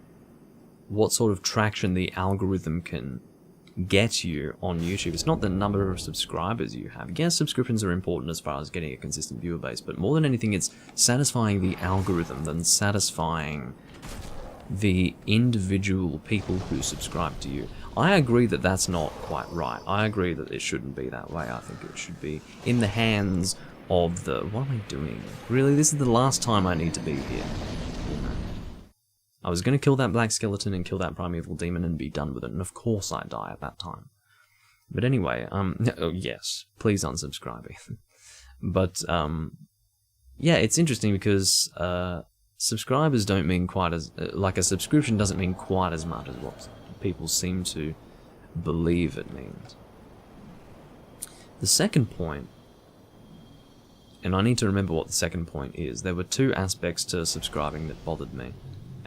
what sort of traction the algorithm can get you on YouTube. It's not the number of subscribers you have. Yes, subscriptions are important as far as getting a consistent viewer base, but more than anything, it's satisfying the algorithm than satisfying the individual people who subscribe to you. I agree that that's not quite right. I agree that it shouldn't be that way. I think it should be in the hands of the... What am I doing? Really, this is the last time I need to be here. You know. I was going to kill that black skeleton and kill that primeval demon and be done with it, and of course I die at that time. But anyway, oh, yes, please unsubscribe. But, yeah, it's interesting because, subscribers don't mean quite as... like, a subscription doesn't mean quite as much as what people seem to believe it means. The second point, and I need to remember what the second point is, there were two aspects to subscribing that bothered me.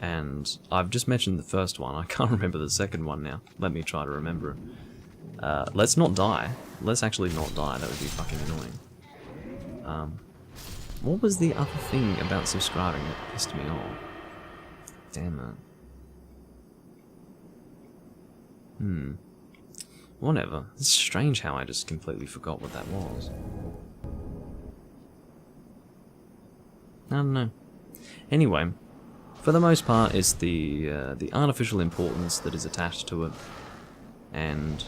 And I've just mentioned the first one, I can't remember the second one now. Let me try to remember it. Let's not die. Let's actually not die, that would be fucking annoying. What was the other thing about subscribing that pissed me off? Damn it. Whatever. It's strange how I just completely forgot what that was. I don't know. Anyway, for the most part, it's the artificial importance that is attached to it, and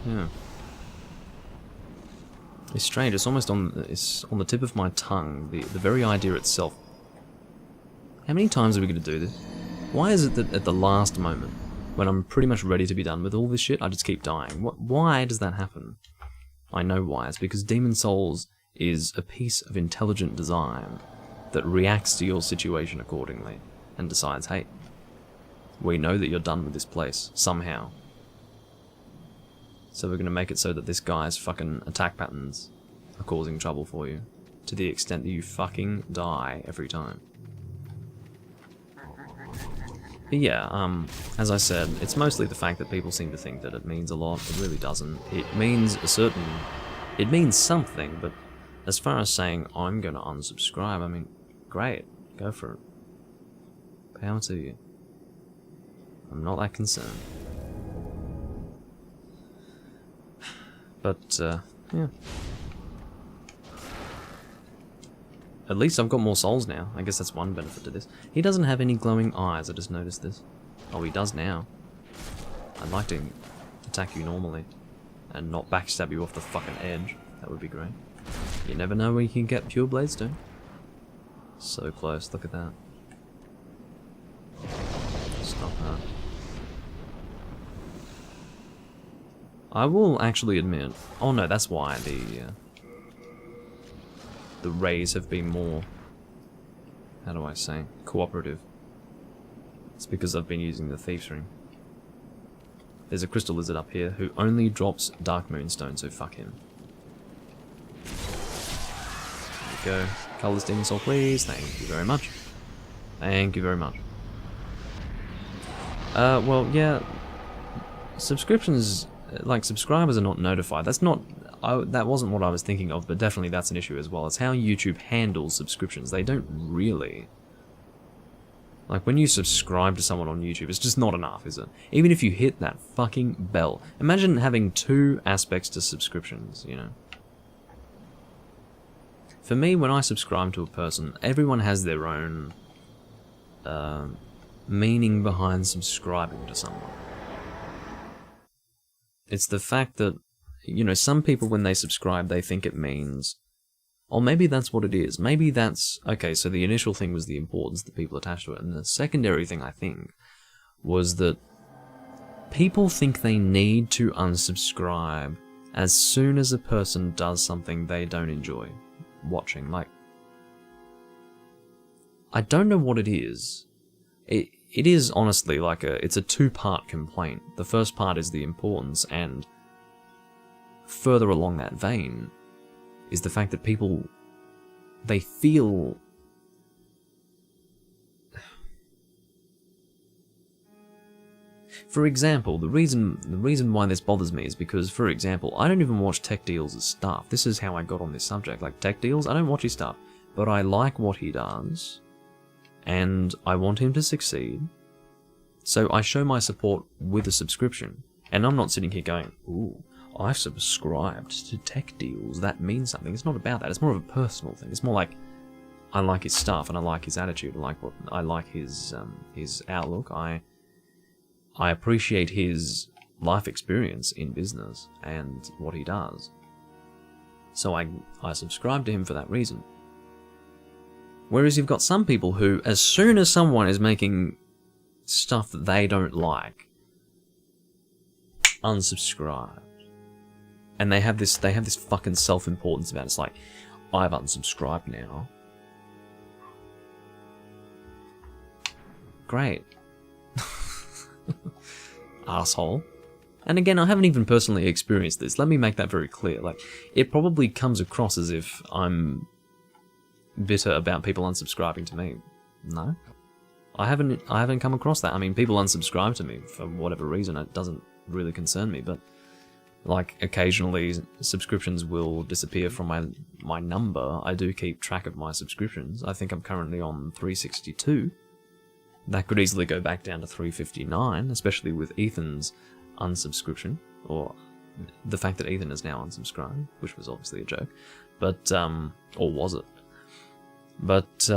yeah, it's strange. It's almost on the tip of my tongue. The very idea itself. How many times are we going to do this? Why is it that at the last moment, when I'm pretty much ready to be done with all this shit, I just keep dying? Why does that happen? I know why. It's because Demon Souls is a piece of intelligent design that reacts to your situation accordingly and decides, hey, we know that you're done with this place, somehow. So we're going to make it so that this guy's fucking attack patterns are causing trouble for you, to the extent that you fucking die every time. But yeah, as I said, it's mostly the fact that people seem to think that it means a lot. It really doesn't. It means it means something, but as far as saying, I'm going to unsubscribe, I mean, great, go for it. Power to you. I'm not that concerned. But, yeah. At least I've got more souls now. I guess that's one benefit to this. He doesn't have any glowing eyes, I just noticed this. Oh, he does now. I'd like to attack you normally, and not backstab you off the fucking edge. That would be great. You never know where you can get pure bladestone. So close, look at that. Stop that. I will actually admit... Oh no, that's why the rays have been more... How do I say? Cooperative. It's because I've been using the Thieves Ring. There's a crystal lizard up here who only drops Dark Moonstone, so fuck him. There we go. Colorless Demon Soul, please. Thank you very much. Thank you very much. Well, yeah. Subscriptions... Like, subscribers are not notified. That's not... that wasn't what I was thinking of, but definitely that's an issue as well. It's how YouTube handles subscriptions. They don't really... Like, when you subscribe to someone on YouTube, it's just not enough, is it? Even if you hit that fucking bell. Imagine having two aspects to subscriptions, you know? For me, when I subscribe to a person, everyone has their own meaning behind subscribing to someone. It's the fact that, you know, some people when they subscribe, they think it means, Or maybe that's what it is. Maybe that's... Okay, so the initial thing was the importance that people attach to it. And the secondary thing, I think, was that people think they need to unsubscribe as soon as a person does something they don't enjoy watching. Like, I don't know what it is. It is honestly like it's a two-part complaint. The first part is the importance, and further along that vein is the fact that people, they feel... For example, the reason why this bothers me is because, for example, I don't even watch Tech Deals' stuff. This is how I got on this subject. Like, Tech Deals, I don't watch his stuff, but I like what he does, and I want him to succeed, so I show my support with a subscription. And I'm not sitting here going, ooh, I've subscribed to Tech Deals, that means something. It's not about that, it's more of a personal thing. It's more like, I like his stuff, and I like his attitude, I like his outlook, I appreciate his life experience in business and what he does. So I subscribe to him for that reason. Whereas you've got some people who, as soon as someone is making stuff that they don't like, unsubscribe. And they have this fucking self-importance about it. It's like, I've unsubscribed now. Great. Asshole. And again, I haven't even personally experienced this. Let me make that very clear. Like, it probably comes across as if I'm bitter about people unsubscribing to me. No. I haven't come across that. I mean, people unsubscribe to me for whatever reason. It doesn't really concern me, but like, occasionally subscriptions will disappear from my number. I do keep track of my subscriptions. I think I'm currently on 362. That could easily go back down to 359, especially with Ethan's unsubscription, or the fact that Ethan is now unsubscribed, which was obviously a joke, but, or was it? But,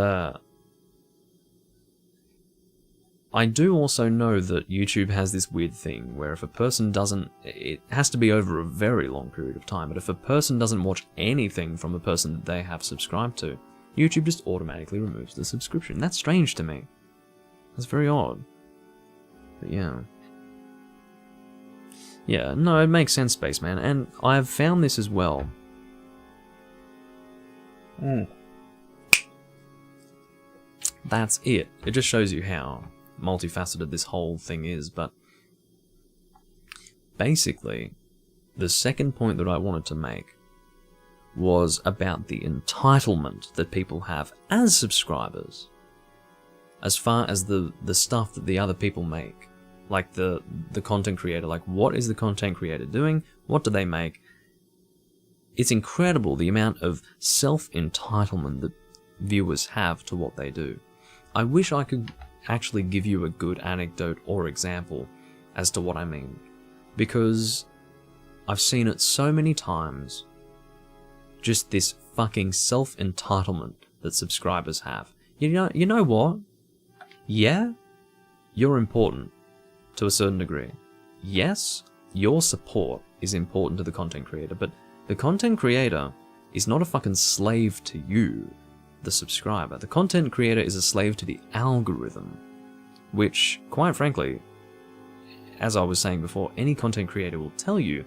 I do also know that YouTube has this weird thing where if a person doesn't, it has to be over a very long period of time, but if a person doesn't watch anything from a person that they have subscribed to, YouTube just automatically removes the subscription. That's strange to me. That's very odd. But yeah. Yeah, no, it makes sense, Spaceman, and I've found this as well. That's it. It just shows you how multifaceted this whole thing is, but basically, the second point that I wanted to make was about the entitlement that people have as subscribers, as far as the stuff that the other people make. Like the content creator, like what is the content creator doing? What do they make? It's incredible the amount of self-entitlement that viewers have to what they do. I wish I could actually give you a good anecdote or example as to what I mean, because I've seen it so many times, just this fucking self-entitlement that subscribers have. You know what? Yeah, you're important to a certain degree. Yes, your support is important to the content creator, but the content creator is not a fucking slave to you, the subscriber. The content creator is a slave to the algorithm, which, quite frankly, as I was saying before, any content creator will tell you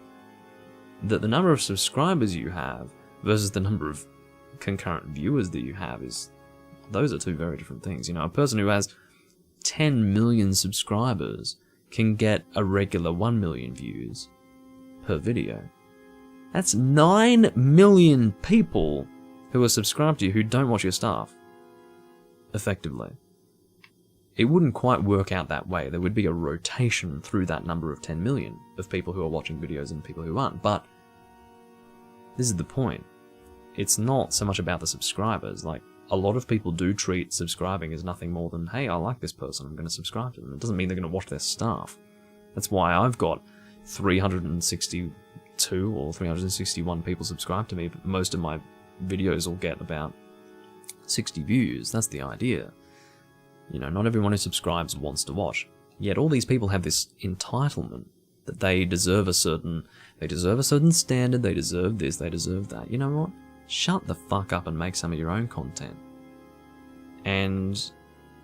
that the number of subscribers you have versus the number of concurrent viewers that you have those are two very different things. You know, a person who has 10 million subscribers can get a regular 1 million views per video. That's 9 million people who are subscribed to you who don't watch your stuff, effectively. It wouldn't quite work out that way. There would be a rotation through that number of 10 million of people who are watching videos and people who aren't, but this is the point. It's not so much about the subscribers. Like, a lot of people do treat subscribing as nothing more than, hey, I like this person, I'm going to subscribe to them. It doesn't mean they're going to watch their stuff. That's why I've got 362 or 361 people subscribed to me, but most of my videos will get about 60 views. That's the idea. You know, not everyone who subscribes wants to watch. Yet all these people have this entitlement that they deserve a certain standard, they deserve this, they deserve that. You know what? shut the fuck up and make some of your own content. And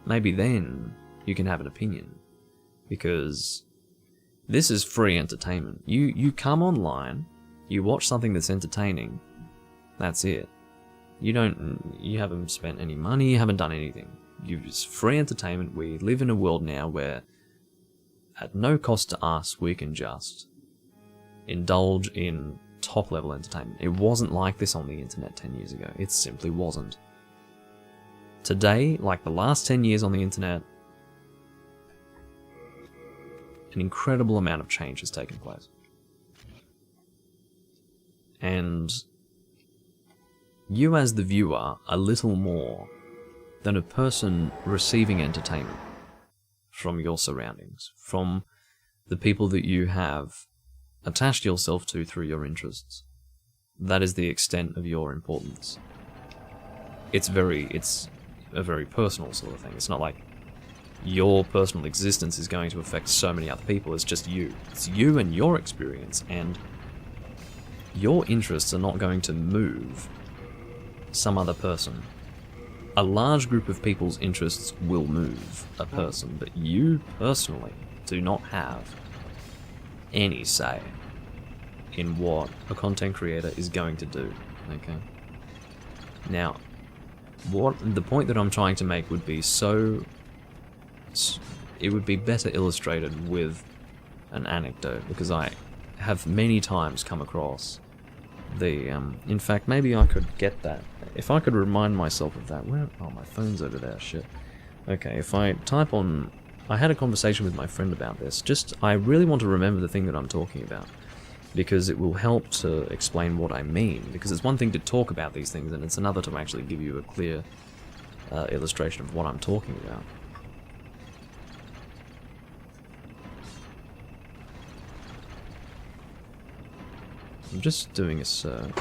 maybe then you can have an opinion. Have this is free entertainment. You come online, you watch something that's entertaining, that's it. You haven't spent any money, you haven't done anything. It's free entertainment. We live in a world now where at no cost to us, we can just indulge in top level entertainment. It wasn't like this on the internet 10 years ago. It simply wasn't. Today, like the last 10 years on the internet, an incredible amount of change has taken place. And you as the viewer are little more than a person receiving entertainment from your surroundings, from the people that you have attached yourself to through your interests. That is the extent of your importance. It's a very personal sort of thing. It's not like your personal existence is going to affect so many other people. It's just you. It's you and your experience, and your interests are not going to move some other person. A large group of people's interests will move a person, but you personally do not have any say in what a content creator is going to do, okay? Now, the point that I'm trying to make would be it would be better illustrated with an anecdote, because I have many times come across in fact, maybe I could get that. If I could remind myself of that. Oh, my phone's over there, shit. Okay, if I type on... I had a conversation with my friend about this. I really want to remember the thing that I'm talking about, because it will help to explain what I mean. Because it's one thing to talk about these things, and it's another to actually give you a clear illustration of what I'm talking about. I'm just doing a search.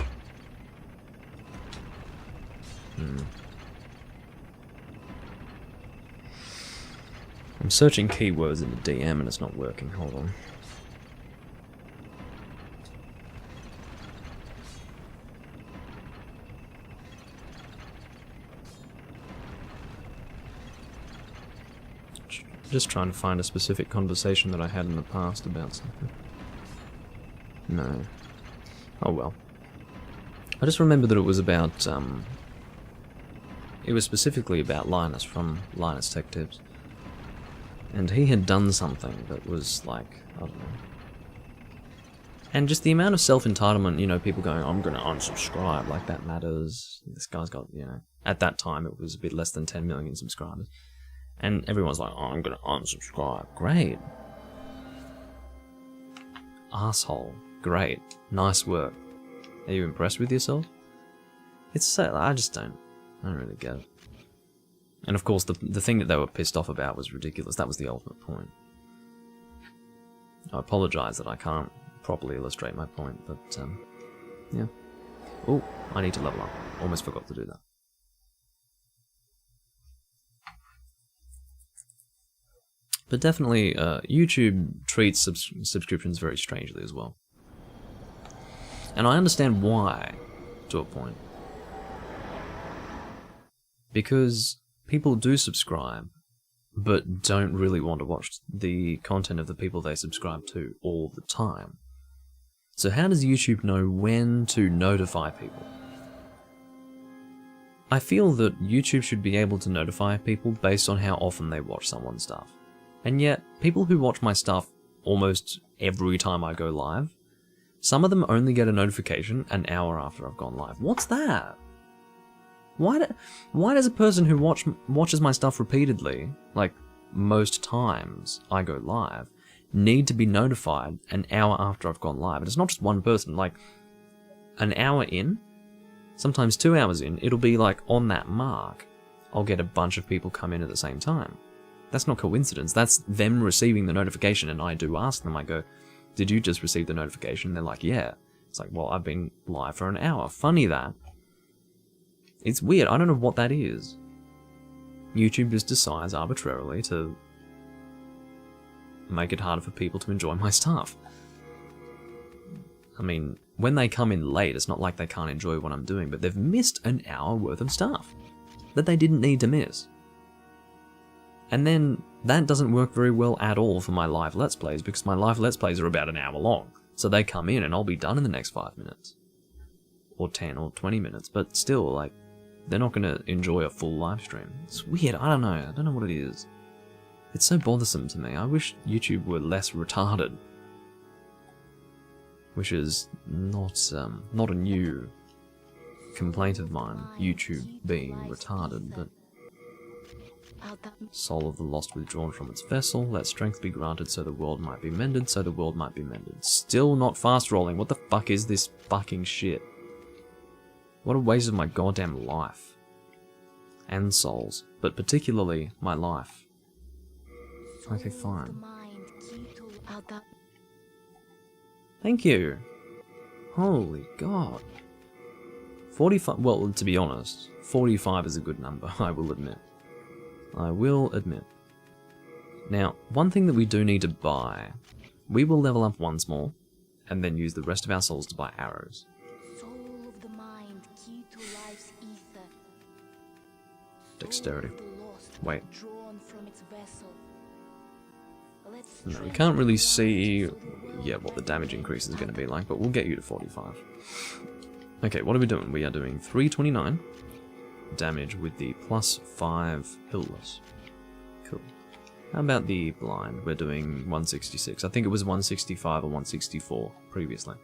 I'm searching keywords in the DM and it's not working. Hold on. Just trying to find a specific conversation that I had in the past about something. No. Oh well. I just remember that it was about, it was specifically about Linus from Linus Tech Tips. And he had done something that was like, I don't know. And just the amount of self-entitlement, you know, people going, I'm gonna unsubscribe, like that matters. This guy's got, you know, at that time it was a bit less than 10 million subscribers. And everyone's like, oh, I'm gonna unsubscribe. Great. Asshole. Great. Nice work. Are you impressed with yourself? It's so... I don't really get it. And of course, the thing that they were pissed off about was ridiculous. That was the ultimate point. I apologise that I can't properly illustrate my point, but, yeah. Oh, I need to level up. Almost forgot to do that. But definitely, YouTube treats subscriptions very strangely as well. And I understand why, to a point. Because people do subscribe, but don't really want to watch the content of the people they subscribe to all the time. So how does YouTube know when to notify people? I feel that YouTube should be able to notify people based on how often they watch someone's stuff. And yet, people who watch my stuff almost every time I go live, some of them only get a notification an hour after I've gone live. What's that? Why does a person who watches my stuff repeatedly, like most times I go live, need to be notified an hour after I've gone live? And it's not just one person, like an hour in, sometimes 2 hours in, it'll be like on that mark, I'll get a bunch of people come in at the same time. That's not coincidence, that's them receiving the notification, and I do ask them, I go, did you just receive the notification? They're like, yeah. It's like, well, I've been live for an hour. Funny that. It's weird. I don't know what that is. YouTube just decides arbitrarily to make it harder for people to enjoy my stuff. I mean, when they come in late, it's not like they can't enjoy what I'm doing, but they've missed an hour worth of stuff that they didn't need to miss. And then that doesn't work very well at all for my live Let's Plays, because my live Let's Plays are about an hour long. So they come in and I'll be done in the next 5 minutes. Or 10 or 20 minutes, but still, like, they're not going to enjoy a full live stream. It's weird, I don't know what it is. It's so bothersome to me. I wish YouTube were less retarded. Which is not a new complaint of mine, YouTube being retarded, but... Soul of the lost withdrawn from its vessel, let strength be granted so the world might be mended, so the world might be mended. Still not fast rolling, what the fuck is this fucking shit? What a waste of my goddamn life. And souls, but particularly my life. Okay, fine. Thank you. Holy god. 45, well, to be honest, 45 is a good number, I will admit. I will admit. Now, one thing that we do need to buy, we will level up once more, and then use the rest of our souls to buy arrows.
Soul of the mind, key to life's ether.
Dexterity. Wait.
From its vessel.
No, we can't really see what the damage increase is going to be like, but we'll get you to 45. Okay, what are we doing? We are doing 329 damage with the +5 Hiltless. Cool. How about the blind? We're doing 166. I think it was 165 or 164 previously.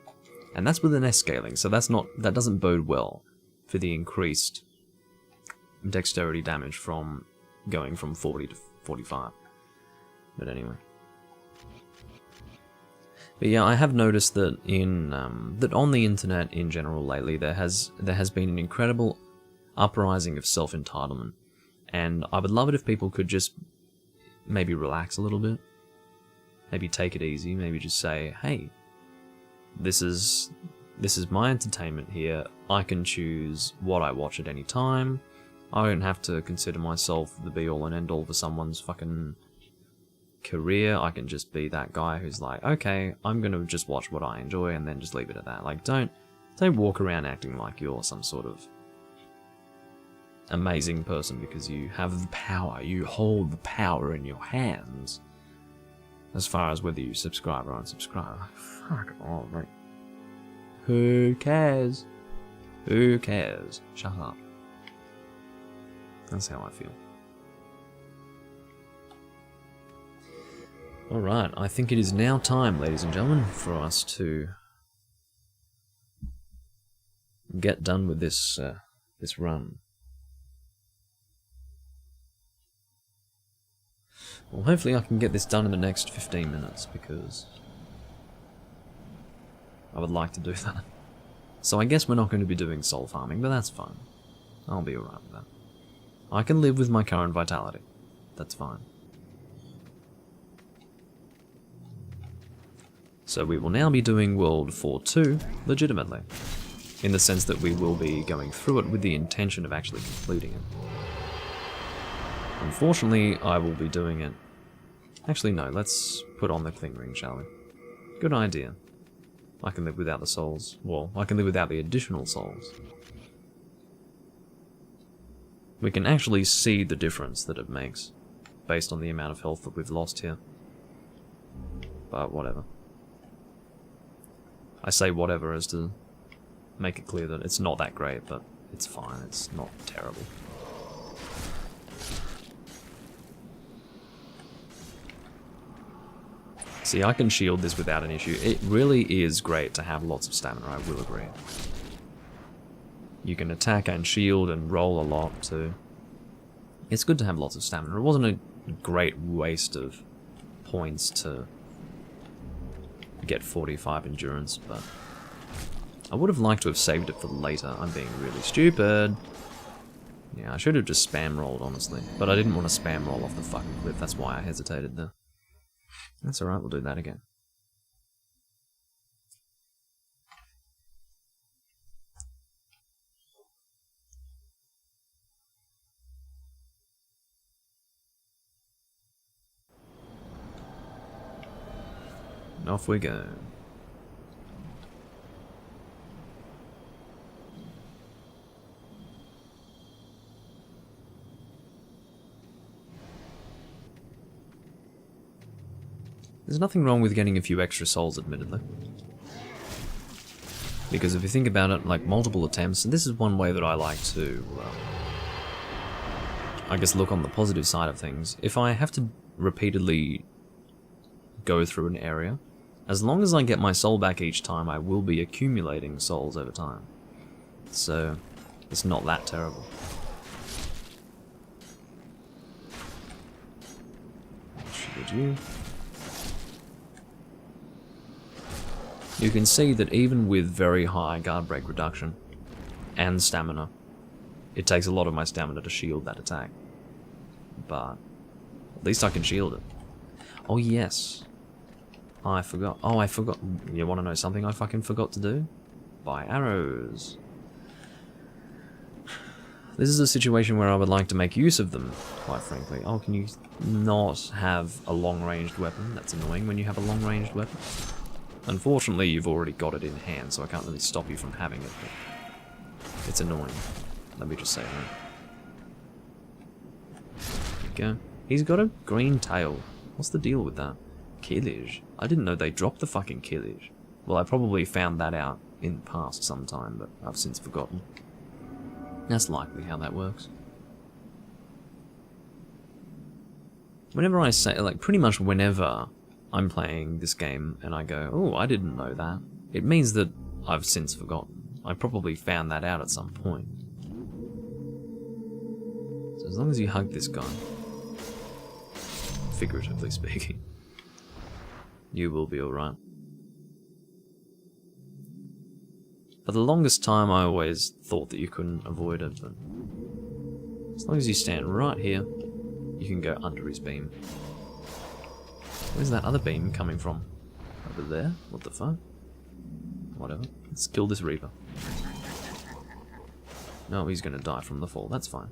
And that's with an S scaling, so that doesn't bode well for the increased dexterity damage from going from 40 to 45. But anyway. But yeah, I have noticed that that on the internet in general lately there has been an incredible uprising of self-entitlement, and I would love it if people could just maybe relax a little bit, maybe take it easy, maybe just say, hey, this is my entertainment here, I can choose what I watch at any time, I don't have to consider myself the be-all and end-all for someone's fucking career, I can just be that guy who's like, okay, I'm gonna just watch what I enjoy and then just leave it at that. Like, don't walk around acting like you're some sort of amazing person because you have the power, you hold the power in your hands. As far as whether you subscribe or unsubscribe. Fuck off, right? Who cares? Who cares? Shut up. That's how I feel. Alright, I think it is now time, ladies and gentlemen, for us to get done with this run. Well, hopefully I can get this done in the next 15 minutes, because I would like to do that. So I guess we're not going to be doing soul farming, but that's fine. I'll be alright with that. I can live with my current vitality. That's fine. So we will now be doing World 4-2 legitimately, in the sense that we will be going through it with the intention of actually completing it. Unfortunately, I will be doing it... Actually, no, let's put on the cling ring, shall we? Good idea. I can live without the souls. Well, I can live without the additional souls. We can actually see the difference that it makes, based on the amount of health that we've lost here. But whatever. I say whatever as to make it clear that it's not that great, but it's fine, it's not terrible. See, I can shield this without an issue. It really is great to have lots of stamina, I will agree. You can attack and shield and roll a lot too. It's good to have lots of stamina. It wasn't a great waste of points to get 45 endurance, but I would have liked to have saved it for later. I'm being really stupid. Yeah, I should have just spam rolled, honestly. But I didn't want to spam roll off the fucking cliff, that's why I hesitated there. That's alright, we'll do that again. And off we go. There's nothing wrong with getting a few extra souls, admittedly. Because if you think about it, like multiple attempts, and this is one way that I like to, I guess, look on the positive side of things. If I have to repeatedly go through an area, as long as I get my soul back each time, I will be accumulating souls over time. So, it's not that terrible. Should you? You can see that even with very high guard break reduction and stamina, it takes a lot of my stamina to shield that attack. But at least I can shield it. Oh yes. I forgot. Oh, I forgot. You want to know something I fucking forgot to do? Buy arrows. This is a situation where I would like to make use of them, quite frankly. Oh, can you not have a long-ranged weapon? That's annoying when you have a long-ranged weapon. Unfortunately, you've already got it in hand, so I can't really stop you from having it, but it's annoying. Let me just say that. There we go. He's got a green tail. What's the deal with that? Killage. I didn't know they dropped the fucking killage. Well, I probably found that out in the past sometime, but I've since forgotten. That's likely how that works. Whenever I say, like, pretty much whenever I'm playing this game and I go, oh, I didn't know that, it means that I've since forgotten. I probably found that out at some point. So as long as you hug this guy, figuratively speaking, you will be alright. For the longest time I always thought that you couldn't avoid it, but as long as you stand right here, you can go under his beam. Where's that other beam coming from? Over there? What the fuck? Whatever. Let's kill this Reaper. No, he's gonna die from the fall. That's fine.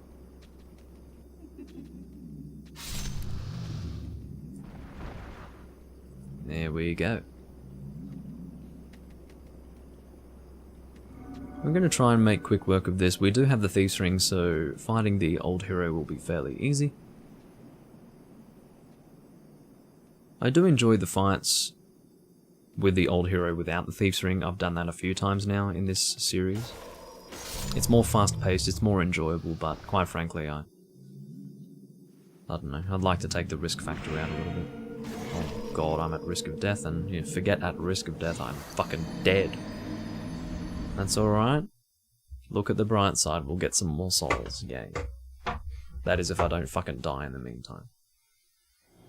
There we go. I'm going to try and make quick work of this. We do have the Thieves' Ring, so fighting the old hero will be fairly easy. I do enjoy the fights with the old hero without the Thieves' Ring. I've done that a few times now in this series. It's more fast-paced, it's more enjoyable, but quite frankly, I don't know, I'd like to take the risk factor out a little bit. Oh god, I'm at risk of death, and you know, forget at risk of death, I'm fucking dead. That's alright. Look at the bright side, we'll get some more souls, yay. That is if I don't fucking die in the meantime.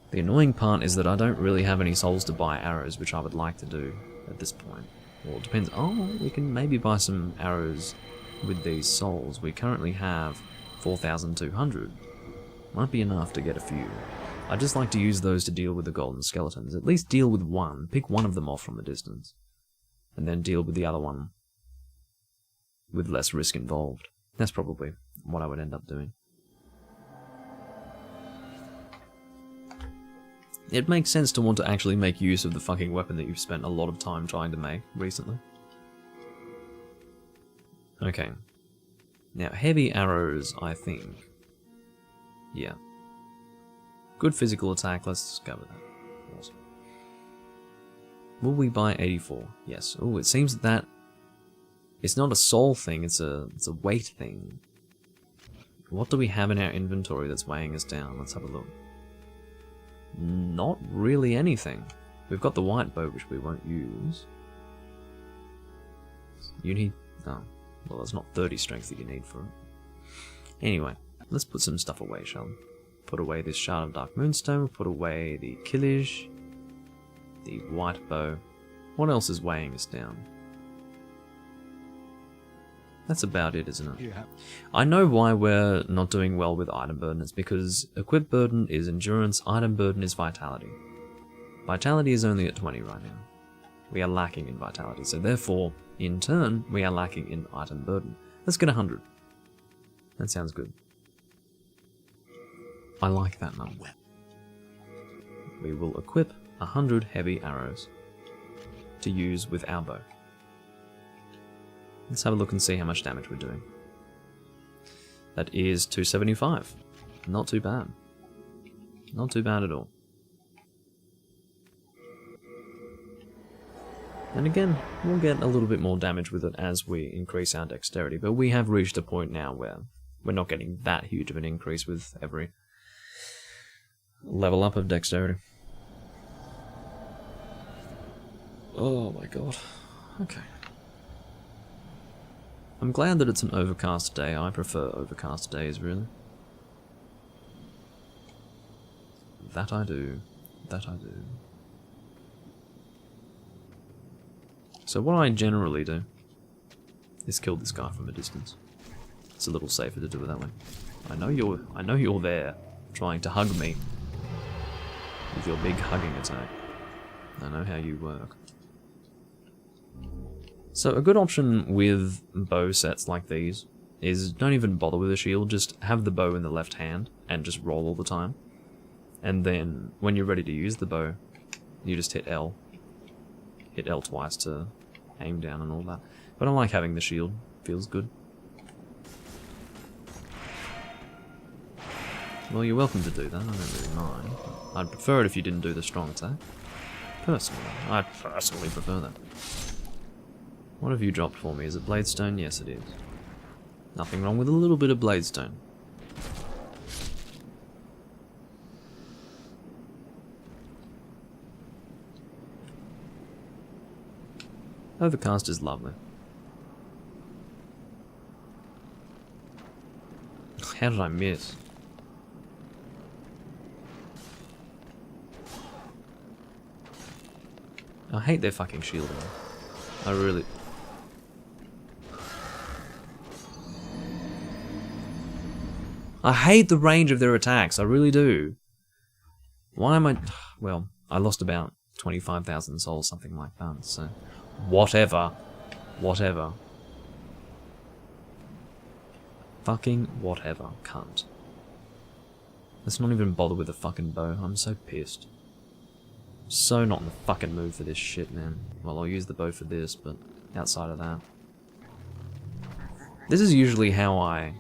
The annoying part is that I don't really have any souls to buy arrows, which I would like to do at this point. Well, it depends. Oh, we can maybe buy some arrows with these souls. We currently have 4,200. Might be enough to get a few. I just like to use those to deal with the golden skeletons. At least deal with one. Pick one of them off from the distance. And then deal with the other one with less risk involved. That's probably what I would end up doing. It makes sense to want to actually make use of the fucking weapon that you've spent a lot of time trying to make recently. Okay. Now, heavy arrows, I think. Yeah. Good physical attack, let's discover that. Awesome. Will we buy 84? Yes. Oh, it seems that it's not a soul thing, it's a weight thing. What do we have in our inventory that's weighing us down? Let's have a look. Not really anything. We've got the white bow, which we won't use. You need... oh, well, there's not 30 strength that you need for it. Anyway, let's put some stuff away, shall we? Put away this Shard of Dark Moonstone, put away the Killage, the white bow. What else is weighing us down? That's about it, isn't it? Yeah. I know why we're not doing well with item burden. It's because equip burden is endurance, item burden is vitality. Vitality is only at 20 right now. We are lacking in vitality, so therefore, in turn, we are lacking in item burden. Let's get 100. That sounds good. I like that number. We will equip 100 heavy arrows to use with our bow. Let's have a look and see how much damage we're doing. That is 275. Not too bad. Not too bad at all. And again, we'll get a little bit more damage with it as we increase our dexterity, but we have reached a point now where we're not getting that huge of an increase with every level up of dexterity. Oh my god. Okay. I'm glad that it's an overcast day. I prefer overcast days, really. That I do. That I do. So what I generally do is kill this guy from a distance. It's a little safer to do it that way. I know you're there, trying to hug me with your big hugging attack. I know how you work. So a good option with bow sets like these is don't even bother with a shield, just have the bow in the left hand and just roll all the time. And then when you're ready to use the bow, you just hit L. Hit L twice to aim down and all that. But I like having the shield, feels good. Well, you're welcome to do that, I don't really mind. I'd prefer it if you didn't do the strong attack. Personally, I personally prefer that. What have you dropped for me? Is it Bladestone? Yes, it is. Nothing wrong with a little bit of Bladestone. Overcast is lovely. How did I miss? I hate their fucking shielding. I really... I hate the range of their attacks, I really do. Why am I... Well, I lost about 25,000 souls, something like that, so... Whatever. Whatever. Fucking whatever, cunt. Let's not even bother with the fucking bow, I'm so pissed. So not in the fucking mood for this shit, man. Well, I'll use the bow for this, but outside of that... This is usually how I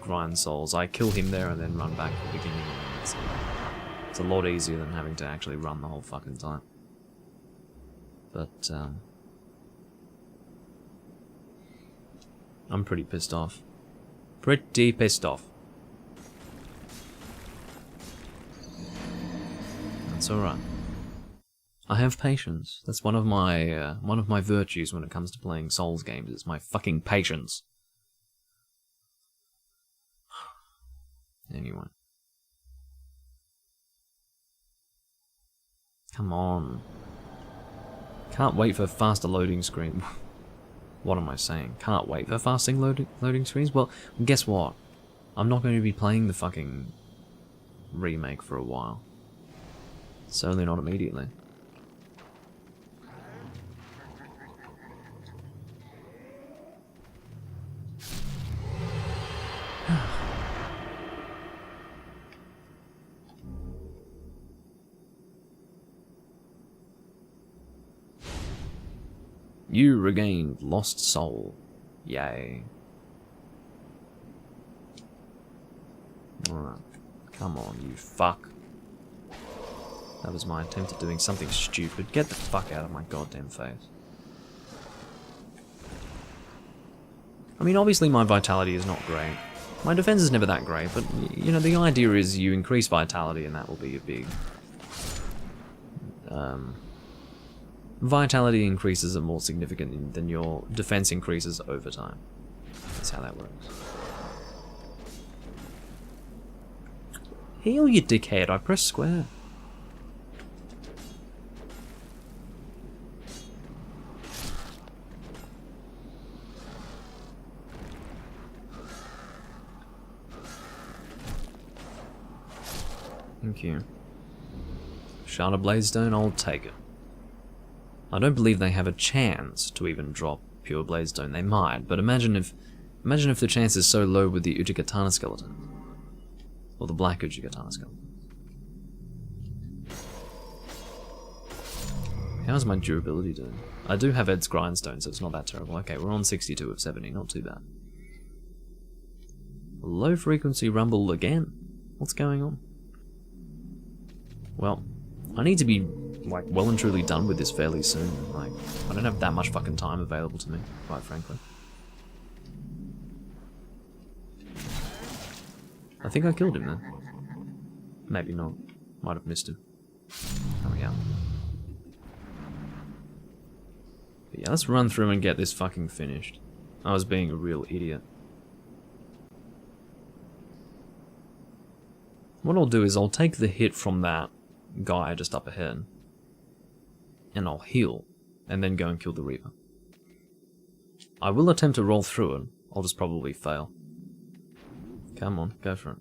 grind souls. I kill him there and then run back to the beginning. And it's a lot easier than having to actually run the whole fucking time. But, I'm pretty pissed off. Pretty pissed off. That's alright. I have patience. That's one of my virtues when it comes to playing Souls games. It's my fucking patience. Anyway. Come on. Can't wait for faster loading screen. What am I saying? Can't wait for fasting loading screens? Well, guess what? I'm not going to be playing the fucking remake for a while. Certainly not immediately. You regained lost soul. Yay. Alright. Come on, you fuck. That was my attempt at doing something stupid. Get the fuck out of my goddamn face. I mean, obviously my vitality is not great. My defense is never that great, but, you know, the idea is you increase vitality and that will be a big... Vitality increases are more significant than your defense increases over time. That's how that works. Heal, you dickhead, I pressed square. Thank you. Shard of Bladestone, I'll take it. I don't believe they have a chance to even drop pure Bladestone. They might, but imagine if the chance is so low with the Uchigatana skeleton. Or the black Uchigatana skeleton. How's my durability doing? I do have Ed's Grindstone, so it's not that terrible. Okay, we're on 62 of 70, not too bad. Low frequency rumble again. What's going on? Well, I need to be like well and truly done with this fairly soon. Like, I don't have that much fucking time available to me, quite frankly. I think I killed him then. Maybe not. Might have missed him. Oh yeah. But yeah, let's run through and get this fucking finished. I was being a real idiot. What I'll do is I'll take the hit from that guy just up ahead. And I'll heal. And then go and kill the Reaper. I will attempt to roll through it. I'll just probably fail. Come on, go for it.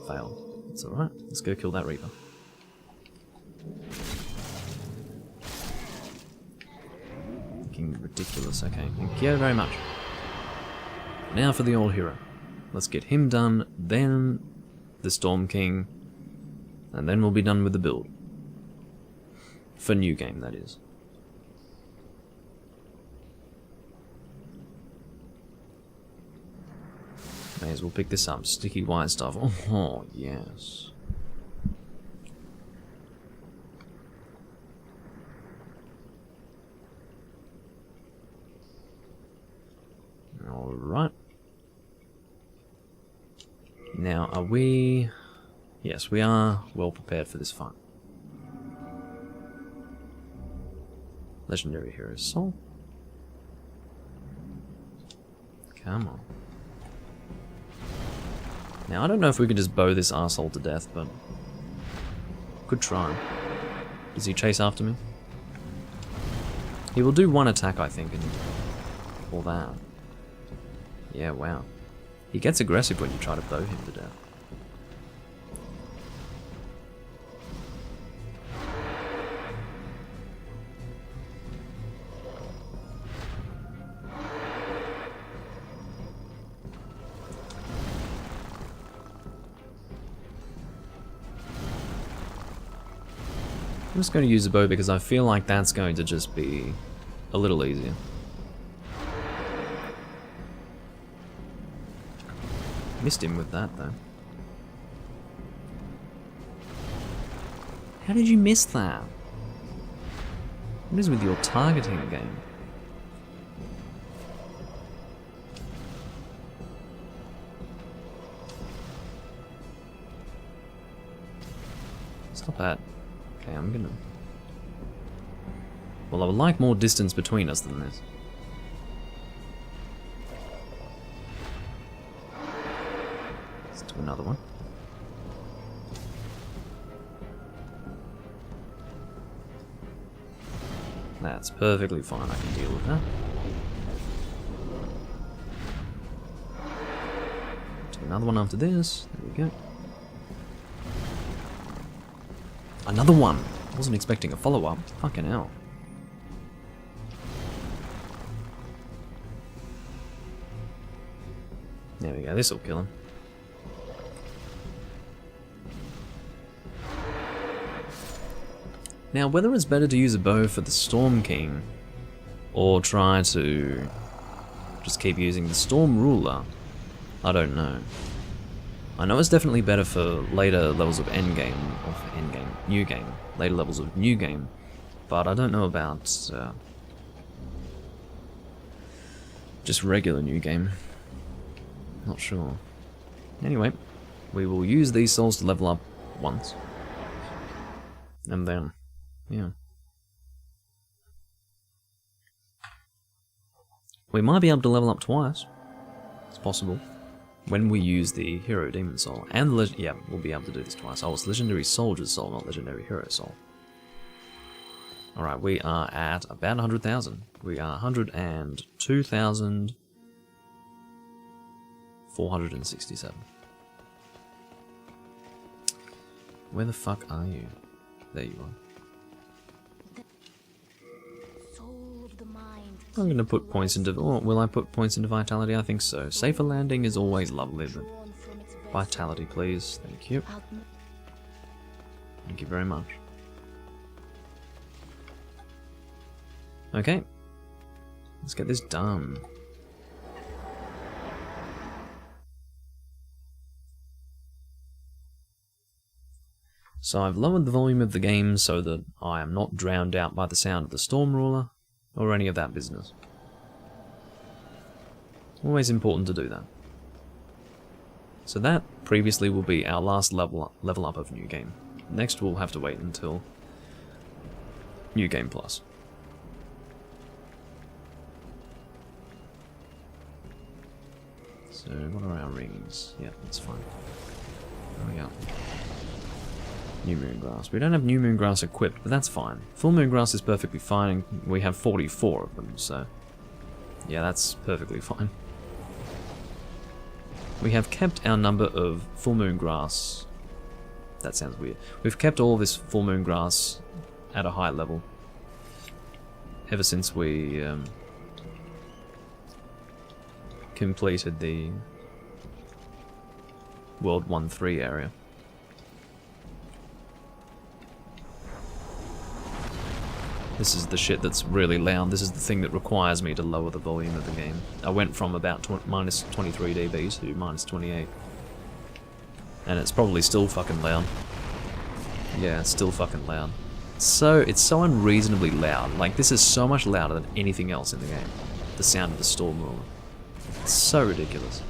Failed. It's alright. Let's go kill that Reaper. Looking ridiculous. Okay, thank you very much. Now for the old hero. Let's get him done, then the Storm King, and then we'll be done with the build. For new game, that is. May as well pick this up. Sticky white stuff. Oh, yes. Alright. Now, are we... Yes, we are well prepared for this fight. Legendary Hero Soul. Come on. Now, I don't know if we can just bow this arsehole to death, but... Could try. Does he chase after me? He will do one attack, I think, and... all that. Yeah, wow. He gets aggressive when you try to bow him to death. I'm just going to use the bow because I feel like that's going to just be a little easier. Missed him with that though. How did you miss that? What is with your targeting game? Stop that. Okay, I'm gonna... Well, I would like more distance between us than this. Let's do another one. That's perfectly fine, I can deal with that. Do another one after this. There we go. Another one! I wasn't expecting a follow-up. Fucking hell. There we go, this'll kill him. Now, whether it's better to use a bow for the Storm King, or try to just keep using the Storm Ruler, I don't know. I know it's definitely better for later levels of new game, later levels of new game, but I don't know about just regular new game. Not sure. Anyway, we will use these souls to level up once, and then, yeah. We might be able to level up twice. It's possible. When we use the Hero Demon Soul, and the yeah, we'll be able to do this twice. Oh, it's Legendary Soldier's Soul, not Legendary Hero Soul. Alright, we are at about 100,000. We are 102,467. Where the fuck are you? There you are. I'm going to put points into... Oh, will I put points into Vitality? I think so. Safer landing is always lovely, but... Vitality, please. Thank you. Thank you very much. Okay. Let's get this done. So I've lowered the volume of the game so that I am not drowned out by the sound of the Storm Ruler, or any of that business. Always important to do that. So that previously will be our last level up of New Game. Next we'll have to wait until New Game Plus. So what are our rings? Yeah, that's fine. There we go. New Moongrass. We don't have New Moongrass equipped, but that's fine. Full Moongrass is perfectly fine, and we have 44 of them, so yeah, that's perfectly fine. We have kept our number of Full Moon Grass. That sounds weird. We've kept all this Full Moon Grass at a high level ever since we completed the World 1-3 area. This is the shit that's really loud. This is the thing that requires me to lower the volume of the game. I went from about minus 23 dB to minus 28. And it's probably still fucking loud. Yeah, it's still fucking loud. It's so unreasonably loud. Like, this is so much louder than anything else in the game. The sound of the Storm Ruler. It's so ridiculous.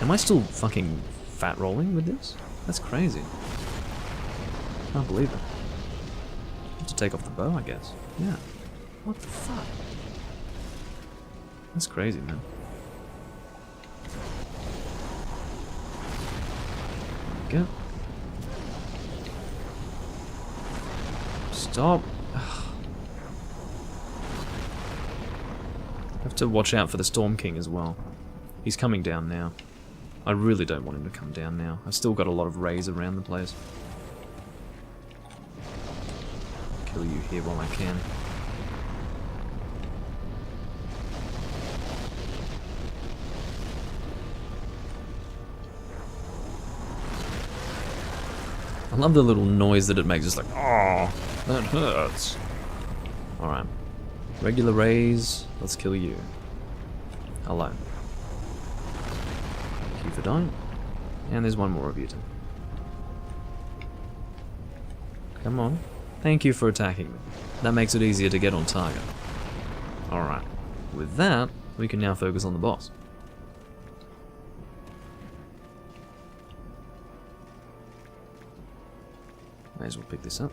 Am I still fucking fat rolling with this? That's crazy. Can't believe it. Have to take off the bow, I guess. Yeah. What the fuck? That's crazy, man. There we go. Stop. Have to watch out for the Storm King as well. He's coming down now. I really don't want him to come down now. I've still got a lot of rays around the place. Kill you here while I can. I love the little noise that it makes. It's like, oh, that hurts. Alright. Regular rays. Let's kill you. Hello. Thank you for dying. And there's one more of you too. Come on. Thank you for attacking me. That makes it easier to get on target. Alright. With that, we can now focus on the boss. May as well pick this up.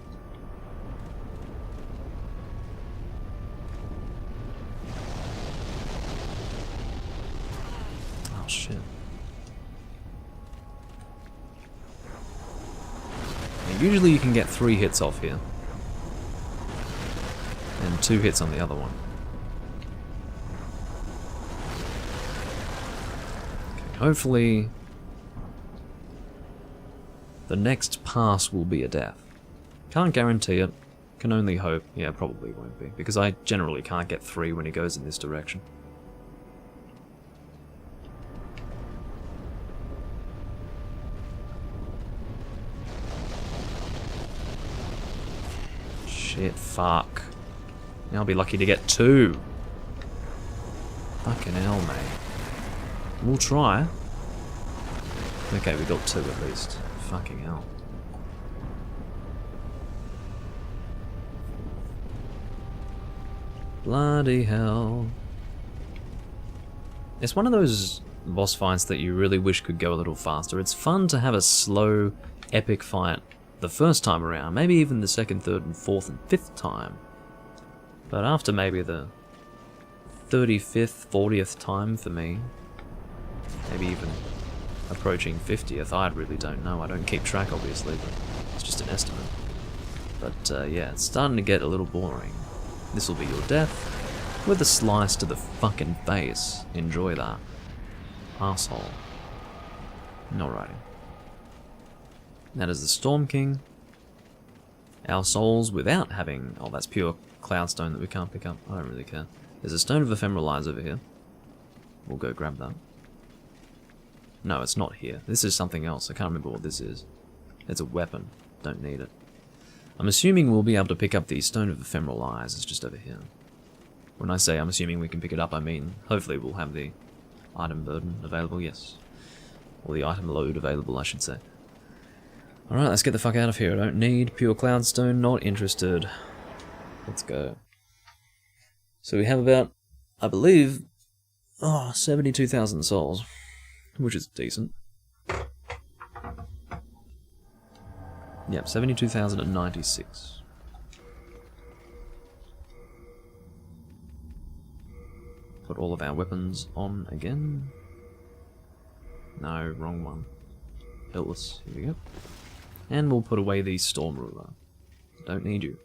Oh shit. And usually you can get 3 hits off here. And 2 hits on the other one. Okay, hopefully the next pass will be a death. Can't guarantee it. Can only hope. Yeah, probably won't be. Because I generally can't get 3 when he goes in this direction. Shit, fuck. Now I'll be lucky to get 2. Fucking hell, mate. We'll try. Okay, we got 2 at least. Fucking hell. Bloody hell. It's one of those boss fights that you really wish could go a little faster. It's fun to have a slow, epic fight the first time around. Maybe even the second, third, and fourth, and 5th time. But after maybe the 35th, 40th time for me, maybe even approaching 50th, I really don't know. I don't keep track, obviously, but it's just an estimate. But yeah, it's starting to get a little boring. This will be your death, with a slice to the fucking face. Enjoy that. Asshole. Alrighty. That is the Storm King. Our souls without having... Oh, that's pure Cloudstone that we can't pick up. I don't really care. There's a Stone of Ephemeral Eyes over here. We'll go grab that. No, it's not here. This is something else. I can't remember what this is. It's a weapon. Don't need it. I'm assuming we'll be able to pick up the Stone of Ephemeral Eyes. It's just over here. When I say I'm assuming we can pick it up, I mean hopefully we'll have the item burden available, yes. Or the item load available, I should say. Alright, let's get the fuck out of here. I don't need pure cloudstone, not interested. Let's go. So we have about, I believe, 72,000 souls, which is decent. Yep, 72,096. Put all of our weapons on again. No, wrong one. Hiltless, here we go. And we'll put away the Storm Ruler. Don't need you.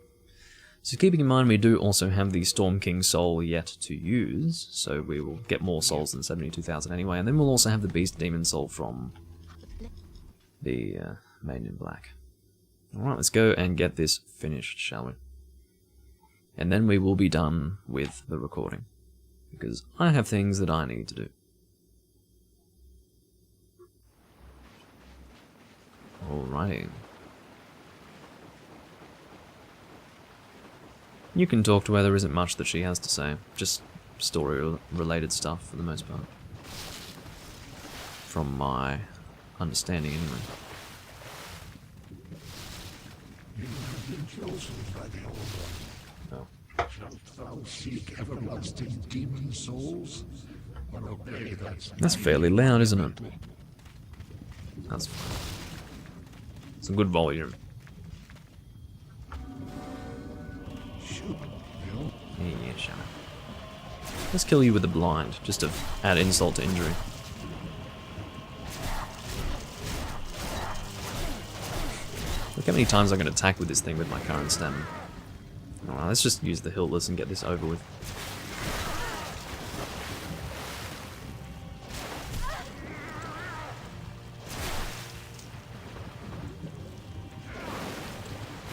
So keeping in mind we do also have the Storm King soul yet to use, so we will get more souls than 72,000 anyway, and then we'll also have the Beast Demon soul from the Maiden in Black. Alright, let's go and get this finished, shall we? And then we will be done with the recording, because I have things that I need to do. Alrighty. You can talk to her, there isn't much that she has to say. Just story-related stuff for the most part. From my understanding, anyway.
You have been chosen by the Old One.
Oh.
Shalt thou seek everlasting demon souls? Or obey that?
That's fairly loud, isn't it? That's fine. Some good volume. Yeah, shut up. Let's kill you with the blind, just to add insult to injury. Look how many times I can attack with this thing with my current stamina. Alright, let's just use the Hiltless and get this over with.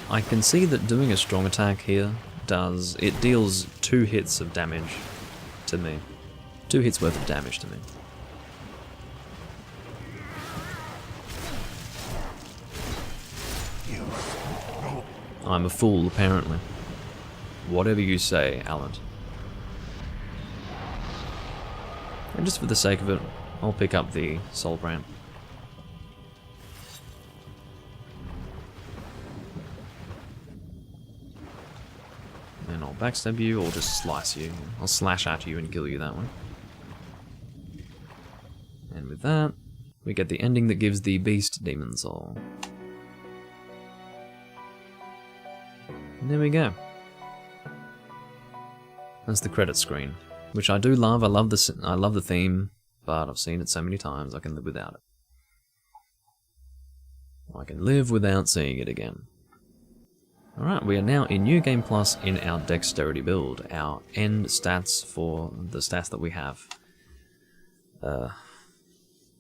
I can see that doing a strong attack here deals 2 hits of damage to me. 2 hits worth of damage to me. I'm a fool, apparently. Whatever you say, Alan. And just for the sake of it, I'll pick up the Soul Brand. And I'll backstab you or just slice you. I'll slash at you and kill you that way. And with that, we get the ending that gives the Beast Demon Soul. And there we go. That's the credit screen, which I do love. I love the theme, but I've seen it so many times I can live without it. I can live without seeing it again. Alright, we are now in New Game Plus in our Dexterity build. Our end stats for the stats that we have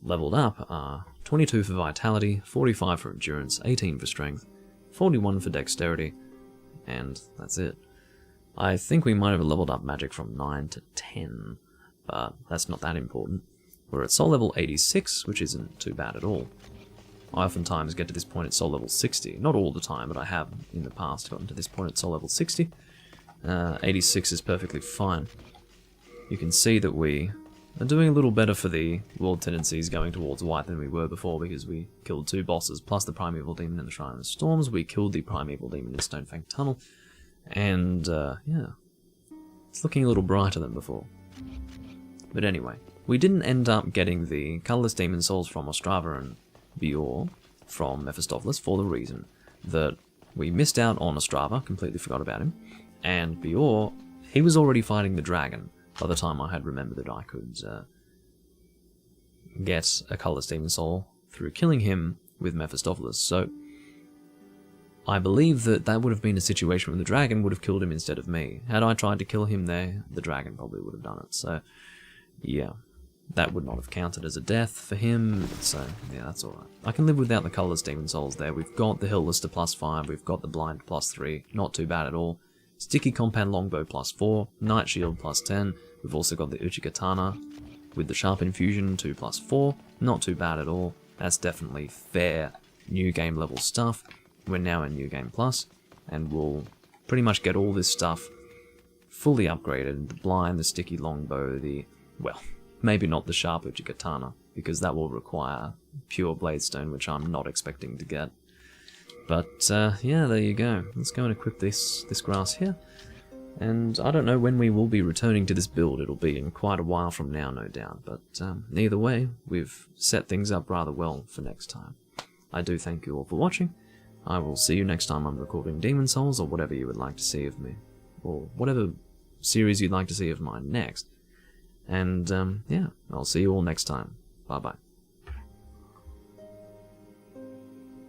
leveled up are 22 for Vitality, 45 for Endurance, 18 for Strength, 41 for Dexterity, and that's it. I think we might have leveled up Magic from 9 to 10, but that's not that important. We're at Soul level 86, which isn't too bad at all. I oftentimes get to this point at Soul level 60. Not all the time, but I have in the past gotten to this point at Soul level 60. 86 is perfectly fine. You can see that we are doing a little better for the world tendencies going towards white than we were before, because we killed 2 bosses, plus the Primeval Demon in the Shrine of Storms. We killed the Primeval Demon in Stonefang Tunnel. And, yeah. It's looking a little brighter than before. But anyway, we didn't end up getting the Colorless Demon Souls from Ostrava and Bior from Mephistopheles for the reason that we missed out on Ostrava, completely forgot about him, and Bior, he was already fighting the dragon by the time I had remembered that I could get a Colorless Demon Soul through killing him with Mephistopheles. So I believe that that would have been a situation where the dragon would have killed him instead of me. Had I tried to kill him there, the dragon probably would have done it. So yeah, that would not have counted as a death for him, so yeah, that's alright. I can live without the Colorless Demon Souls there. We've got the Hiltless to +5, we've got the Blind +3, not too bad at all. Sticky Compound Longbow +4, Night Shield +10, we've also got the Uchigatana with the Sharp Infusion 2 +4, not too bad at all. That's definitely fair new game level stuff. We're now in New Game Plus, and we'll pretty much get all this stuff fully upgraded. The Blind, the Sticky Longbow, well, maybe not the Sharp Uchigatana, because that will require pure Bladestone, which I'm not expecting to get. But yeah, there you go. Let's go and equip this grass here. And I don't know when we will be returning to this build. It'll be in quite a while from now, no doubt. But either way, we've set things up rather well for next time. I do thank you all for watching. I will see you next time I'm recording Demon Souls, or whatever you would like to see of me. Or whatever series you'd like to see of mine next. And yeah, I'll see you all next time. Bye bye.